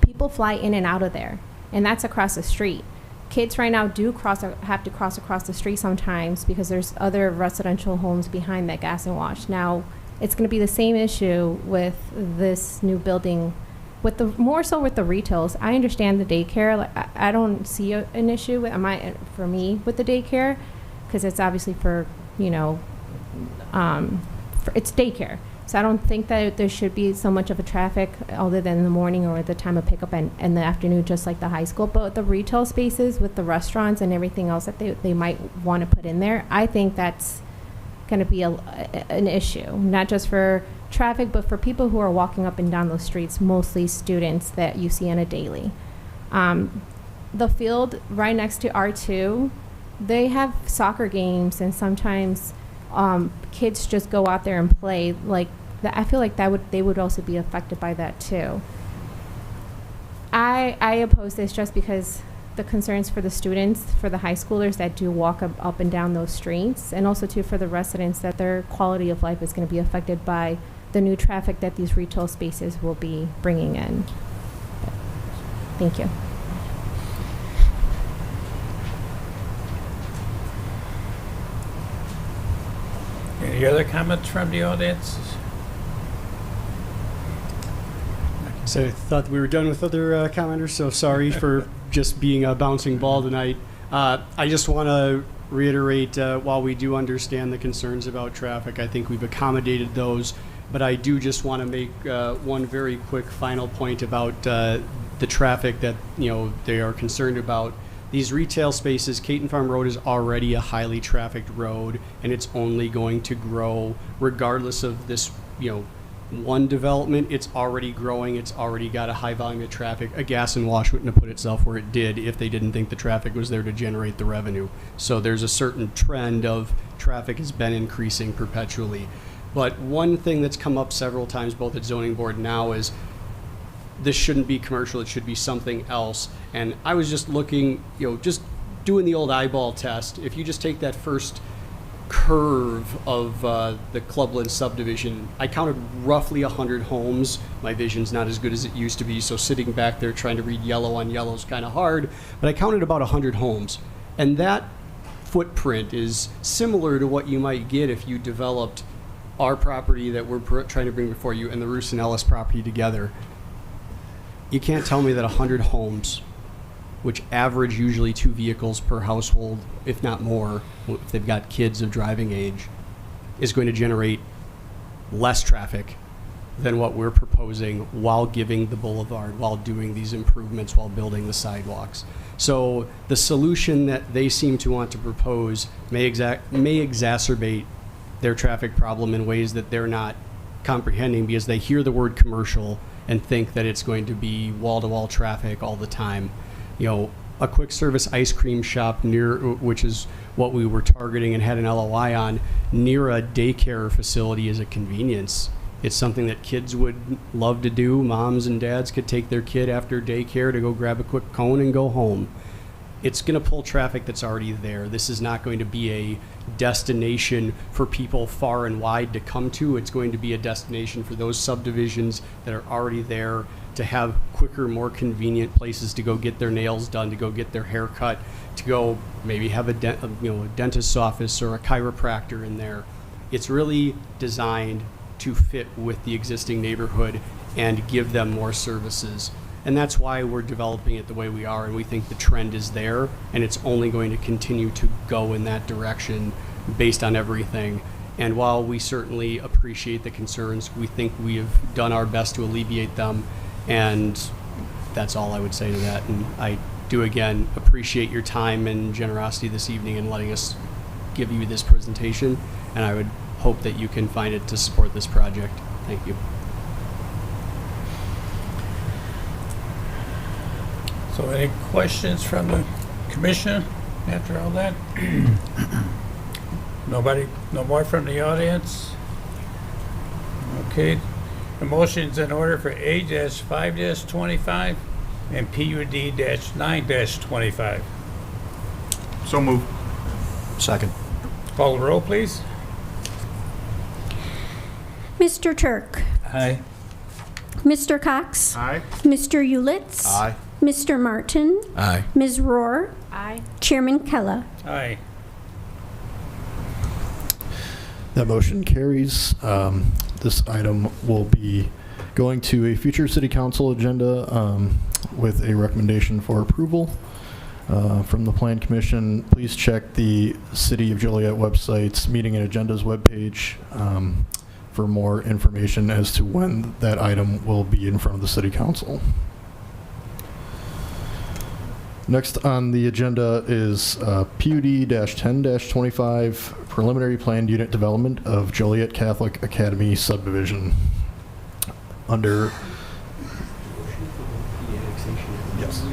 people fly in and out of there, and that's across the street. Kids right now have to cross across the street sometimes because there's other residential homes behind that gas and wash. Now, it's going to be the same issue with this new building, more so with the retails. I understand the daycare. Like, I don't see an issue for me with the daycare, because it's obviously for it's daycare. So I don't think that there should be so much of a traffic other than in the morning or the time of pickup and the afternoon, just like the high school. But the retail spaces with the restaurants and everything else that they might want to put in there, I think that's going to be an issue, not just for traffic, but for people who are walking up and down those streets, mostly students that you see on a daily. The field right next to R2, they have soccer games, and sometimes kids just go out there and play. Like I feel like they would also be affected by that too. I oppose this just because the concerns for the students, for the high schoolers that do walk up and down those streets, and also too for the residents, that their quality of life is going to be affected by the new traffic that these retail spaces will be bringing in. Thank you. Any other comments from the audience? So I thought we were done with other commenters, so sorry for just being a bouncing ball tonight. I just want to reiterate, while we do understand the concerns about traffic, I think we've accommodated those, but I do just want to make one very quick final point about the traffic that they are concerned about. These retail spaces, Caton Farm Road is already a highly trafficked road, and it's only going to grow regardless of this, one development. It's already growing. It's already got a high volume of traffic. A gas and wash wouldn't have put itself where it did if they didn't think the traffic was there to generate the revenue. So there's a certain trend of traffic has been increasing perpetually. But one thing that's come up several times, both at zoning board now, is this shouldn't be commercial, it should be something else. And I was just looking, just doing the old eyeball test. If you just take that first curve of the Clubland subdivision, I counted roughly 100 homes. My vision's not as good as it used to be, so sitting back there trying to read yellow on yellow is kind of hard, but I counted about 100 homes. And that footprint is similar to what you might get if you developed our property that we're trying to bring before you and the Roos and Ellis property together. You can't tell me that 100 homes, which average usually 2 vehicles per household, if not more, if they've got kids of driving age, is going to generate less traffic than what we're proposing while giving the boulevard, while doing these improvements, while building the sidewalks. So the solution that they seem to want to propose may exacerbate their traffic problem in ways that they're not comprehending, because they hear the word commercial and think that it's going to be wall-to-wall traffic all the time. A quick service ice cream shop which is what we were targeting and had an LOI on, near a daycare facility is a convenience. It's something that kids would love to do. Moms and dads could take their kid after daycare to go grab a quick cone and go home. It's going to pull traffic that's already there. This is not going to be a destination for people far and wide to come to. It's going to be a destination for those subdivisions that are already there to have quicker, more convenient places to go get their nails done, to go get their hair cut, to go maybe have a dentist's office or a chiropractor in there. It's really designed to fit with the existing neighborhood and give them more services. And that's why we're developing it the way we are, and we think the trend is there, and it's only going to continue to go in that direction based on everything. And while we certainly appreciate the concerns, we think we have done our best to alleviate them, and that's all I would say to that. And I do, again, appreciate your time and generosity this evening in letting us give you this presentation, and I would hope that you can find it to support this project. Thank you. So any questions from the commission after all that? Nobody, no more from the audience? Okay, the motion's in order for A-5-25 and PUD-9-25. So moved. Second. Call the roll, please. Mr. Turk. Aye. Mr. Cox. Aye. Mr. Ulitz. Aye. Mr. Martin. Aye. Ms. Rohr. Aye. Chairman Kella. Aye. That motion carries. This item will be going to a future city council agenda with a recommendation for approval from the Plan Commission. Please check the City of Joliet website's meeting and agendas webpage for more information as to when that item will be in front of the city council. Next on the agenda is PUD-10-25, preliminary planned unit development of Joliet Catholic Academy subdivision. Under yes.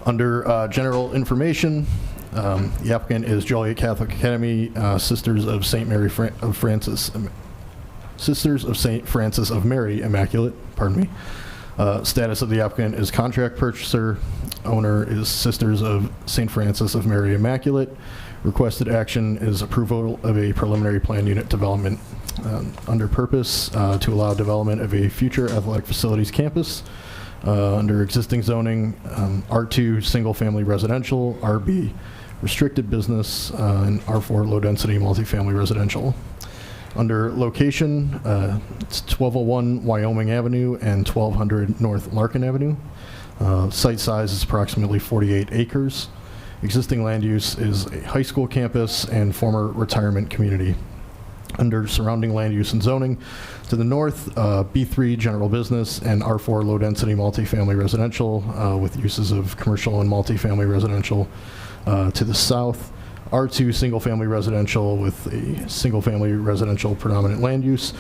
Under general information, the applicant is Joliet Catholic Academy, Sisters of St. Mary of Francis, Sisters of St. Francis of Mary Immaculate. Pardon me. Status of the applicant is contract purchaser. Owner is Sisters of St. Francis of Mary Immaculate. Requested action is approval of a preliminary plan unit development under purpose to allow development of a future athletic facilities campus under existing zoning, R2 single family residential, RB restricted business, and R4 low density multifamily residential. Under location, it's 1201 Wyoming Avenue and 1200 North Larkin Avenue. Site size is approximately 48 acres. Existing land use is a high school campus and former retirement community. Under surrounding land use and zoning, to the north, B3 general business and R4 low density multifamily residential with uses of commercial and multifamily residential. To the south, R2 single-family residential with a single-family residential predominant land use.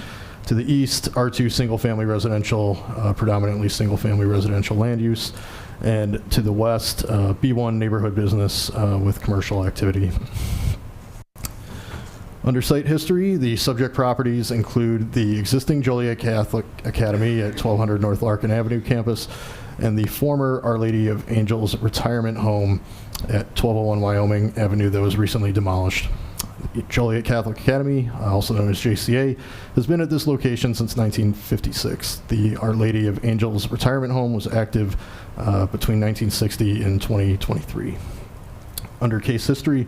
To the east, R2 single-family residential, predominantly single-family residential land use. And to the west, B1 neighborhood business with commercial activity. Under site history, the subject properties include the existing Joliet Catholic Academy at 1200 North Larkin Avenue campus and the former Our Lady of Angels retirement home at 1201 Wyoming Avenue that was recently demolished. Joliet Catholic Academy, also known as JCA, has been at this location since 1956. The Our Lady of Angels retirement home was active between 1960 and 2023. Under case history,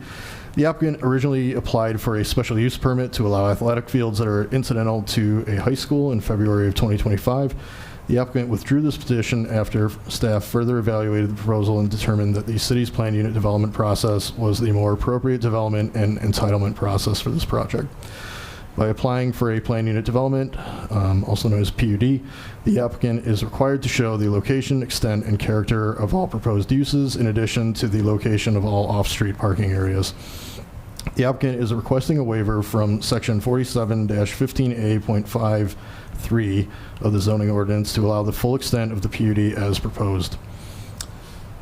the applicant originally applied for a special use permit to allow athletic fields that are incidental to a high school in February of 2025. The applicant withdrew this petition after staff further evaluated the proposal and determined that the city's planned unit development process was the more appropriate development and entitlement process for this project. By applying for a planned unit development, also known as PUD, the applicant is required to show the location, extent, and character of all proposed uses, in addition to the location of all off-street parking areas. The applicant is requesting a waiver from section 47-15A.53 of the zoning ordinance to allow the full extent of the PUD as proposed.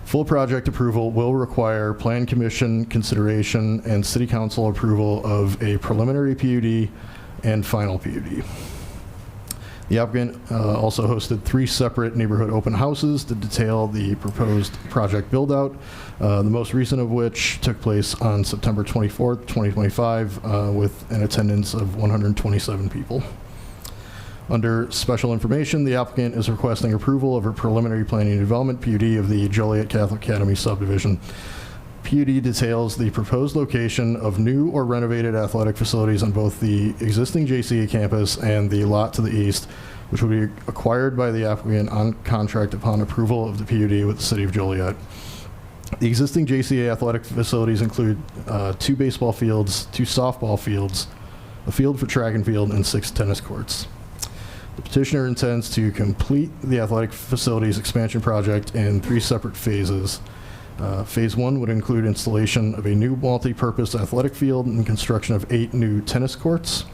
Full project approval will require Plan Commission consideration and City Council approval of a preliminary PUD and final PUD. The applicant also hosted 3 separate neighborhood open houses to detail the proposed project build-out, the most recent of which took place on September 24th, 2025, with an attendance of 127 people. Under special information, the applicant is requesting approval of a preliminary planning and development PUD of the Joliet Catholic Academy subdivision. PUD details the proposed location of new or renovated athletic facilities on both the existing JCA campus and the lot to the east, which will be acquired by the applicant on contract upon approval of the PUD with the City of Joliet. The existing JCA athletic facilities include 2 baseball fields, 2 softball fields, a field for track and field, and 6 tennis courts. The petitioner intends to complete the athletic facilities expansion project in 3 separate phases. Phase 1 would include installation of a new multi-purpose athletic field and construction of 8 new tennis courts.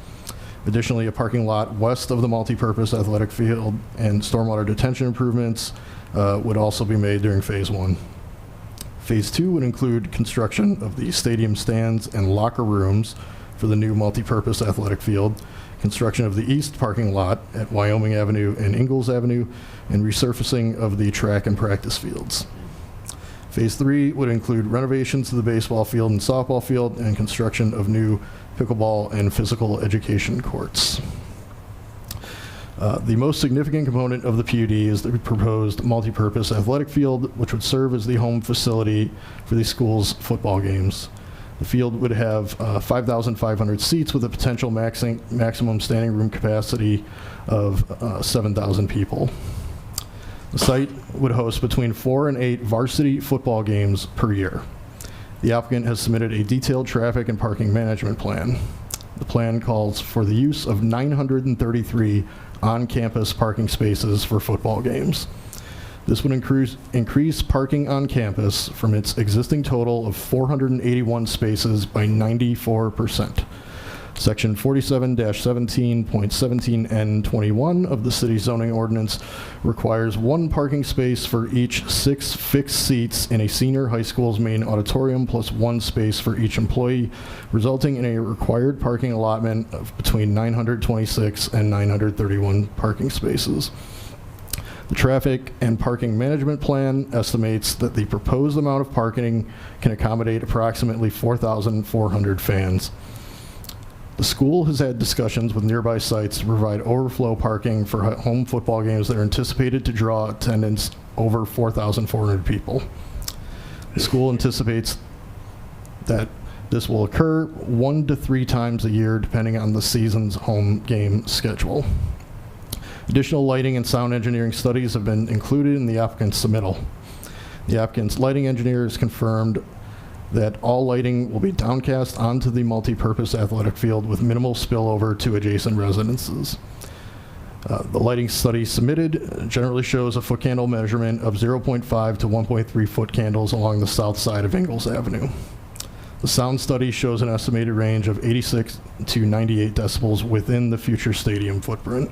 Additionally, a parking lot west of the multipurpose athletic field and stormwater detention improvements would also be made during Phase 1. Phase 2 would include construction of the stadium stands and locker rooms for the new multipurpose athletic field, construction of the east parking lot at Wyoming Avenue and Ingalls Avenue, and resurfacing of the track and practice fields. Phase 3 would include renovations to the baseball field and softball field and construction of new pickleball and physical education courts. The most significant component of the PUD is the proposed multipurpose athletic field, which would serve as the home facility for the school's football games. The field would have 5,500 seats with a potential maximum standing room capacity of 7,000 people. The site would host between 4 and 8 varsity football games per year. The applicant has submitted a detailed traffic and parking management plan. The plan calls for the use of 933 on-campus parking spaces for football games. This would increase parking on campus from its existing total of 481 spaces by 94%. Section 47-17.17N21 of the city zoning ordinance requires 1 parking space for each 6 fixed seats in a senior high school's main auditorium plus 1 space for each employee, resulting in a required parking allotment of between 926 and 931 parking spaces. The traffic and parking management plan estimates that the proposed amount of parking can accommodate approximately 4,400 fans. The school has had discussions with nearby sites to provide overflow parking for home football games that are anticipated to draw attendance over 4,400 people. The school anticipates that this will occur 1 to 3 times a year, depending on the season's home game schedule. Additional lighting and sound engineering studies have been included in the applicant's submittal. The applicant's lighting engineer has confirmed that all lighting will be downcast onto the multi-purpose athletic field with minimal spillover to adjacent residences. The lighting study submitted generally shows a foot candle measurement of 0.5 to 1.3 foot candles along the south side of Ingalls Avenue. The sound study shows an estimated range of 86 to 98 decibels within the future stadium footprint.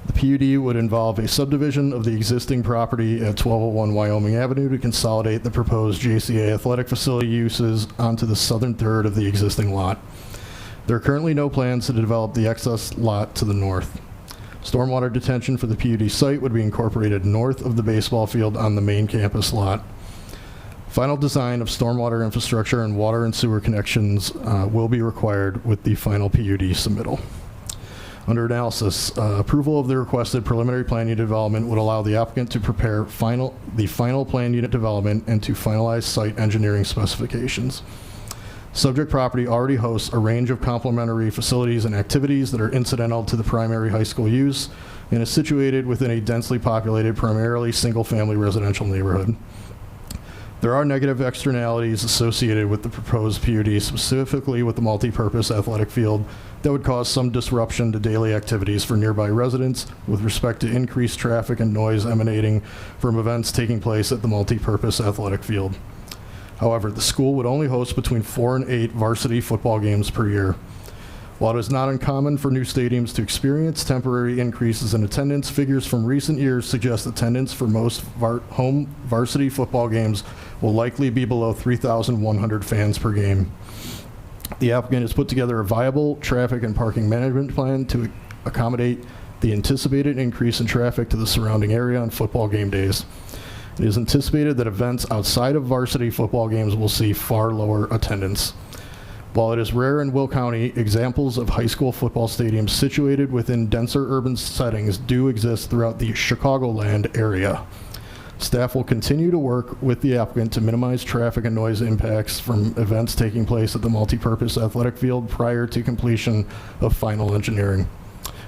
The PUD would involve a subdivision of the existing property at 1201 Wyoming Avenue to consolidate the proposed JCA athletic facility uses onto the southern third of the existing lot. There are currently no plans to develop the excess lot to the north. Stormwater detention for the PUD site would be incorporated north of the baseball field on the main campus lot. Final design of stormwater infrastructure and water and sewer connections will be required with the final PUD submittal. Under analysis, approval of the requested preliminary plan unit development would allow the applicant to prepare the final plan unit development and to finalize site engineering specifications. Subject property already hosts a range of complementary facilities and activities that are incidental to the primary high school use and is situated within a densely populated, primarily single-family residential neighborhood. There are negative externalities associated with the proposed PUD, specifically with the multi-purpose athletic field, that would cause some disruption to daily activities for nearby residents with respect to increased traffic and noise emanating from events taking place at the multi-purpose athletic field. However, the school would only host between 4 and 8 varsity football games per year. While it is not uncommon for new stadiums to experience temporary increases in attendance, figures from recent years suggest attendance for most home varsity football games will likely be below 3,100 fans per game. The applicant has put together a viable traffic and parking management plan to accommodate the anticipated increase in traffic to the surrounding area on football game days. It is anticipated that events outside of varsity football games will see far lower attendance. While it is rare in Will County, examples of high school football stadiums situated within denser urban settings do exist throughout the Chicagoland area. Staff will continue to work with the applicant to minimize traffic and noise impacts from events taking place at the multipurpose athletic field prior to completion of final engineering.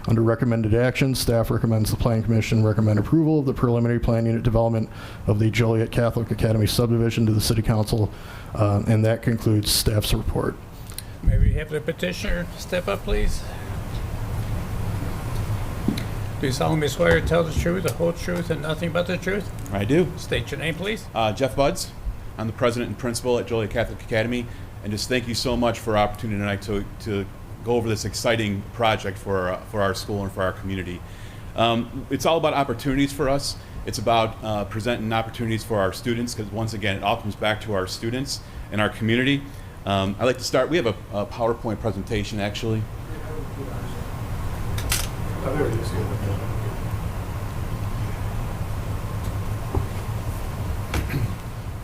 Under recommended action, staff recommends the Planning Commission recommend approval of the preliminary plan unit development of the Joliet Catholic Academy subdivision to the City Council, and that concludes staff's report. May we have the petitioner step up, please? Do you solemnly swear to tell the truth, the whole truth, and nothing but the truth? I do. State your name, please. Jeff Buds. I'm the president and principal at Joliet Catholic Academy, and just thank you so much for our opportunity tonight to go over this exciting project for our school and for our community. It's all about opportunities for us. It's about presenting opportunities for our students, because once again, it all comes back to our students and our community. I'd like to start. We have a PowerPoint presentation, actually.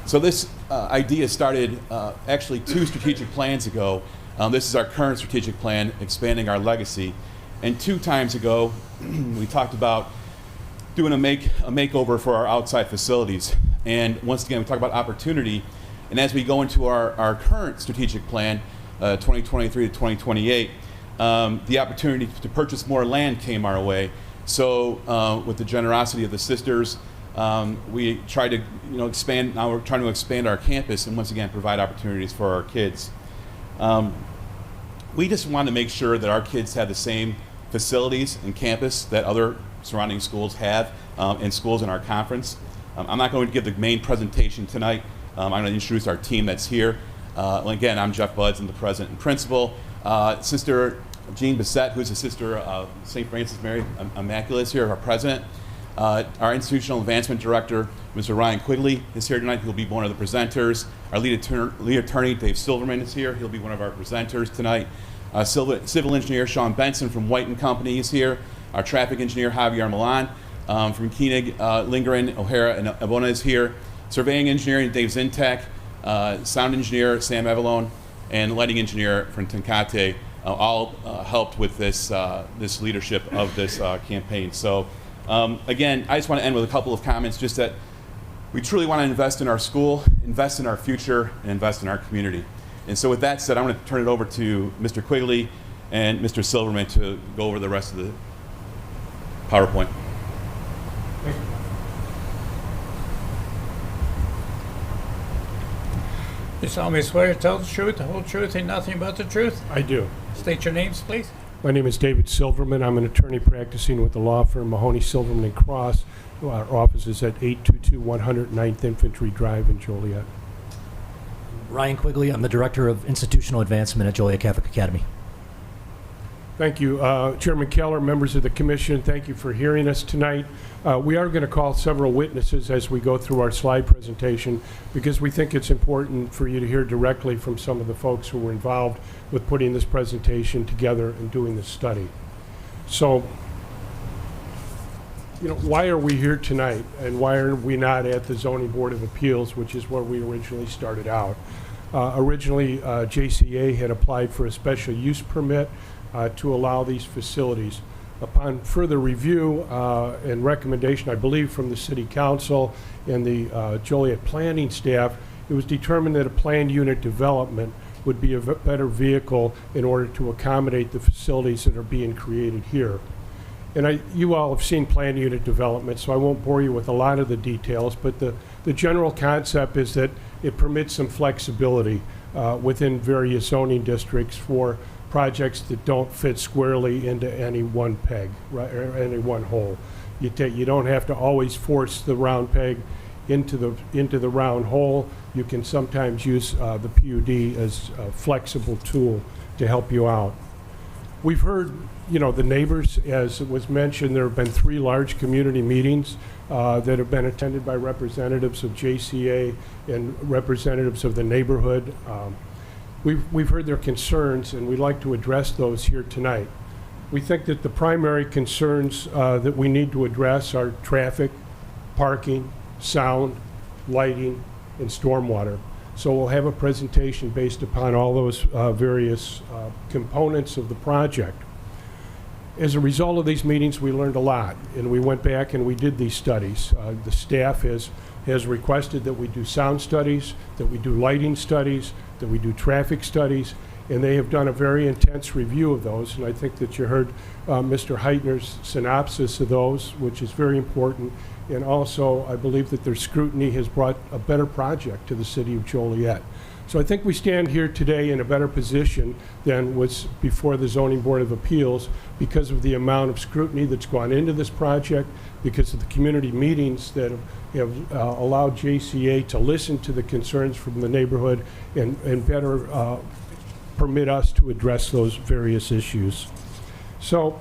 So this idea started actually 2 strategic plans ago. This is our current strategic plan, expanding our legacy. And 2 times ago, we talked about doing a makeover for our outside facilities. And once again, we talk about opportunity. And as we go into our current strategic plan, 2023 to 2028, the opportunity to purchase more land came our way. So with the generosity of the sisters, we tried to expand. Now we're trying to expand our campus and once again provide opportunities for our kids. We just want to make sure that our kids have the same facilities and campus that other surrounding schools have, and schools in our conference. I'm not going to give the main presentation tonight. I'm going to introduce our team that's here. Again, I'm Jeff Buds, I'm the president and principal. Sister Jean Bissett, who's a sister of St. Francis Mary Immaculate, is here, our president. Our institutional advancement director, Mr. Ryan Quigley, is here tonight. He'll be one of the presenters. Our lead attorney, Dave Silverman, is here. He'll be one of our presenters tonight. Civil engineer Sean Benson from White & Company is here. Our traffic engineer, Javier Milan, from Koenig, Lindgren, O'Hara, and Abona is here. Surveying engineering, Dave Zintek. Sound engineer, Sam Avalone, and lighting engineer from Tenkate, all helped with this leadership of this campaign. So again, I just want to end with a couple of comments, just that we truly want to invest in our school, invest in our future, and invest in our community. And so with that said, I'm going to turn it over to Mr. Quigley and Mr. Silverman to go over the rest of the PowerPoint. You solemnly swear to tell the truth, the whole truth, and nothing but the truth? I do. State your names, please. My name is David Silverman. I'm an attorney practicing with the law firm Mahoney, Silverman and Cross. Our office is at 822 109th Infantry Drive in Joliet. Ryan Quigley. I'm the Director of Institutional Advancement at Joliet Catholic Academy. Thank you. Chairman Keller, members of the commission, thank you for hearing us tonight. We are going to call several witnesses as we go through our slide presentation, because we think it's important for you to hear directly from some of the folks who were involved with putting this presentation together and doing this study. So, why are we here tonight, and why are we not at the Zoning Board of Appeals, which is where we originally started out? Originally, JCA had applied for a special use permit to allow these facilities. Upon further review and recommendation, I believe, from the City Council and the Joliet planning staff, it was determined that a planned unit development would be a better vehicle in order to accommodate the facilities that are being created here. And you all have seen planned unit development, so I won't bore you with a lot of the details, but the general concept is that it permits some flexibility within various zoning districts for projects that don't fit squarely into any one peg, right, or any one hole. You don't have to always force the round peg into the round hole. You can sometimes use the PUD as a flexible tool to help you out. We've heard, the neighbors, as it was mentioned, there have been 3 large community meetings that have been attended by representatives of JCA and representatives of the neighborhood. We've heard their concerns, and we'd like to address those here tonight. We think that the primary concerns that we need to address are traffic, parking, sound, lighting, and stormwater. So we'll have a presentation based upon all those various components of the project. As a result of these meetings, we learned a lot, and we went back and we did these studies. The staff has requested that we do sound studies, that we do lighting studies, that we do traffic studies, and they have done a very intense review of those. And I think that you heard Mr. Heitner's synopsis of those, which is very important. And also, I believe that their scrutiny has brought a better project to the city of Joliet. So I think we stand here today in a better position than was before the Zoning Board of Appeals, because of the amount of scrutiny that's gone into this project, because of the community meetings that have allowed JCA to listen to the concerns from the neighborhood and better permit us to address those various issues. So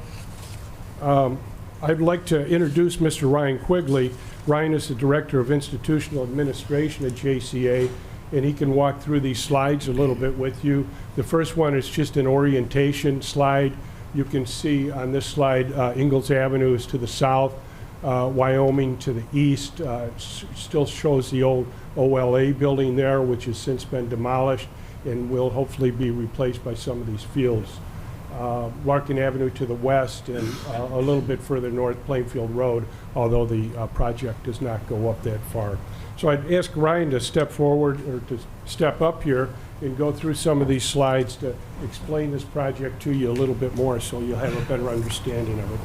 I'd like to introduce Mr. Ryan Quigley. Ryan is the Director of Institutional Administration at JCA, and he can walk through these slides a little bit with you. The first one is just an orientation slide. You can see on this slide, Ingalls Avenue is to the south, Wyoming to the east. Still shows the old OLA building there, which has since been demolished and will hopefully be replaced by some of these fields. Larkin Avenue to the west, and a little bit further north, Plainfield Road, although the project does not go up that far. So I'd ask Ryan to step forward, or to step up here and go through some of these slides to explain this project to you a little bit more so you'll have a better understanding of it.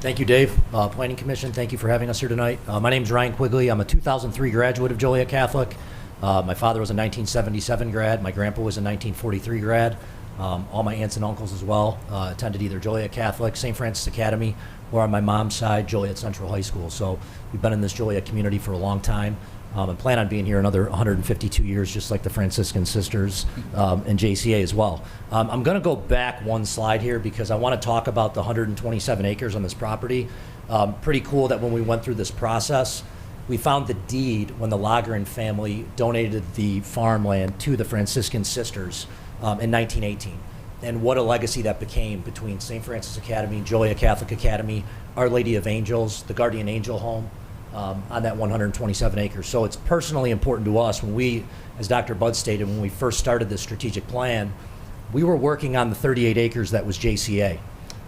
Thank you, Dave. Planning Commission, thank you for having us here tonight. My name is Ryan Quigley. I'm a 2003 graduate of Joliet Catholic. My father was a 1977 grad. My grandpa was a 1943 grad. All my aunts and uncles as well attended either Joliet Catholic, St. Francis Academy, or on my mom's side, Joliet Central High School. So we've been in this Joliet community for a long time, and plan on being here another 152 years, just like the Franciscan Sisters and JCA as well. I'm going to go back one slide here because I want to talk about the 127 acres on this property. Pretty cool that when we went through this process, we found the deed when the Lagerin family donated the farmland to the Franciscan Sisters in 1918. And what a legacy that became between St. Francis Academy, Joliet Catholic Academy, Our Lady of Angels, the Guardian Angel Home on that 127 acres. So it's personally important to us when we, as Dr. Budd stated, when we first started this strategic plan, we were working on the 38 acres that was JCA.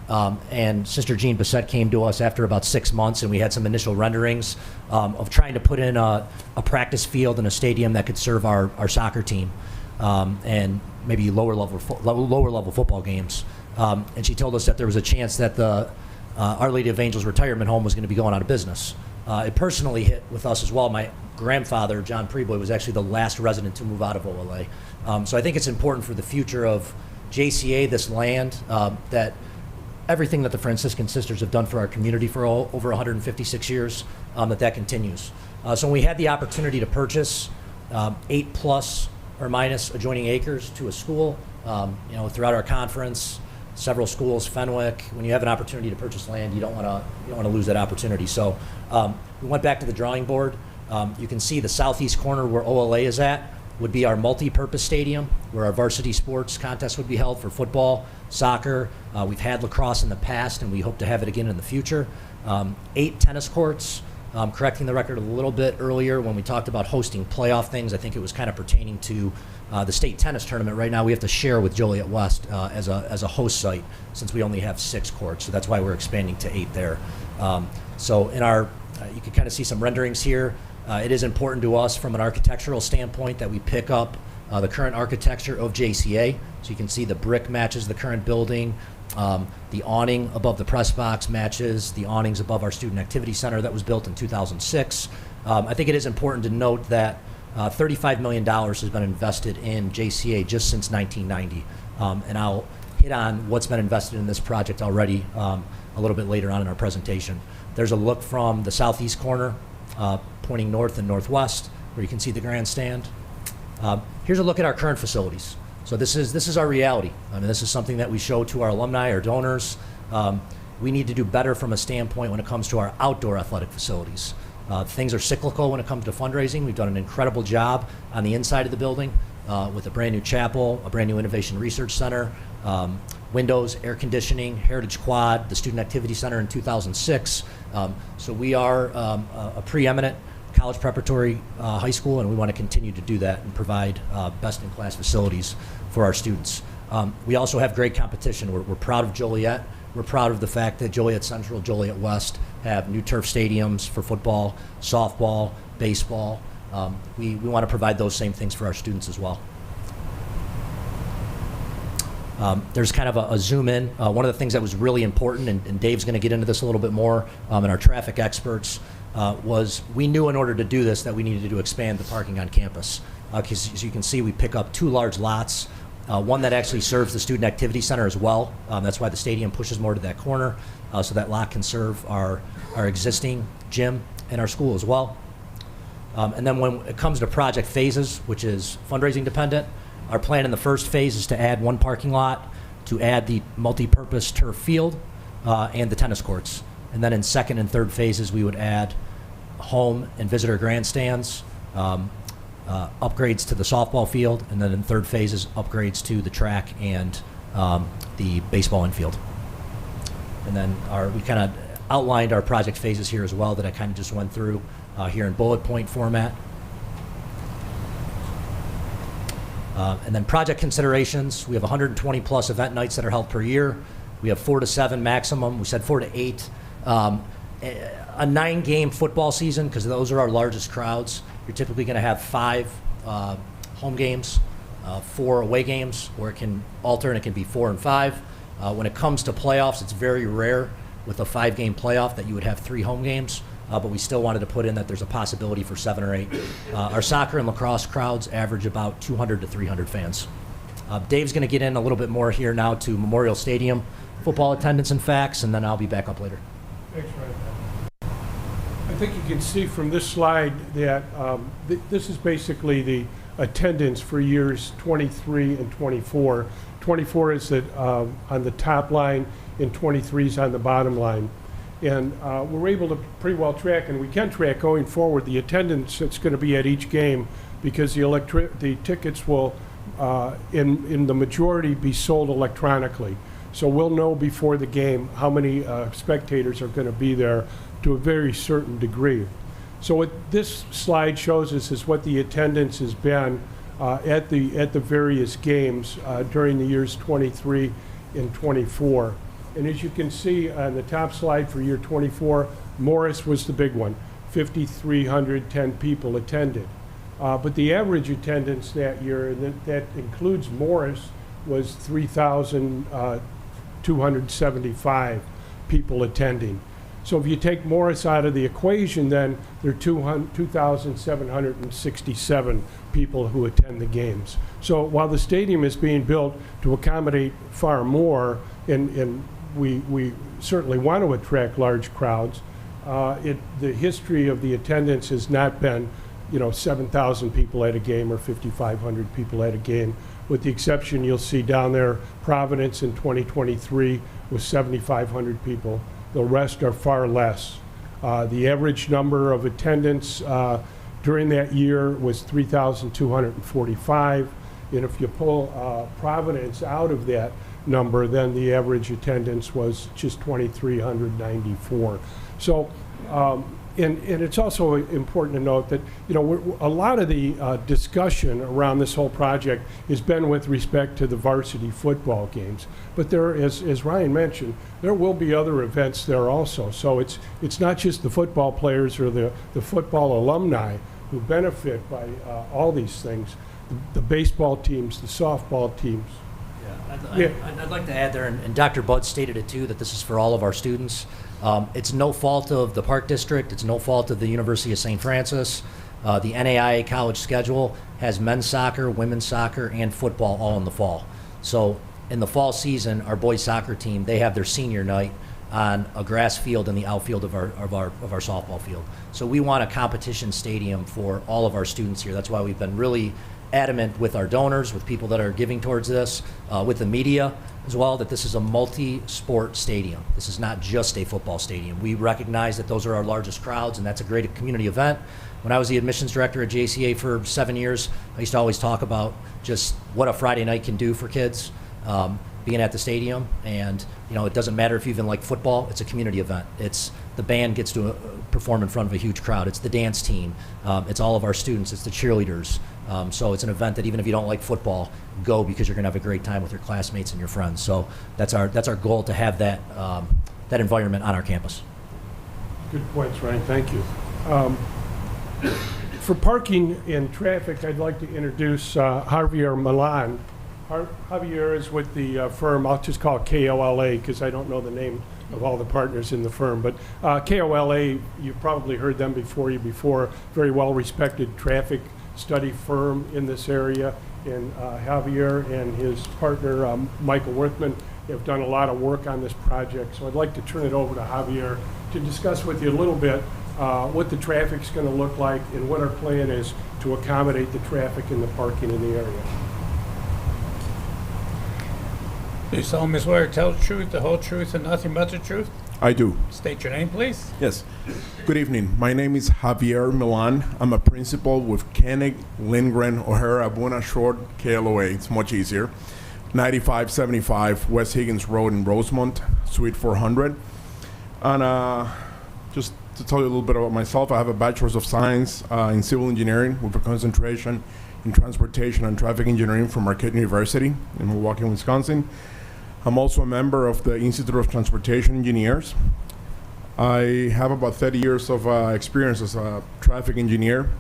And Sister Jean Bissett came to us after about 6 months, and we had some initial renderings of trying to put in a practice field and a stadium that could serve our soccer team and maybe lower level football games. And she told us that there was a chance that the Our Lady of Angels retirement home was going to be going out of business. It personally hit with us as well. My grandfather, John Preboy, was actually the last resident to move out of OLA. So I think it's important for the future of JCA, this land, that everything that the Franciscan Sisters have done for our community for over 156 years, that continues. So when we had the opportunity to purchase 8 plus or minus adjoining acres to a school, throughout our conference, several schools, Fenwick, when you have an opportunity to purchase land, you don't want to lose that opportunity. So we went back to the drawing board. You can see the southeast corner where OLA is at would be our multi-purpose stadium, where our varsity sports contests would be held for football, soccer. We've had lacrosse in the past, and we hope to have it again in the future. 8 tennis courts. Correcting the record a little bit earlier when we talked about hosting playoff things, I think it was kind of pertaining to the state tennis tournament. Right now we have to share with Joliet West as a host site, since we only have 6 courts, so that's why we're expanding to 8 there. So in our, you can kind of see some renderings here. It is important to us from an architectural standpoint that we pick up the current architecture of JCA. So you can see the brick matches the current building. The awning above the press box matches the awnings above our Student Activity Center that was built in 2006. I think it is important to note that $35 million has been invested in JCA just since 1990. And I'll hit on what's been invested in this project already a little bit later on in our presentation. There's a look from the southeast corner pointing north and northwest where you can see the grandstand. Here's a look at our current facilities. So this is our reality. I mean, this is something that we show to our alumni, our donors. We need to do better from a standpoint when it comes to our outdoor athletic facilities. Things are cyclical when it comes to fundraising. We've done an incredible job on the inside of the building with a brand new chapel, a brand new innovation research center, windows, air conditioning, Heritage Quad, the Student Activity Center in 2006. So we are a preeminent college preparatory high school, and we want to continue to do that and provide best-in-class facilities for our students. We also have great competition. We're proud of Joliet. We're proud of the fact that Joliet Central, Joliet West have new turf stadiums for football, softball, baseball. We want to provide those same things for our students as well. There's kind of a zoom in. One of the things that was really important, and Dave's going to get into this a little bit more, and our traffic experts, was we knew in order to do this that we needed to expand the parking on campus. Because as you can see, we pick up 2 large lots, one that actually serves the Student Activity Center as well. That's why the stadium pushes more to that corner, so that lot can serve our existing gym and our school as well. And then when it comes to project phases, which is fundraising dependent, Our plan in the first phase is to add one parking lot, to add the multi-purpose turf field, and the tennis courts. And then in second and third phases, we would add home and visitor grandstands, upgrades to the softball field, and then in third phases, upgrades to the track and the baseball infield. And then we kind of outlined our project phases here as well that I kind of just went through here in bullet point format. And then project considerations, we have 120 plus event nights that are held per year. We have 4 to 7 maximum. We said 4 to 8. A 9-game football season, because those are our largest crowds. You're typically going to have 5 home games, 4 away games, or it can alter and it can be 4 and 5. When it comes to playoffs, it's very rare with a 5-game playoff that you would have 3 home games. But we still wanted to put in that there's a possibility for 7 or 8. Our soccer and lacrosse crowds average about 200 to 300 fans. Dave's going to get in a little bit more here now to Memorial Stadium, football attendance and facts, and then I'll be back up later. Thanks, Ryan. I think you can see from this slide that this is basically the attendance for years 23 and 24. 24 is on the top line, and 23 is on the bottom line. And we're able to pretty well track, and we can track going forward, the attendance that's going to be at each game, because the tickets will, in the majority, be sold electronically. So we'll know before the game how many spectators are going to be there to a very certain degree. So what this slide shows us is what the attendance has been at the various games during the years 23 and 24. And as you can see on the top slide for year 24, Morris was the big one. 5,310 people attended. But the average attendance that year, and that includes Morris, was 3,275 people attending. So if you take Morris out of the equation, then there are 2,767 people who attend the games. So while the stadium is being built to accommodate far more, and we certainly want to attract large crowds, the history of the attendance has not been, 7,000 people at a game or 5,500 people at a game, with the exception you'll see down there, Providence in 2023 was 7,500 people. The rest are far less. The average number of attendance during that year was 3,245, and if you pull Providence out of that number, then the average attendance was just 2,394. So, and it's also important to note that, a lot of the discussion around this whole project has been with respect to the varsity football games. But there, as Ryan mentioned, there will be other events there also. So it's not just the football players or the football alumni who benefit by all these things. The baseball teams, the softball teams. I'd like to add there, and Dr. Budd stated it too, that this is for all of our students. It's no fault of the Park District. It's no fault of the University of St. Francis. The NAIA college schedule has men's soccer, women's soccer, and football all in the fall. So in the fall season, our boys soccer team, they have their senior night on a grass field in the outfield of our softball field. So we want a competition stadium for all of our students here. That's why we've been really adamant with our donors, with people that are giving towards this, with the media as well, that this is a multi-sport stadium. This is not just a football stadium. We recognize that those are our largest crowds, and that's a great community event. When I was the admissions director at JCA for 7 years, I used to always talk about just what a Friday night can do for kids, being at the stadium. And it doesn't matter if you even like football, it's a community event. It's the band gets to perform in front of a huge crowd. It's the dance team. It's all of our students. It's the cheerleaders. So it's an event that even if you don't like football, go, because you're going to have a great time with your classmates and your friends. So that's our goal, to have that environment on our campus. Good points, Ryan. Thank you. For parking and traffic, I'd like to introduce Javier Milan. Javier is with the firm, I'll just call it KOLA because I don't know the name of all the partners in the firm. But KOLA, you've probably heard them before, very well-respected traffic study firm in this area. And Javier and his partner, Michael Worthman, have done a lot of work on this project. So I'd like to turn it over to Javier to discuss with you a little bit what the traffic's going to look like and what our plan is to accommodate the traffic and the parking in the area. Do you solemnly swear to tell the truth, the whole truth, and nothing but the truth? I do. State your name, please. Yes. Good evening. My name is Javier Milan. I'm a principal with Koenig, Lindgren, O'Hara, Abuna Short, KLOA. It's much easier. 9575 West Higgins Road in Rosemont, Suite 400. And just to tell you a little bit about myself, I have a Bachelor's of Science in Civil Engineering with a concentration in Transportation and Traffic Engineering from Marquette University in Milwaukee, Wisconsin. I'm also a member of the Institute of Transportation Engineers. I have about 30 years of experience as a traffic engineer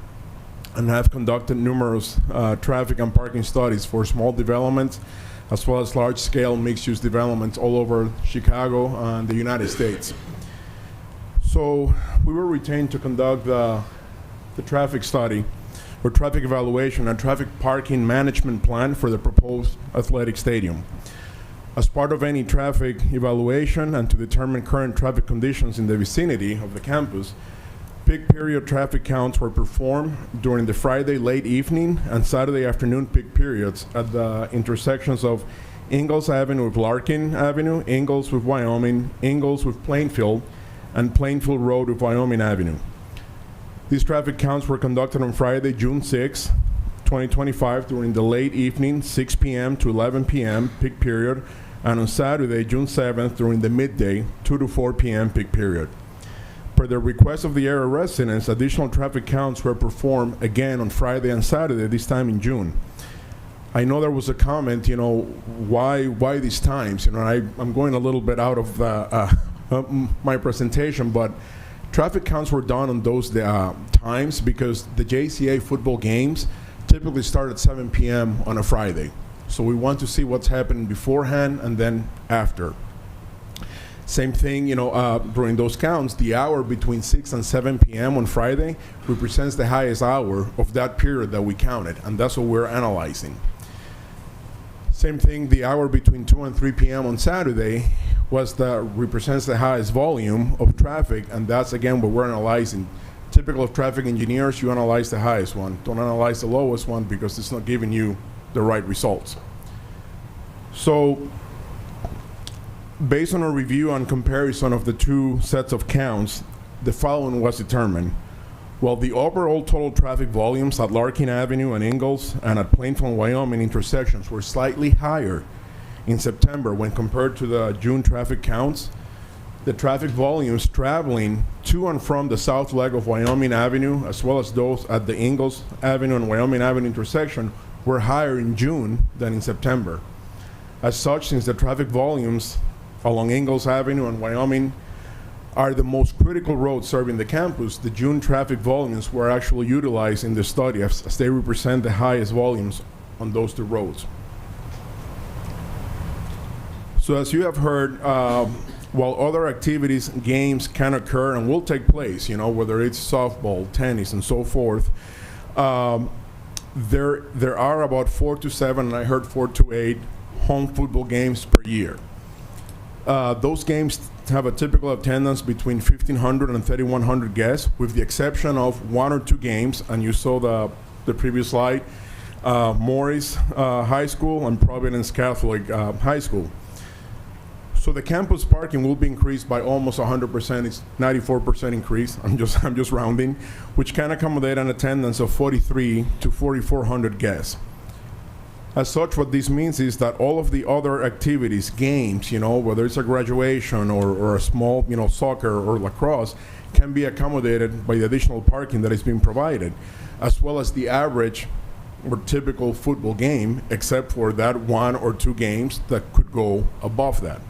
and have conducted numerous traffic and parking studies for small developments as well as large-scale mixed-use developments all over Chicago and the United States. So we were retained to conduct the traffic study or traffic evaluation and traffic parking management plan for the proposed athletic stadium. As part of any traffic evaluation and to determine current traffic conditions in the vicinity of the campus, peak period traffic counts were performed during the Friday late evening and Saturday afternoon peak periods at the intersections of Ingalls Avenue with Larkin Avenue, Ingalls with Wyoming, Ingalls with Plainfield, and Plainfield Road with Wyoming Avenue. These traffic counts were conducted on Friday, June 6, 2025 during the late evening, 6 p.m. to 11 p.m. peak period, and on Saturday, June 7th, during the midday, 2 to 4 p.m. peak period. Per the request of the area residents, additional traffic counts were performed again on Friday and Saturday, this time in June. I know there was a comment, why these times? I'm going a little bit out of my presentation, but traffic counts were done on those times because the JCA football games typically start at 7 p.m. on a Friday. So we want to see what's happening beforehand and then after. Same thing, during those counts, the hour between 6 and 7 p.m. on Friday represents the highest hour of that period that we counted, and that's what we're analyzing. Same thing, the hour between 2 and 3 p.m. on Saturday represents the highest volume of traffic, and that's again what we're analyzing. Typical of traffic engineers, you analyze the highest one. Don't analyze the lowest one because it's not giving you the right results. So, based on a review and comparison of the two sets of counts, the following was determined. While the overall total traffic volumes at Larkin Avenue and Ingalls and at Plainfield, Wyoming intersections were slightly higher in September when compared to the June traffic counts, the traffic volumes traveling to and from the south leg of Wyoming Avenue, as well as those at the Ingalls Avenue and Wyoming Avenue intersection, were higher in June than in September. As such, since the traffic volumes along Ingalls Avenue and Wyoming are the most critical roads serving the campus, the June traffic volumes were actually utilized in the study as they represent the highest volumes on those two roads. So as you have heard, while other activities, games can occur and will take place, whether it's softball, tennis, and so forth, there are about 4 to 7, and I heard 4 to 8 home football games per year. Those games have a typical attendance between 1,500 and 3,100 guests, with the exception of 1 or 2 games, and you saw the previous slide, Morris High School and Providence Catholic High School. So the campus parking will be increased by almost 100%. It's 94% increase. I'm just rounding, which can accommodate an attendance of 4,300 to 4,400 guests. As such, what this means is that all of the other activities, games, whether it's a graduation or a small, soccer or lacrosse, can be accommodated by the additional parking that is being provided, as well as the average or typical football game, except for that 1 or 2 games that could go above that.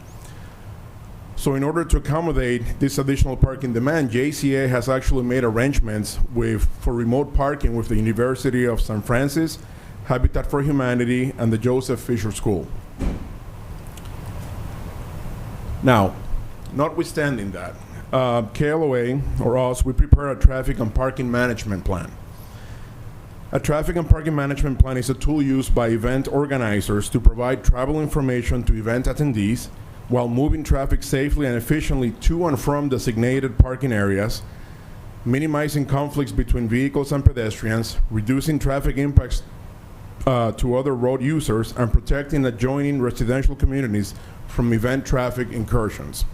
So in order to accommodate this additional parking demand, JCA has actually made arrangements for remote parking with the University of San Francisco, Habitat for Humanity, and the Joseph Fisher School. Now, notwithstanding that, KLOA, or us, we prepare a traffic and parking management plan. A traffic and parking management plan is a tool used by event organizers to provide travel information to event attendees while moving traffic safely and efficiently to and from designated parking areas, minimizing conflicts between vehicles and pedestrians, reducing traffic impacts to other road users and protecting adjoining residential communities from event traffic incursions.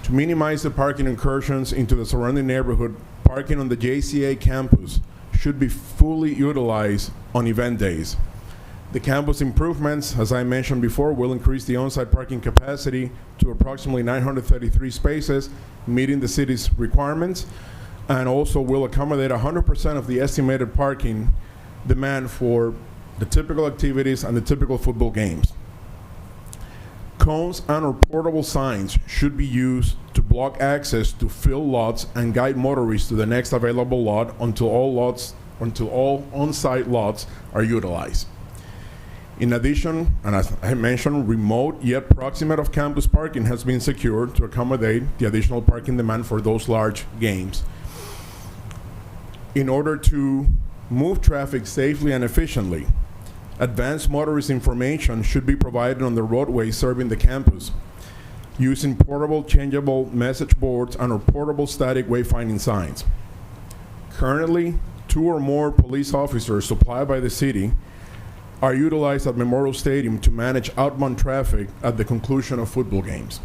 To minimize the parking incursions into the surrounding neighborhood, parking on the JCA campus should be fully utilized on event days. The campus improvements, as I mentioned before, will increase the on-site parking capacity to approximately 933 spaces, meeting the city's requirements, and also will accommodate 100% of the estimated parking demand for the typical activities and the typical football games. Cones and/or portable signs should be used to block access to fill lots and guide motorists to the next available lot until all on-site lots are utilized. In addition, and as I mentioned, remote yet proximate of campus parking has been secured to accommodate the additional parking demand for those large games. In order to move traffic safely and efficiently, advanced motorist information should be provided on the roadway serving the campus, using portable changeable message boards and or portable static wayfinding signs. Currently, 2 or more police officers supplied by the city are utilized at Memorial Stadium to manage outbound traffic at the conclusion of football games.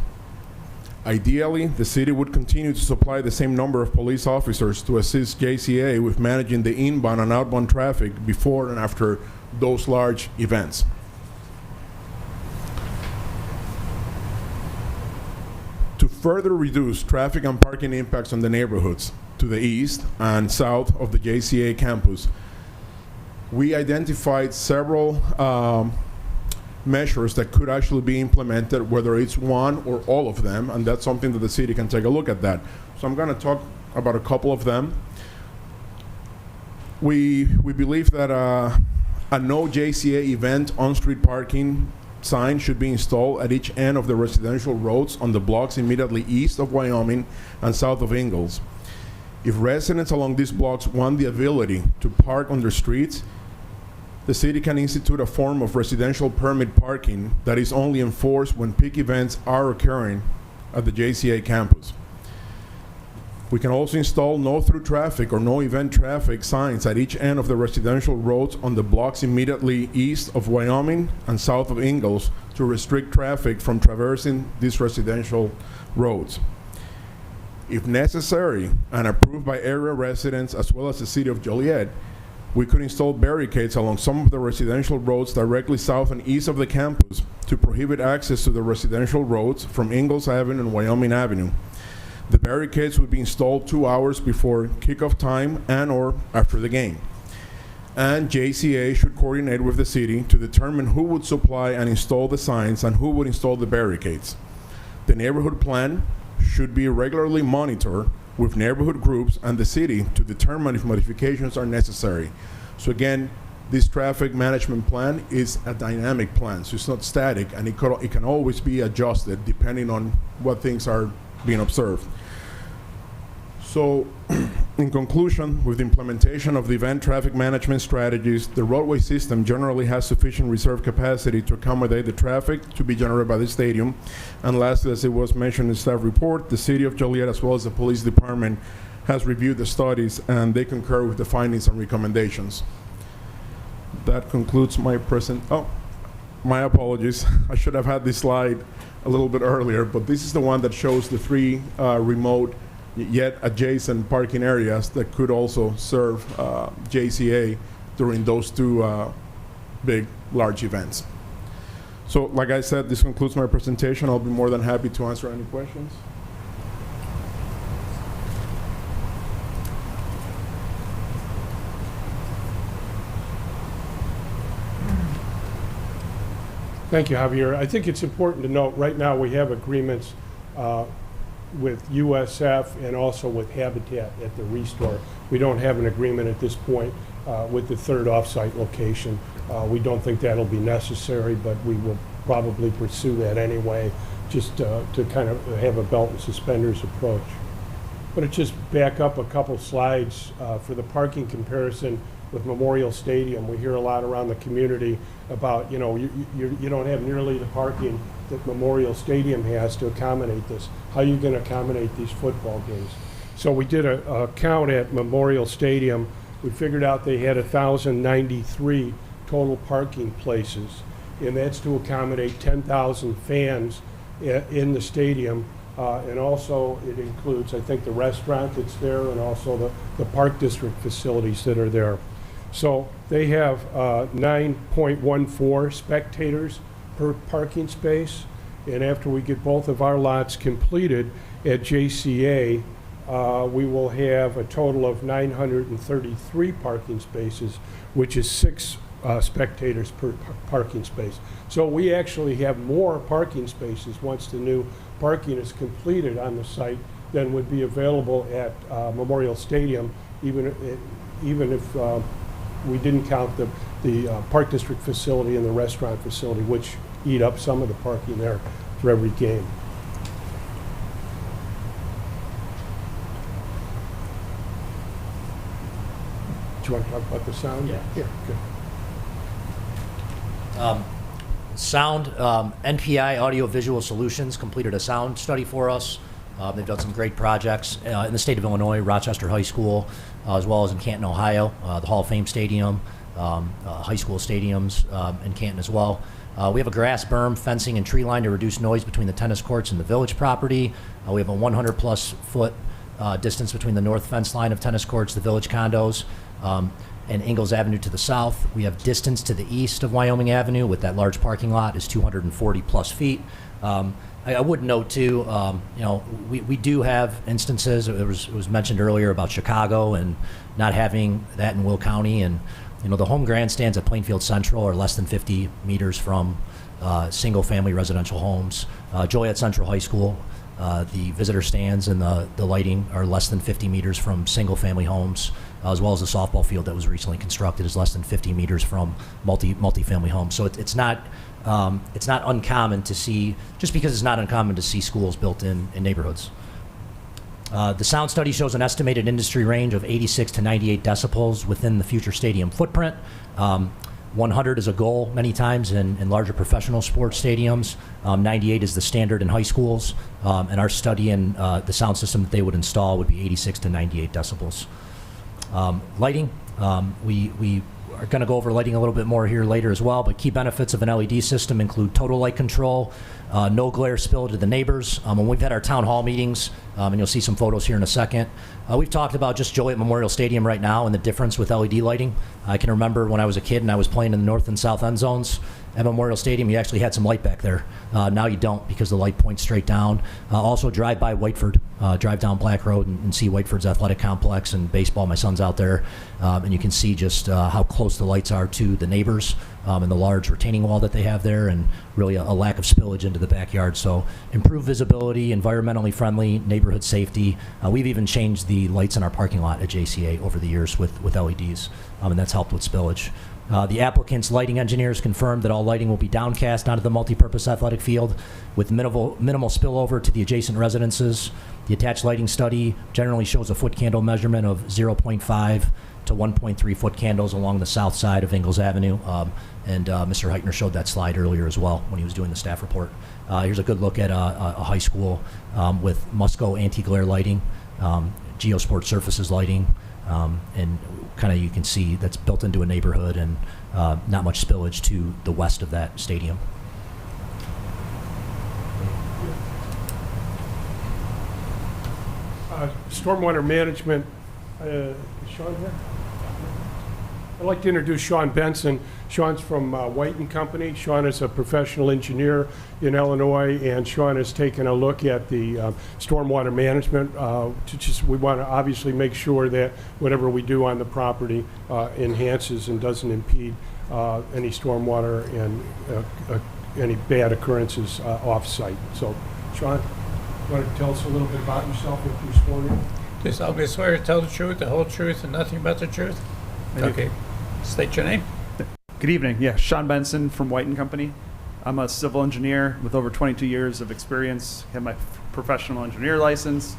Ideally, the city would continue to supply the same number of police officers to assist JCA with managing the inbound and outbound traffic before and after those large events. To further reduce traffic and parking impacts on the neighborhoods to the east and south of the JCA campus, we identified several measures that could actually be implemented, whether it's one or all of them, and that's something that the city can take a look at that. So I'm going to talk about a couple of them. We believe that a no JCA event on-street parking sign should be installed at each end of the residential roads on the blocks immediately east of Wyoming and south of Ingalls. If residents along these blocks want the ability to park on their streets, the city can institute a form of residential permit parking that is only enforced when peak events are occurring at the JCA campus. We can also install no through traffic or no event traffic signs at each end of the residential roads on the blocks immediately east of Wyoming and south of Ingalls to restrict traffic from traversing these residential roads. If necessary and approved by area residents as well as the city of Joliet, we could install barricades along some of the residential roads directly south and east of the campus to prohibit access to the residential roads from Ingalls Avenue and Wyoming Avenue. The barricades would be installed 2 hours before kickoff time and or after the game. And JCA should coordinate with the city to determine who would supply and install the signs and who would install the barricades. The neighborhood plan should be regularly monitored with neighborhood groups and the city to determine if modifications are necessary. So again, this traffic management plan is a dynamic plan, so it's not static, and it can always be adjusted depending on what things are being observed. So in conclusion, with the implementation of the event traffic management strategies, the roadway system generally has sufficient reserve capacity to accommodate the traffic to be generated by the stadium. And lastly, as it was mentioned in the staff report, the city of Joliet as well as the police department has reviewed the studies and they concur with the findings and recommendations. That concludes my my apologies. I should have had this slide a little bit earlier, but this is the one that shows the 3 remote yet adjacent parking areas that could also serve JCA during those 2 big, large events. So like I said, this concludes my presentation. I'll be more than happy to answer any questions. Thank you, Javier. I think it's important to note right now we have agreements with USF and also with Habitat at the Restore. We don't have an agreement at this point with the 3rd offsite location. We don't think that'll be necessary, but we will probably pursue that anyway, just to kind of have a belt and suspenders approach. But to just back up a couple slides for the parking comparison with Memorial Stadium. We hear a lot around the community about, you know, you don't have nearly the parking that Memorial Stadium has to accommodate this. How are you going to accommodate these football games? So we did a count at Memorial Stadium we figured out they had 1,093 total parking places, and that's to accommodate 10,000 fans in the stadium. And also it includes, I think, the restaurant that's there and also the Park District facilities that are there. So they have 9.14 spectators per parking space. And after we get both of our lots completed at JCA, we will have a total of 933 parking spaces, which is 6 spectators per parking space. So we actually have more parking spaces once the new parking is completed on the site than would be available at Memorial Stadium, even if we didn't count the Park District facility and the restaurant facility, which eat up some of the parking there for every game. Do you want to talk about the sound? Yeah. Yeah, good. Sound, NPI Audio Visual Solutions completed a sound study for us. They've done some great projects in the state of Illinois, Rochester High School, as well as in Canton, Ohio, the Hall of Fame Stadium, high school stadiums in Canton as well. We have a grass berm, fencing, and tree line to reduce noise between the tennis courts and the village property. We have a 100-plus foot distance between the north fence line of tennis courts, the village condos, and Ingalls Avenue to the south. We have distance to the east of Wyoming Avenue with that large parking lot is 240-plus feet. I would note too, we do have instances. It was mentioned earlier about Chicago and not having that in Will County, and the home grandstands at Plainfield Central are less than 50 meters from single-family residential homes. Joliet Central High School, the visitor stands and the lighting are less than 50 meters from single-family homes, as well as the softball field that was recently constructed is less than 50 meters from multi-family homes. So it's not uncommon to see, just because it's not uncommon to see schools built in neighborhoods. The sound study shows an estimated industry range of 86 to 98 decibels within the future stadium footprint. 100 is a goal many times in larger professional sports stadiums. 98 is the standard in high schools. And our study and the sound system that they would install would be 86 to 98 decibels. Lighting, we are going to go over lighting a little bit more here later as well, but key benefits of an LED system include total light control, no glare spill to the neighbors. When we've had our town hall meetings, and you'll see some photos here in a second, we've talked about just Joliet Memorial Stadium right now and the difference with LED lighting. I can remember when I was a kid and I was playing in the north and south end zones at Memorial Stadium, you actually had some light back there. Now you don't, because the light points straight down. Also drive by Whiteford, drive down Black Road and see Whiteford's athletic complex and baseball. My son's out there, and you can see just how close the lights are to the neighbors and the large retaining wall that they have there, and really a lack of spillage into the backyard. So improved visibility, environmentally friendly, neighborhood safety. We've even changed the lights in our parking lot at JCA over the years with LEDs, and that's helped with spillage. The applicant's lighting engineers confirmed that all lighting will be downcast onto the multipurpose athletic field with minimal spillover to the adjacent residences. The attached lighting study generally shows a foot candle measurement of 0.5 to 1.3 foot candles along the south side of Ingalls Avenue. And Mr. Heitner showed that slide earlier as well when he was doing the staff report. Here's a good look at a high school with Musco anti-glare lighting, Geosport surfaces lighting, and kind of you can see that's built into a neighborhood and not much spillage to the west of that stadium. Stormwater management, is Sean here? I'd like to introduce Sean Benson. Sean's from White & Company. Sean is a professional engineer in Illinois, and Sean has taken a look at the stormwater management. We want to obviously make sure that whatever we do on the property enhances and doesn't impede any stormwater and any bad occurrences off-site. So, Sean, you want to tell us a little bit about yourself if you're sworn in? Please, I'll be swear to tell the truth, the whole truth, and nothing but the truth. Okay. State your name. Good evening. Yeah, Sean Benson from White & Company. I'm a civil engineer with over 22 years of experience. Have my professional engineer license,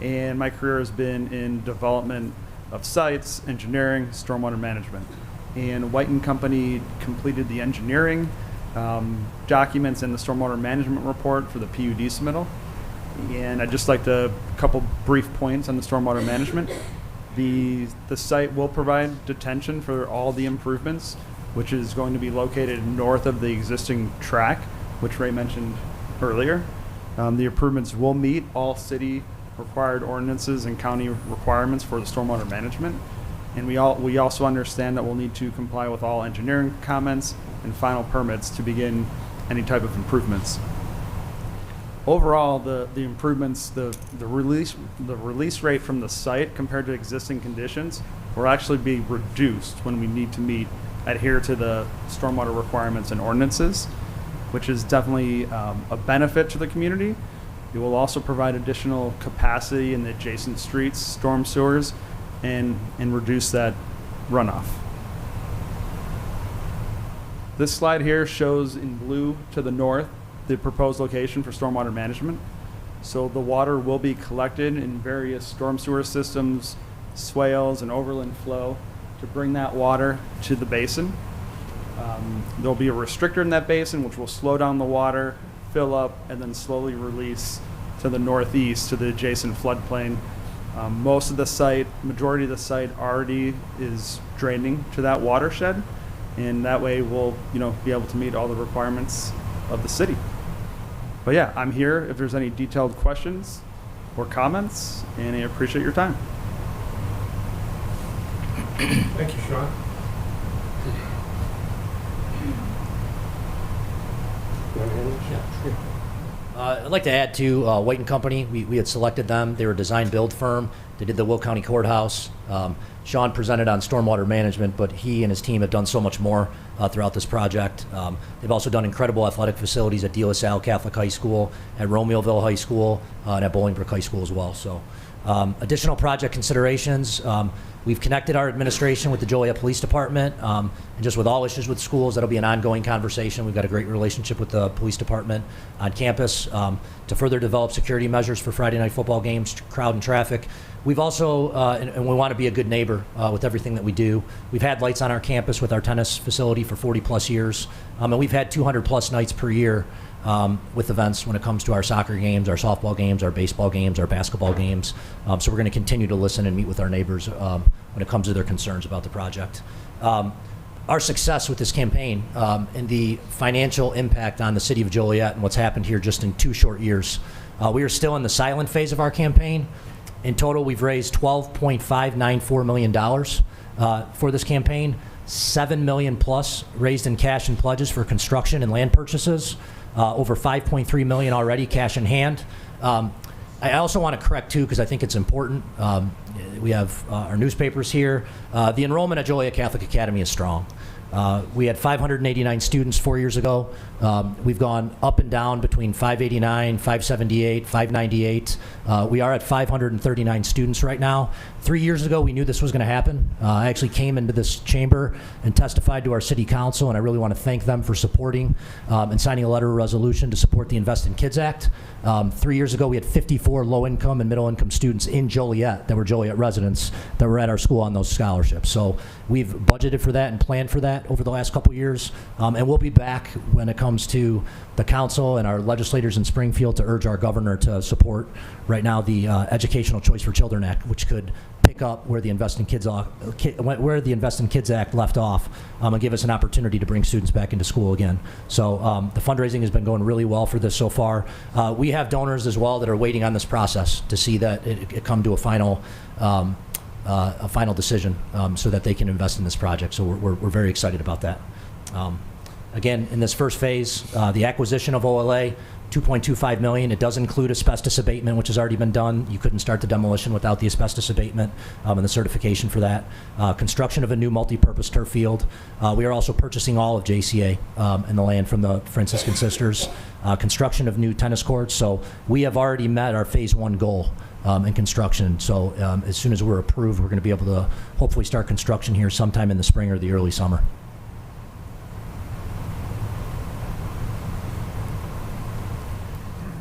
and my career has been in development of sites, engineering, stormwater management. And White & Company completed the engineering documents and the stormwater management report for the PUD submittal. And I'd just like to, a couple brief points on the stormwater management. The site will provide detention for all the improvements, which is going to be located north of the existing track, which Ray mentioned earlier. The improvements will meet all city required ordinances and county requirements for the stormwater management. And we also understand that we'll need to comply with all engineering comments and final permits to begin any type of improvements. Overall, the improvements, the release rate from the site compared to existing conditions will actually be reduced when we need to adhere to the stormwater requirements and ordinances, which is definitely a benefit to the community. It will also provide additional capacity in the adjacent streets, storm sewers, and reduce that runoff. This slide here shows in blue to the north the proposed location for stormwater management. So the water will be collected in various storm sewer systems, swales, and overland flow to bring that water to the basin. There'll be a restrictor in that basin which will slow down the water, fill up, and then slowly release to the northeast to the adjacent floodplain. Most of the site, majority of the site already is draining to that watershed, and that way we'll be able to meet all the requirements of the city. But yeah, I'm here if there's any detailed questions or comments, and I appreciate your time. Thank you, Sean. I'd like to add to White & Company. We had selected them. They were a design build firm. They did the Will County Courthouse. Sean presented on stormwater management, but he and his team have done so much more throughout this project. They've also done incredible athletic facilities at De La Salle Catholic High School, at Romeoville High School, and at Bolingbrook High School as well. So additional project considerations. We've connected our administration with the Joliet Police Department, and just with all issues with schools, that'll be an ongoing conversation. We've got a great relationship with the police department on campus to further develop security measures for Friday night football games, crowd and traffic. We've also, and we want to be a good neighbor with everything that we do. We've had lights on our campus with our tennis facility for 40 plus years, and we've had 200 plus nights per year with events when it comes to our soccer games, our softball games, our baseball games, our basketball games. So we're going to continue to listen and meet with our neighbors when it comes to their concerns about the project. Our success with this campaign and the financial impact on the city of Joliet and what's happened here just in 2 short years. We are still in the silent phase of our campaign. In total, we've raised $12.594 million for this campaign, $7 million plus raised in cash and pledges for construction and land purchases. Over $5.3 million already cash in hand. I also want to correct too, because I think it's important. We have our newspapers here. The enrollment at Joliet Catholic Academy is strong. We had 589 students 4 years ago. We've gone up and down between 589, 578, 598. We are at 539 students right now. 3 years ago, we knew this was going to happen. I actually came into this chamber and testified to our city council, and I really want to thank them for supporting and signing a letter of resolution to support the Invest in Kids Act. 3 years ago, we had 54 low-income and middle-income students in Joliet that were Joliet residents that were at our school on those scholarships. So we've budgeted for that and planned for that over the last couple years, and we'll be back when it comes to the council and our legislators in Springfield to urge our governor to support right now the Educational Choice for Children Act, which could pick up where the Invest in Kids Act left off, and give us an opportunity to bring students back into school again. So the fundraising has been going really well for this so far. We have donors as well that are waiting on this process to see that it come to a final decision so that they can invest in this project. So we're very excited about that. Again, in this first phase, the acquisition of OLA, $2.25 million. It does include asbestos abatement, which has already been done. You couldn't start the demolition without the asbestos abatement and the certification for that. Construction of a new multi-purpose turf field. We are also purchasing all of JCA and the land from the Franciscan Sisters. Construction of new tennis courts. So we have already met our phase 1 goal in construction. So as soon as we're approved, we're going to be able to hopefully start construction here sometime in the spring or the early summer.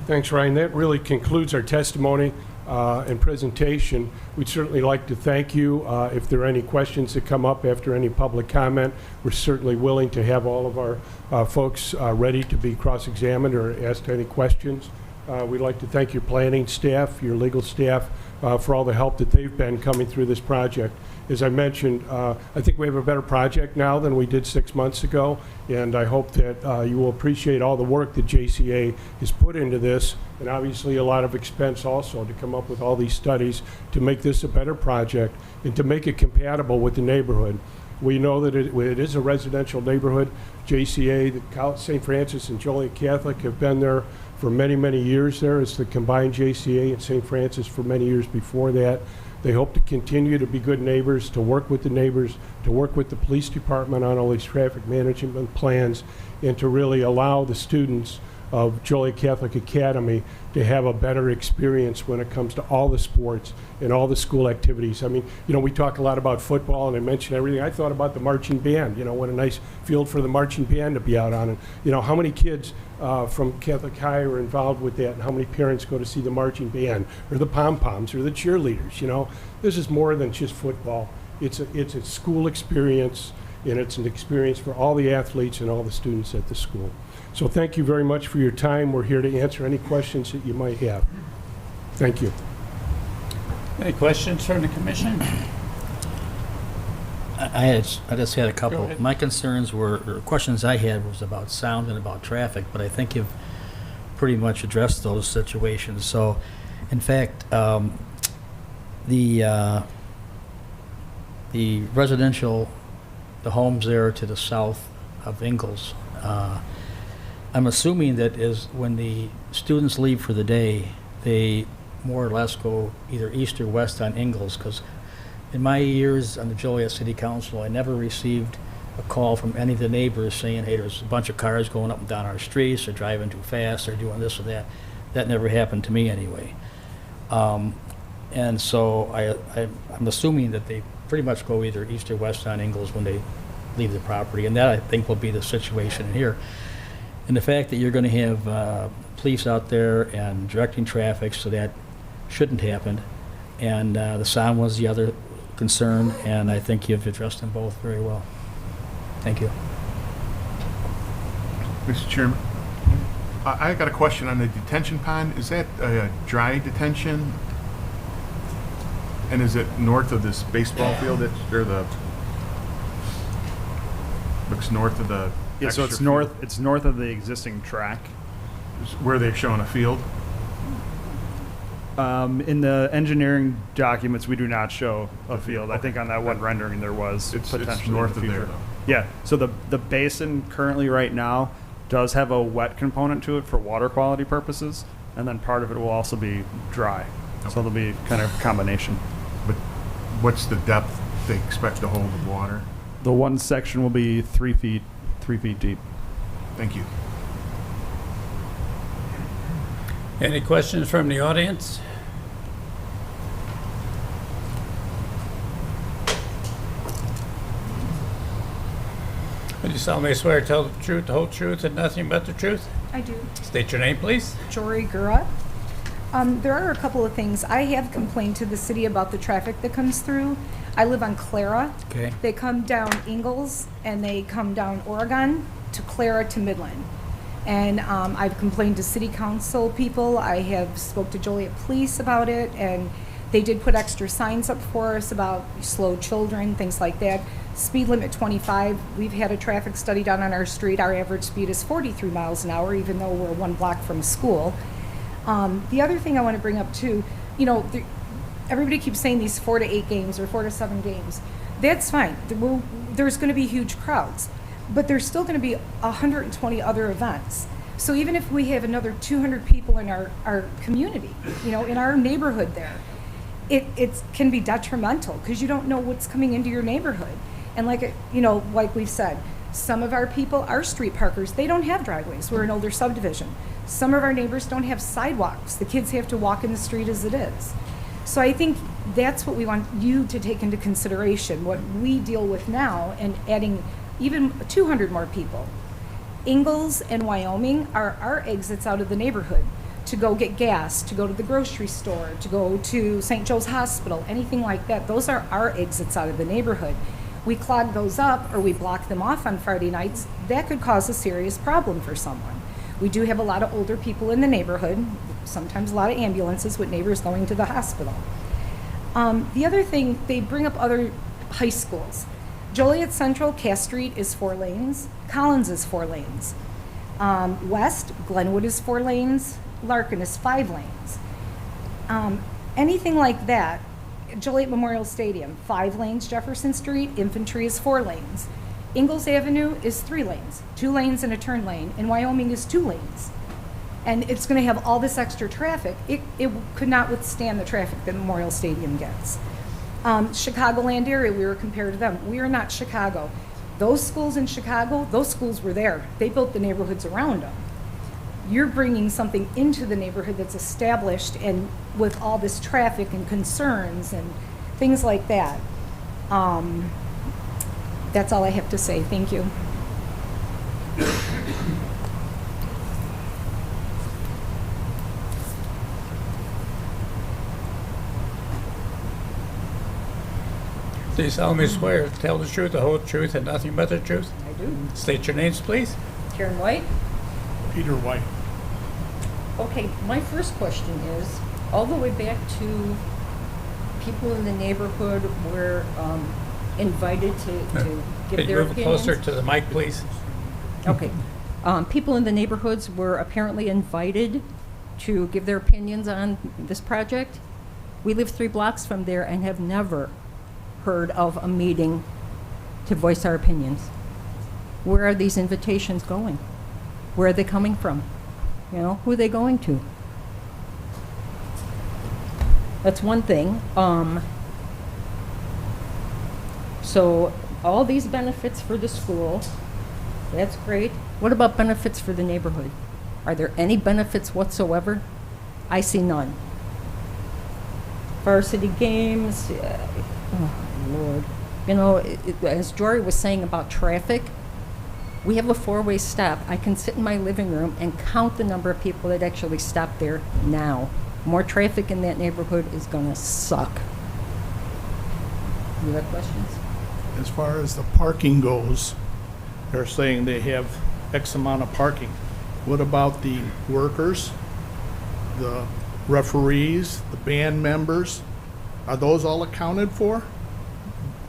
Thanks, Ryan. That really concludes our testimony and presentation. We'd certainly like to thank you. If there are any questions that come up after any public comment, we're certainly willing to have all of our folks ready to be cross-examined or asked any questions. We'd like to thank your planning staff, your legal staff, for all the help that they've been coming through this project. As I mentioned, I think we have a better project now than we did 6 months ago, and I hope that you will appreciate all the work that JCA has put into this, and obviously a lot of expense also to come up with all these studies to make this a better project and to make it compatible with the neighborhood. We know that it is a residential neighborhood. JCA, St. Francis and Joliet Catholic have been there for many, many years there. It's the combined JCA and St. Francis for many years before that. They hope to continue to be good neighbors, to work with the neighbors, to work with the police department on all these traffic management plans, and to really allow the students of Joliet Catholic Academy to have a better experience when it comes to all the sports and all the school activities. I mean, you know, we talk a lot about football, and I mentioned everything. I thought about the marching band. You know, what a nice field for the marching band to be out on. And, you know, how many kids from Catholic High are involved with that, and how many parents go to see the marching band or the pom-poms or the cheerleaders. You know, this is more than just football. It's a school experience, and it's an experience for all the athletes and all the students at the school. So thank you very much for your time. We're here to answer any questions that you might have. Thank you. Any questions from the commission? I just had a Go couple. ahead. My concerns were, or questions I had was about sound and about traffic, but I think you've pretty much addressed those situations. So, in fact, the residential, the homes there to the south of Ingalls, I'm assuming that is when the students leave for the day, they more or less go either east or west on Ingalls, because in my years on the Joliet City Council, I never received a call from any of the neighbors saying, hey, there's a bunch of cars going up and down our streets, they're driving too fast, they're doing this or that. That never happened to me anyway. And so I'm assuming that they pretty much go either east or west on Ingalls when they leave the property, and that I think will be the situation here. And the fact that you're going to have police out there and directing traffic, so that shouldn't happen. And the sound was the other concern, and I think you've addressed them both very well. Thank you. Mr. Chairman, I got a question on the detention pond. Is that a dry detention? And is it north of this baseball field? Looks north of the Yeah, so extra it's field? north. It's north of the existing track. Where they're showing a field? In the engineering documents, we do not show a field. I think on that one rendering there was potentially it's north in the of there, future. though. Yeah. So the basin currently right now does have a wet component to it for water quality purposes, and then part of it will also be dry. So there'll be kind of a combination. But what's the depth they expect to hold of water? The one section will be 3 feet deep. Thank you. Any questions from the audience? Would you solemnly swear to tell the truth, the whole truth, and nothing but the truth? I do. State your name, please. Jory Gura. There are a couple of things. I have complained to the city about the traffic that comes through. I live on Clara. Okay. They come down Ingalls and they come down Oregon to Clara to Midland. And I've complained to city council people. I have spoke to Joliet Police about it, and they did put extra signs up for us about slow children, things like that. Speed limit 25. We've had a traffic study done on our street. Our average speed is 43 miles an hour, even though we're 1 block from school. The other thing I want to bring up too, you know, everybody keeps saying these 4 to 8 games or 4 to 7 games. That's fine. There's going to be huge crowds, but there's still going to be 120 other events. So even if we have another 200 people in our community, you know, in our neighborhood there, it can be detrimental because you don't know what's coming into your neighborhood. And like, you know, like we've said, some of our people are street parkers. They don't have driveways. We're an older subdivision. Some of our neighbors don't have sidewalks. The kids have to walk in the street as it is. So I think that's what we want you to take into consideration, what we deal with now, and adding even 200 more people. Ingalls and Wyoming are our exits out of the neighborhood to go get gas, to go to the grocery store, to go to St. Joe's Hospital, anything like that. Those are our exits out of the neighborhood. We clog those up or we block them off on Friday nights, that could cause a serious problem for someone. We do have a lot of older people in the neighborhood, sometimes a lot of ambulances with neighbors going to the hospital. The other thing, they bring up other high schools. Joliet Central, Cass Street is 4 lanes. Collins is 4 lanes. West, Glenwood is 4 lanes. Larkin is 5 lanes. Anything like that, Joliet Memorial Stadium, 5 lanes. Jefferson Street, Infantry is 4 lanes. Ingalls Avenue is 3 lanes, 2 lanes and a turn lane. And Wyoming is 2 lanes. And it's going to have all this extra traffic. It could not withstand the traffic that Memorial Stadium gets. Chicagoland area, we were compared to them. We are not Chicago. Those schools in Chicago, those schools were there. They built the neighborhoods around them. You're bringing something into the neighborhood that's established and with all this traffic and concerns and things like that. That's all I have to say. Thank you. Do you solemnly swear to tell the truth, the whole truth, and nothing but the truth? I do. State your names, please. Karen White. Peter White. Okay, my first question is, all the way back to people in the neighborhood were invited to give Can you their move opinions. closer to the mic, please? Okay. People in the neighborhoods were apparently invited to give their opinions on this project. We live 3 blocks from there and have never heard of a meeting to voice our opinions. Where are these invitations going? Where are they coming from? You know, who are they going to? That's one thing. So all these benefits for the school, that's great. What about benefits for the neighborhood? Are there any benefits whatsoever? I see none. Varsity games, oh Lord. You know, as Jory was saying about traffic, we have a 4-way stop. I can sit in my living room and count the number of people that actually stop there now. More traffic in that neighborhood is gonna suck. You have questions? As far as the parking goes, they're saying they have X amount of parking. What about the workers, the referees, the band members? Are those all accounted for?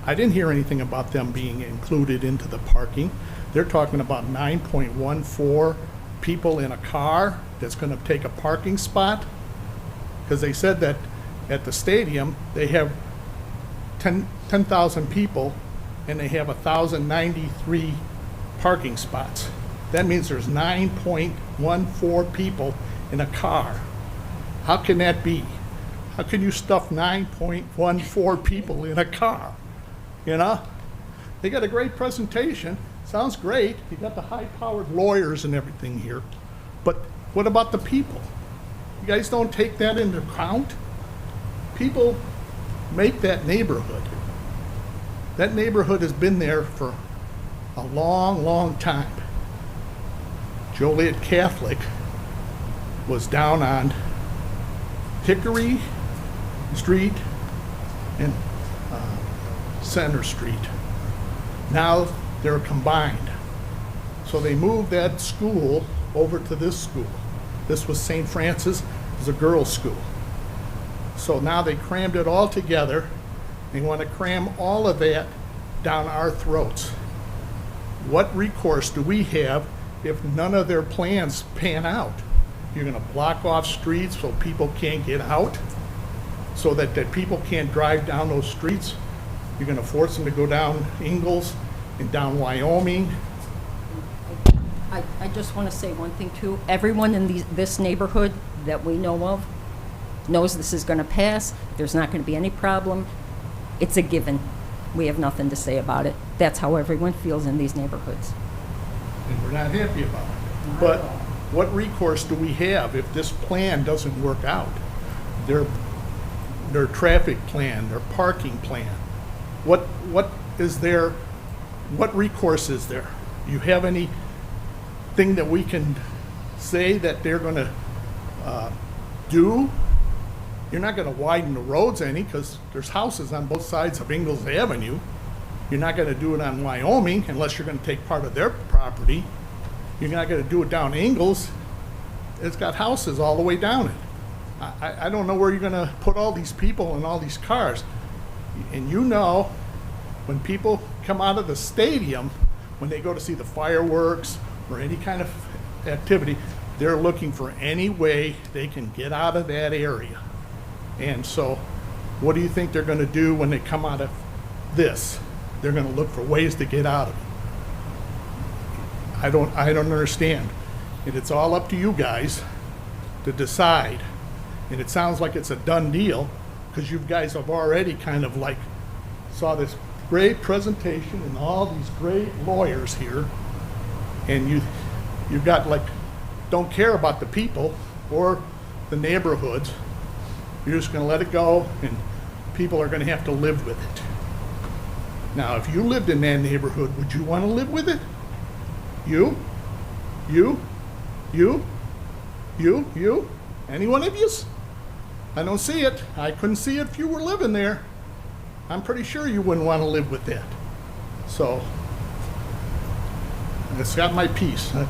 I didn't hear anything about them being included into the parking. They're talking about 9.14 people in a car that's going to take a parking spot. Because they said that at the stadium, they have 10,000 people and they have 1,093 parking spots. That means there's 9.14 people in a car. How can that be? How can you stuff 9.14 people in a car? You know? They got a great presentation. Sounds great. You got the high-powered lawyers and everything here. But what about the people? You guys don't take that into account? People make that neighborhood. That neighborhood has been there for a long, long time. Joliet Catholic was down on Hickory Street and Center Street. Now they're combined. So they moved that school over to this school. This was St. Francis, it was a girls' school. So now they crammed it all together. They want to cram all of that down our throats. What recourse do we have if none of their plans pan out? You're going to block off streets so people can't get out, so that people can't drive down those streets. You're going to force them to go down Ingalls and down Wyoming. I just want to say one thing too. Everyone in this neighborhood that we know of knows this is going to pass. There's not going to be any problem. It's a given. We have nothing to say about it. That's how everyone feels in these neighborhoods. And we're not happy about it. But what recourse do we have if this plan doesn't work out? Their traffic plan, their parking plan. What is there? What recourse is there? You have anything that we can say that they're going to do? You're not going to widen the roads any because there's houses on both sides of Ingalls Avenue. You're not going to do it on Wyoming unless you're going to take part of their property. You're not going to do it down Ingalls. It's got houses all the way down it. I don't know where you're going to put all these people and all these cars. And you know, when people come out of the stadium, when they go to see the fireworks or any kind of activity, they're looking for any way they can get out of that area. And so, what do you think they're going to do when they come out of this? They're going to look for ways to get out of it. I don't understand. And it's all up to you guys to decide. And it sounds like it's a done deal because you guys have already kind of like saw this great presentation and all these great lawyers here. And you've got like, don't care about the people or the neighborhoods. You're just going to let it go and people are going to have to live with it. Now, if you lived in that neighborhood, would you want to live with it? You? Any one of yous? I don't see it. I couldn't see it if you were living there. I'm pretty sure you wouldn't want to live with that. So, it's got my piece. Sorry.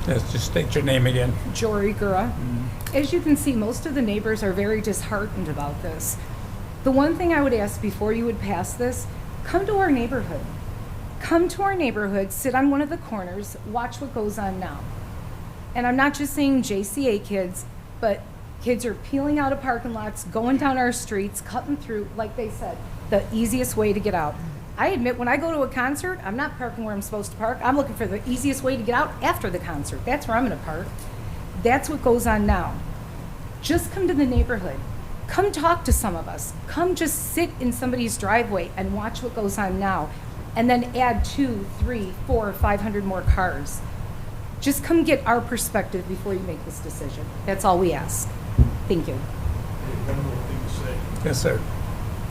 Yes, just state your name again. Jory Gura. As you can see, most of the neighbors are very disheartened about this. The one thing I would ask before you would pass this, come to our neighborhood. Come to our neighborhood, sit on one of the corners, watch what goes on now. And I'm not just saying JCA kids, but kids are peeling out of parking lots, going down our streets, cutting through, like they said, the easiest way to get out. I admit, when I go to a concert, I'm not parking where I'm supposed to park. I'm looking for the easiest way to get out after the concert. That's where I'm gonna park. That's what goes on now. Just come to the neighborhood. Come talk to some of us. Come just sit in somebody's driveway and watch what goes on now. And then add 2, 3, 4, 500 more cars. Just come get our perspective before you make this decision. That's all we ask. Thank you. One more thing to say. Yes, sir.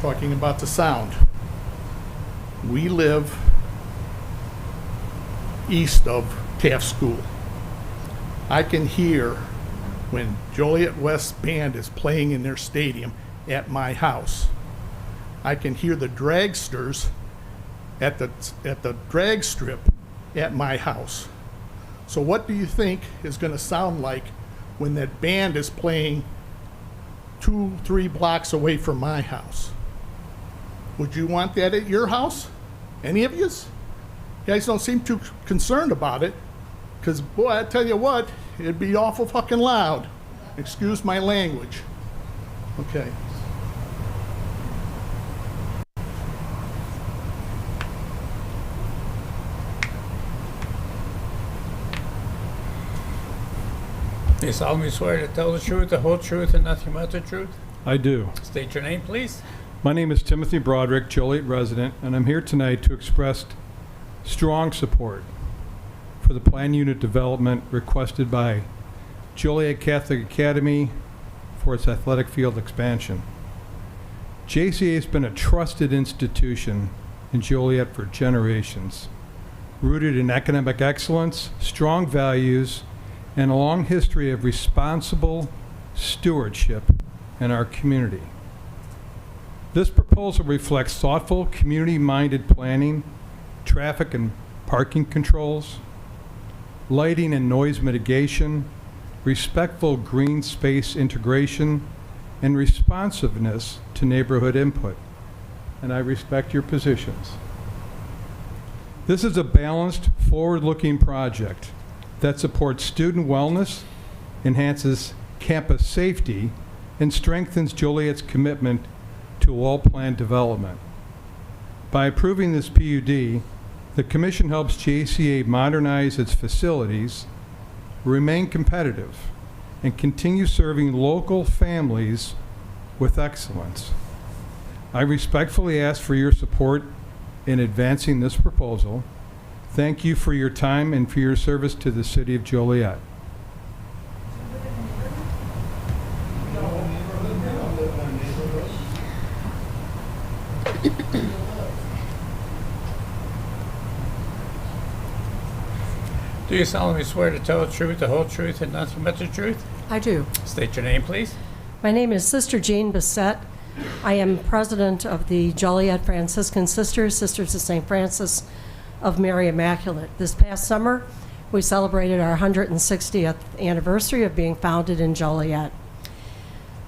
Talking about the sound. We live east of Taft School. I can hear when Joliet West Band is playing in their stadium at my house. I can hear the dragsters at the drag strip at my house. So what do you think is going to sound like when that band is playing 2-3 blocks away from my house? Would you want that at your house? Any of yous? You guys don't seem too concerned about it, because, boy, I tell you what, it'd be awful fucking loud. Excuse my language. Okay. Do you solemnly swear to tell the truth, the whole truth, and nothing but the truth? I do. State your name, please. My name is Timothy Broderick, Joliet resident, and I'm here tonight to express strong support for the plan unit development requested by Joliet Catholic Academy for its athletic field expansion. JCA has been a trusted institution in Joliet for generations, rooted in economic excellence, strong values, and a long history of responsible stewardship in our community. This proposal reflects thoughtful, community-minded planning, traffic and parking controls, lighting and noise mitigation, respectful green space integration, and responsiveness to neighborhood input. And I respect your positions. This is a balanced, forward-looking project that supports student wellness, enhances campus safety, and strengthens Joliet's commitment to well-planned development. By approving this PUD, the Commission helps JCA modernize its facilities, remain competitive, and continue serving local families with excellence. I respectfully ask for your support in advancing this proposal. Thank you for your time and for your service to the City of Joliet. Do you solemnly swear to tell the truth, the whole truth, and nothing but the truth? I do. State your name, please. My name is Sister Jean Bissett, I am president of the Joliet Franciscan Sisters, Sisters of St. Francis of Mary Immaculate. This past summer, we celebrated our 160th anniversary of being founded in Joliet.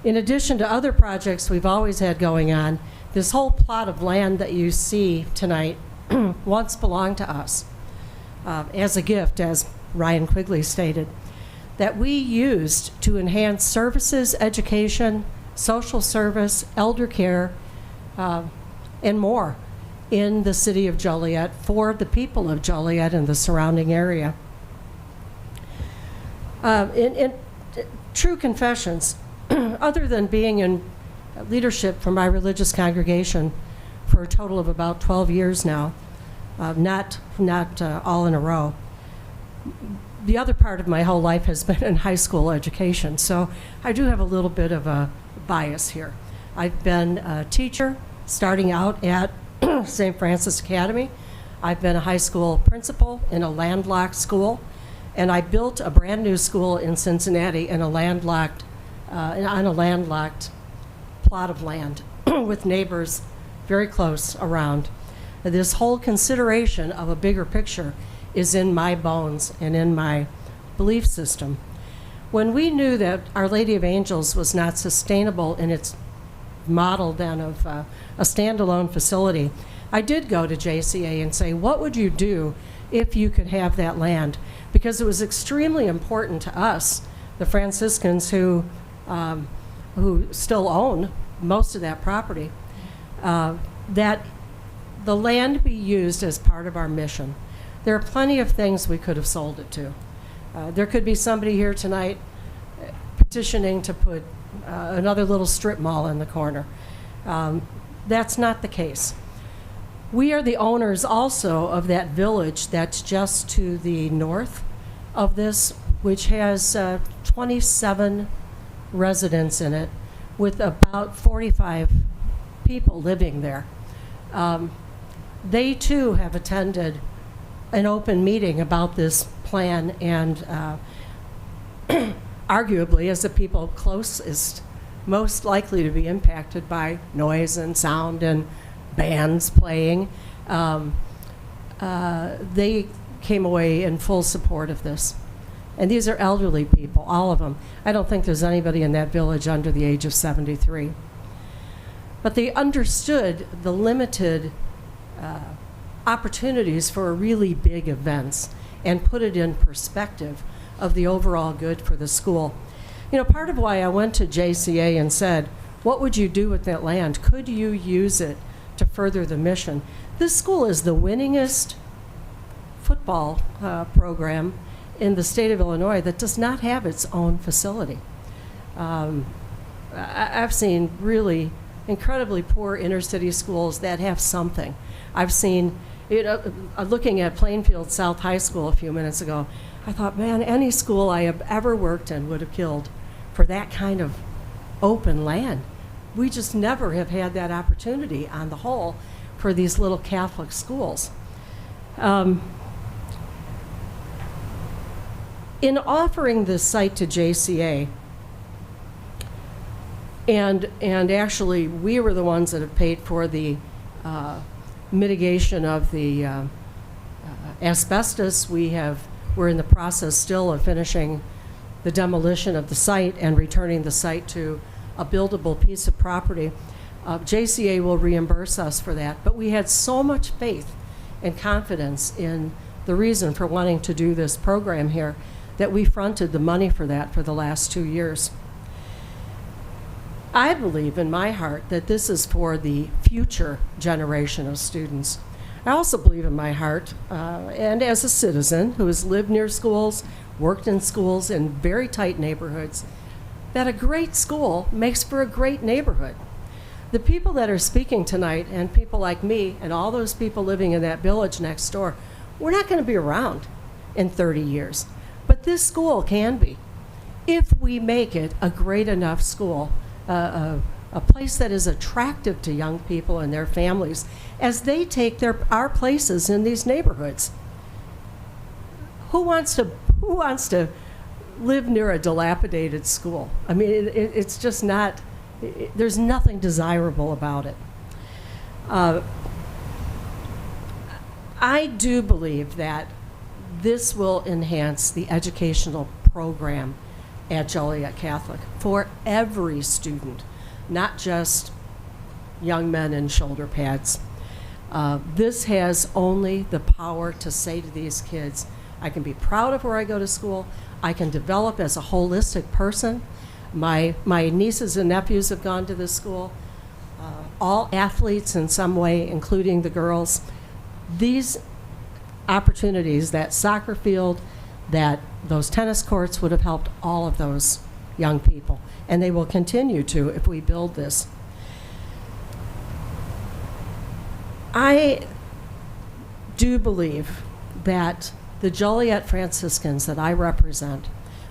In addition to other projects we've always had going on, this whole plot of land that you see tonight once belonged to us as a gift, as Ryan Quigley stated, that we used to enhance services, education, social service, elder care, and more in the city of Joliet for the people of Joliet and the surrounding area. In true confessions, other than being in leadership for my religious congregation for a total of about 12 years now, not all in a row, the other part of my whole life has been in high school education, so I do have a little bit of a bias here. I've been a teacher starting out at St. Francis Academy. I've been a high school principal in a landlocked school, and I built a brand new school in Cincinnati in a landlocked, on a landlocked plot of land with neighbors very close around. This whole consideration of a bigger picture is in my bones and in my belief system. When we knew that Our Lady of Angels was not sustainable in its model then of a standalone facility, I did go to JCA and say, what would you do if you could have that land? Because it was extremely important to us, the Franciscans who still own most of that property, that the land be used as part of our mission. There are plenty of things we could have sold it to. There could be somebody here tonight petitioning to put another little strip mall in the corner. That's not the case. We are the owners also of that village that's just to the north of this, which has 27 residents in it with about 45 people living there. They too have attended an open meeting about this plan, and arguably, as the people closest, most likely to be impacted by noise and sound and bands playing, they came away in full support of this. And these are elderly people, all of them. I don't think there's anybody in that village under the age of 73. But they understood the limited opportunities for really big events and put it in perspective of the overall good for the school. You know, part of why I went to JCA and said, what would you do with that land? Could you use it to further the mission? This school is the winningest football program in the state of Illinois that does not have its own facility. I've seen really incredibly poor inner city schools that have something. I've seen, you know, looking at Plainfield South High School a few minutes ago, I thought, man, any school I have ever worked in would have killed for that kind of open land. We just never have had that opportunity on the whole for these little Catholic schools. In offering this site to JCA, and actually we were the ones that have paid for the mitigation of the asbestos. We're in the process still of finishing the demolition of the site and returning the site to a buildable piece of property. JCA will reimburse us for that, but we had so much faith and confidence in the reason for wanting to do this program here that we fronted the money for that for the last 2 years. I believe in my heart that this is for the future generation of students. I also believe in my heart, and as a citizen who has lived near schools, worked in schools in very tight neighborhoods, that a great school makes for a great neighborhood. The people that are speaking tonight, and people like me and all those people living in that village next door, we're not going to be around in 30 years. But this school can be, if we make it a great enough school, a place that is attractive to young people and their families as they take our places in these neighborhoods. Who wants to live near a dilapidated school? I mean, it's just not there's nothing desirable about it. I do believe that this will enhance the educational program at Joliet Catholic for every student, not just young men in shoulder pads. This has only the power to say to these kids, I can be proud of where I go to school, I can develop as a holistic person. My nieces and nephews have gone to this school, all athletes in some way, including the girls. These opportunities, that soccer field, that those tennis courts would have helped all of those young people, and they will continue to if we build this. I do believe that the Joliet Franciscans that I represent,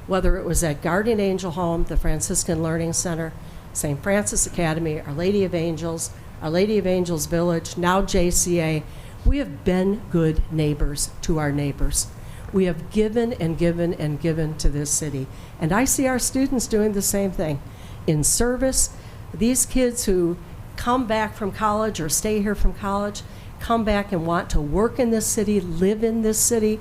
whether it was at Guardian Angel Home, the Franciscan Learning Center, St. Francis Academy, Our Lady of Angels Village, now JCA, we have been good neighbors to our neighbors. We have given and given and given to this city. And I see our students doing the same thing. In service, these kids who come back from college or stay here from college, come back and want to work in this city, live in this city.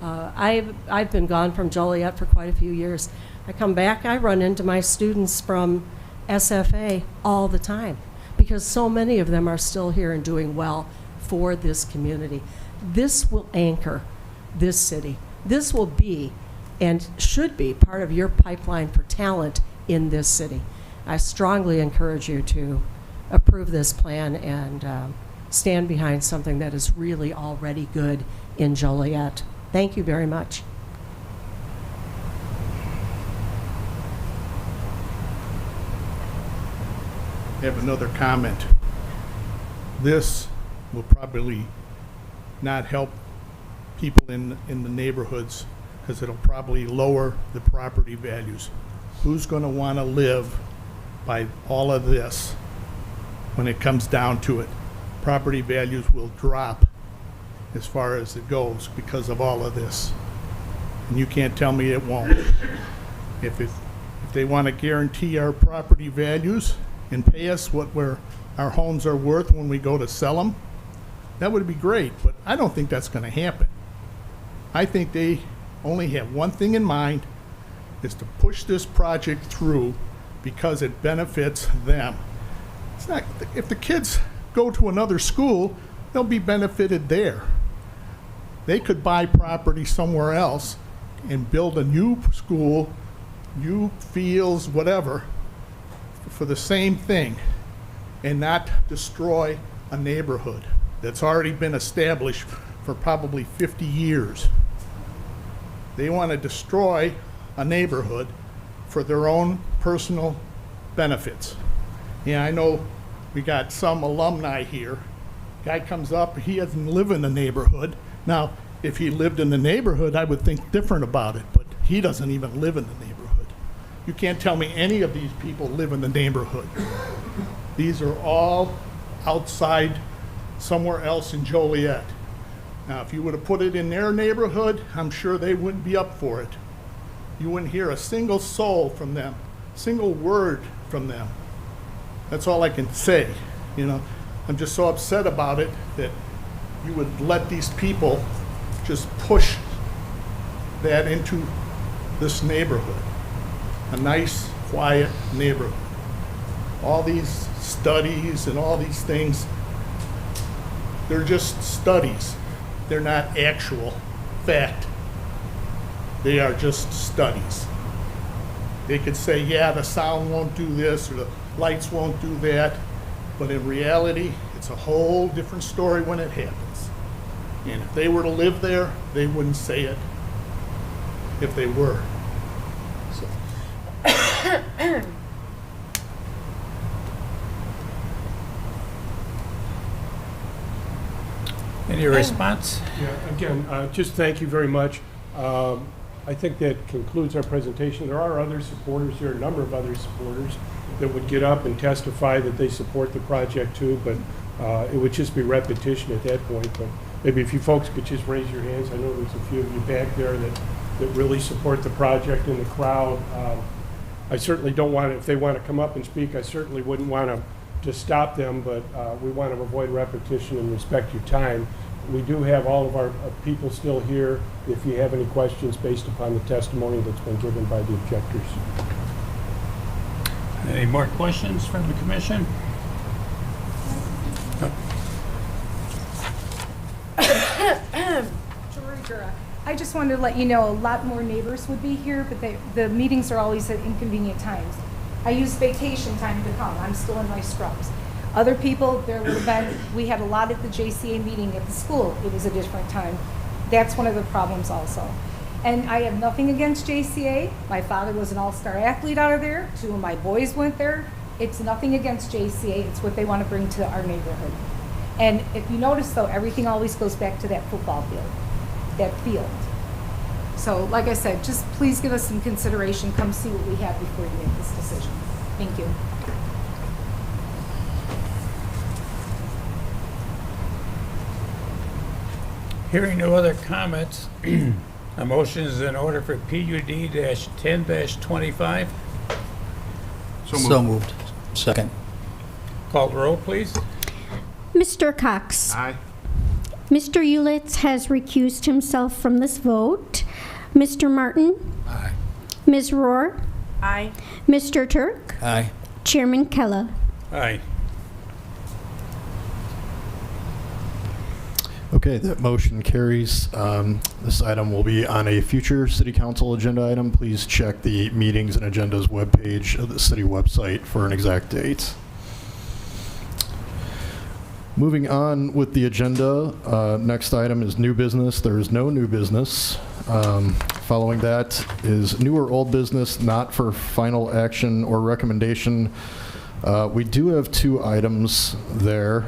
I've been gone from Joliet for quite a few years. I come back, I run into my students from SFA all the time because so many of them are still here and doing well for this community. This will anchor this city. This will be and should be part of your pipeline for talent in this city. I strongly encourage you to approve this plan and stand behind something that is really already good in Joliet. Thank you very much. I have another comment. This will probably not help people in the neighborhoods because it'll probably lower the property values. Who's going to want to live by all of this when it comes down to it? Property values will drop as far as it goes because of all of this. And you can't tell me it won't. If they want to guarantee our property values and pay us what our homes are worth when we go to sell them, that would be great, but I don't think that's going to happen. I think they only have one thing in mind, is to push this project through because it benefits them. It's not, if the kids go to another school, they'll be benefited there. They could buy property somewhere else and build a new school, new fields, whatever, for the same thing and not destroy a neighborhood that's already been established for probably 50 years. They want to destroy a neighborhood for their own personal benefits. Yeah, I know we got some alumni here. Guy comes up, he doesn't live in the neighborhood. Now, if he lived in the neighborhood, I would think different about it, but he doesn't even live in the neighborhood. You can't tell me any of these people live in the neighborhood. These are all outside somewhere else in Joliet. Now, if you would have put it in their neighborhood, I'm sure they wouldn't be up for it. You wouldn't hear a single soul from them, single word from them. That's all I can say. You know, I'm just so upset about it that you would let these people just push that into this neighborhood, a nice, quiet neighborhood. All these studies and all these things, they're just studies. They're not actual fact. They are just studies. They could say, yeah, the sound won't do this or the lights won't do that, but in reality, it's a whole different story when it happens. And if they were to live there, they wouldn't say it if they were. So. Any response? Yeah, again, just thank you very much. I think that concludes our presentation. There are other supporters here, a number of other supporters that would get up and testify that they support the project too, but it would just be repetition at that point. But maybe if you folks could just raise your hands. I know there's a few of you back there that really support the project in the crowd. I certainly don't want, if they want to come up and speak, I certainly wouldn't want to stop them, but we want to avoid repetition and respect your time. We do have all of our people still here if you have any questions based upon the testimony that's been given by the objectors. Any more questions from the commission? I just wanted to let you know a lot more neighbors would be here, but the meetings are always at inconvenient times. I use vacation time to come. I'm still in my scrubs. Other people, there would have been, we had a lot at the JCA meeting at the school. It was a different time. That's one of the problems also. And I have nothing against JCA. My father was an all-star athlete out of there. 2 of my boys went there. It's nothing against JCA. It's what they want to bring to our neighborhood. And if you notice, though, everything always goes back to that football field, that field. So, like I said, just please give us some consideration. Come see what we have before you make this decision. Thank you. Hearing no other comments, a motion is in order for PUD-10-25. So moved. Second. Call the roll, please. Mr. Cox. Aye. Mr. Ulitz has recused himself from this vote. Mr. Martin. Aye. Ms. Rohr. Aye. Mr. Turk. Aye. Chairman Kella. Aye. Okay, that motion carries. This item will be on a future city council agenda item. Please check the meetings and agendas webpage of the city website for an exact date. Moving on with the agenda, next item is new business. There is no new business. Following that is new or old business, not for final action or recommendation. We do have 2 items there.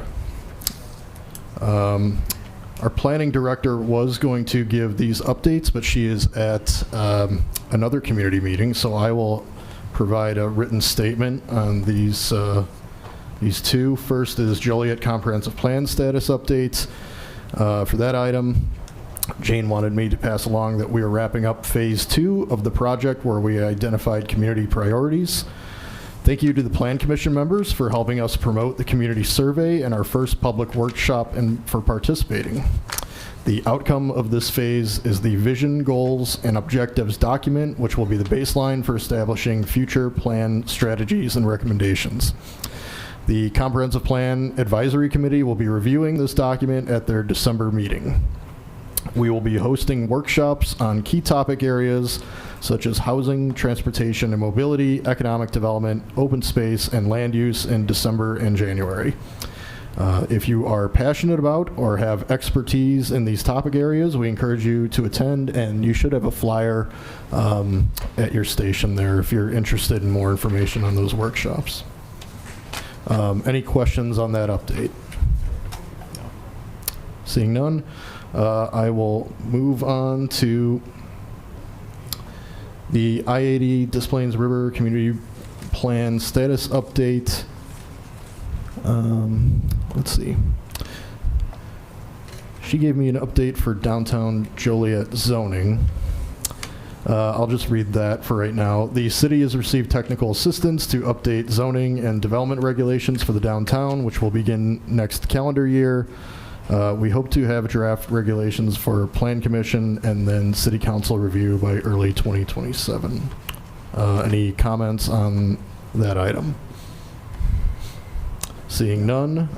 Our planning director was going to give these updates, but she is at another community meeting, so I will provide a written statement on these 2. First is Joliet Comprehensive Plan status updates. For that item, Jane wanted me to pass along that we are wrapping up phase 2 of the project where we identified community priorities. Thank you to the Plan Commission members for helping us promote the community survey and our first public workshop and for participating. The outcome of this phase is the vision, goals, and objectives document, which will be the baseline for establishing future plan strategies and recommendations. The Comprehensive Plan Advisory Committee will be reviewing this document at their December meeting. We will be hosting workshops on key topic areas such as housing, transportation and mobility, economic development, open space, and land use in December and January. If you are passionate about or have expertise in these topic areas, we encourage you to attend, and you should have a flyer at your station there if you're interested in more information on those workshops. Any questions on that update? Seeing none, I will move on to the I-80 Des Plaines River Community Plan status update. Let's see. She gave me an update for downtown Joliet zoning. I'll just read that for right now. The city has received technical assistance to update zoning and development regulations for the downtown, which will begin next calendar year. We hope to have draft regulations for Plan Commission and then City Council review by early 2027. Any comments on that item? Seeing none.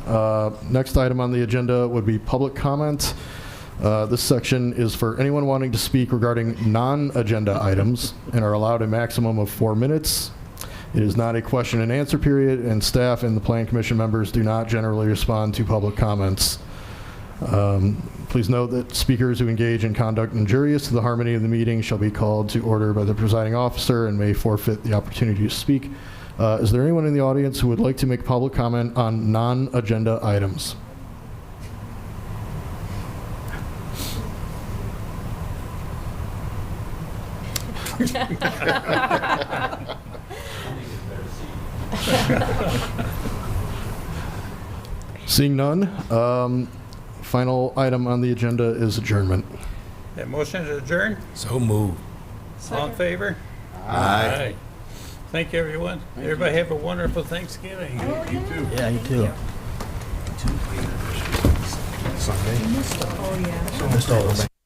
Next item on the agenda would be public comment. This section is for anyone wanting to speak regarding non-agenda items and are allowed a maximum of 4 minutes. It is not a question and answer period, and staff and the Plan Commission members do not generally respond to public comments. Please note that speakers who engage in conduct injurious to the harmony of the meeting shall be called to order by the presiding officer and may forfeit the opportunity to speak. Is there anyone in the audience who would like to make public comment on non-agenda items? Seeing none, final item on the agenda is adjournment. That motion to adjourn? So moved. All in favor? Aye. Thank you, everyone. Everybody have a wonderful Thanksgiving. You too. Yeah, you too. Sunday. Oh, yeah. Missed all of them.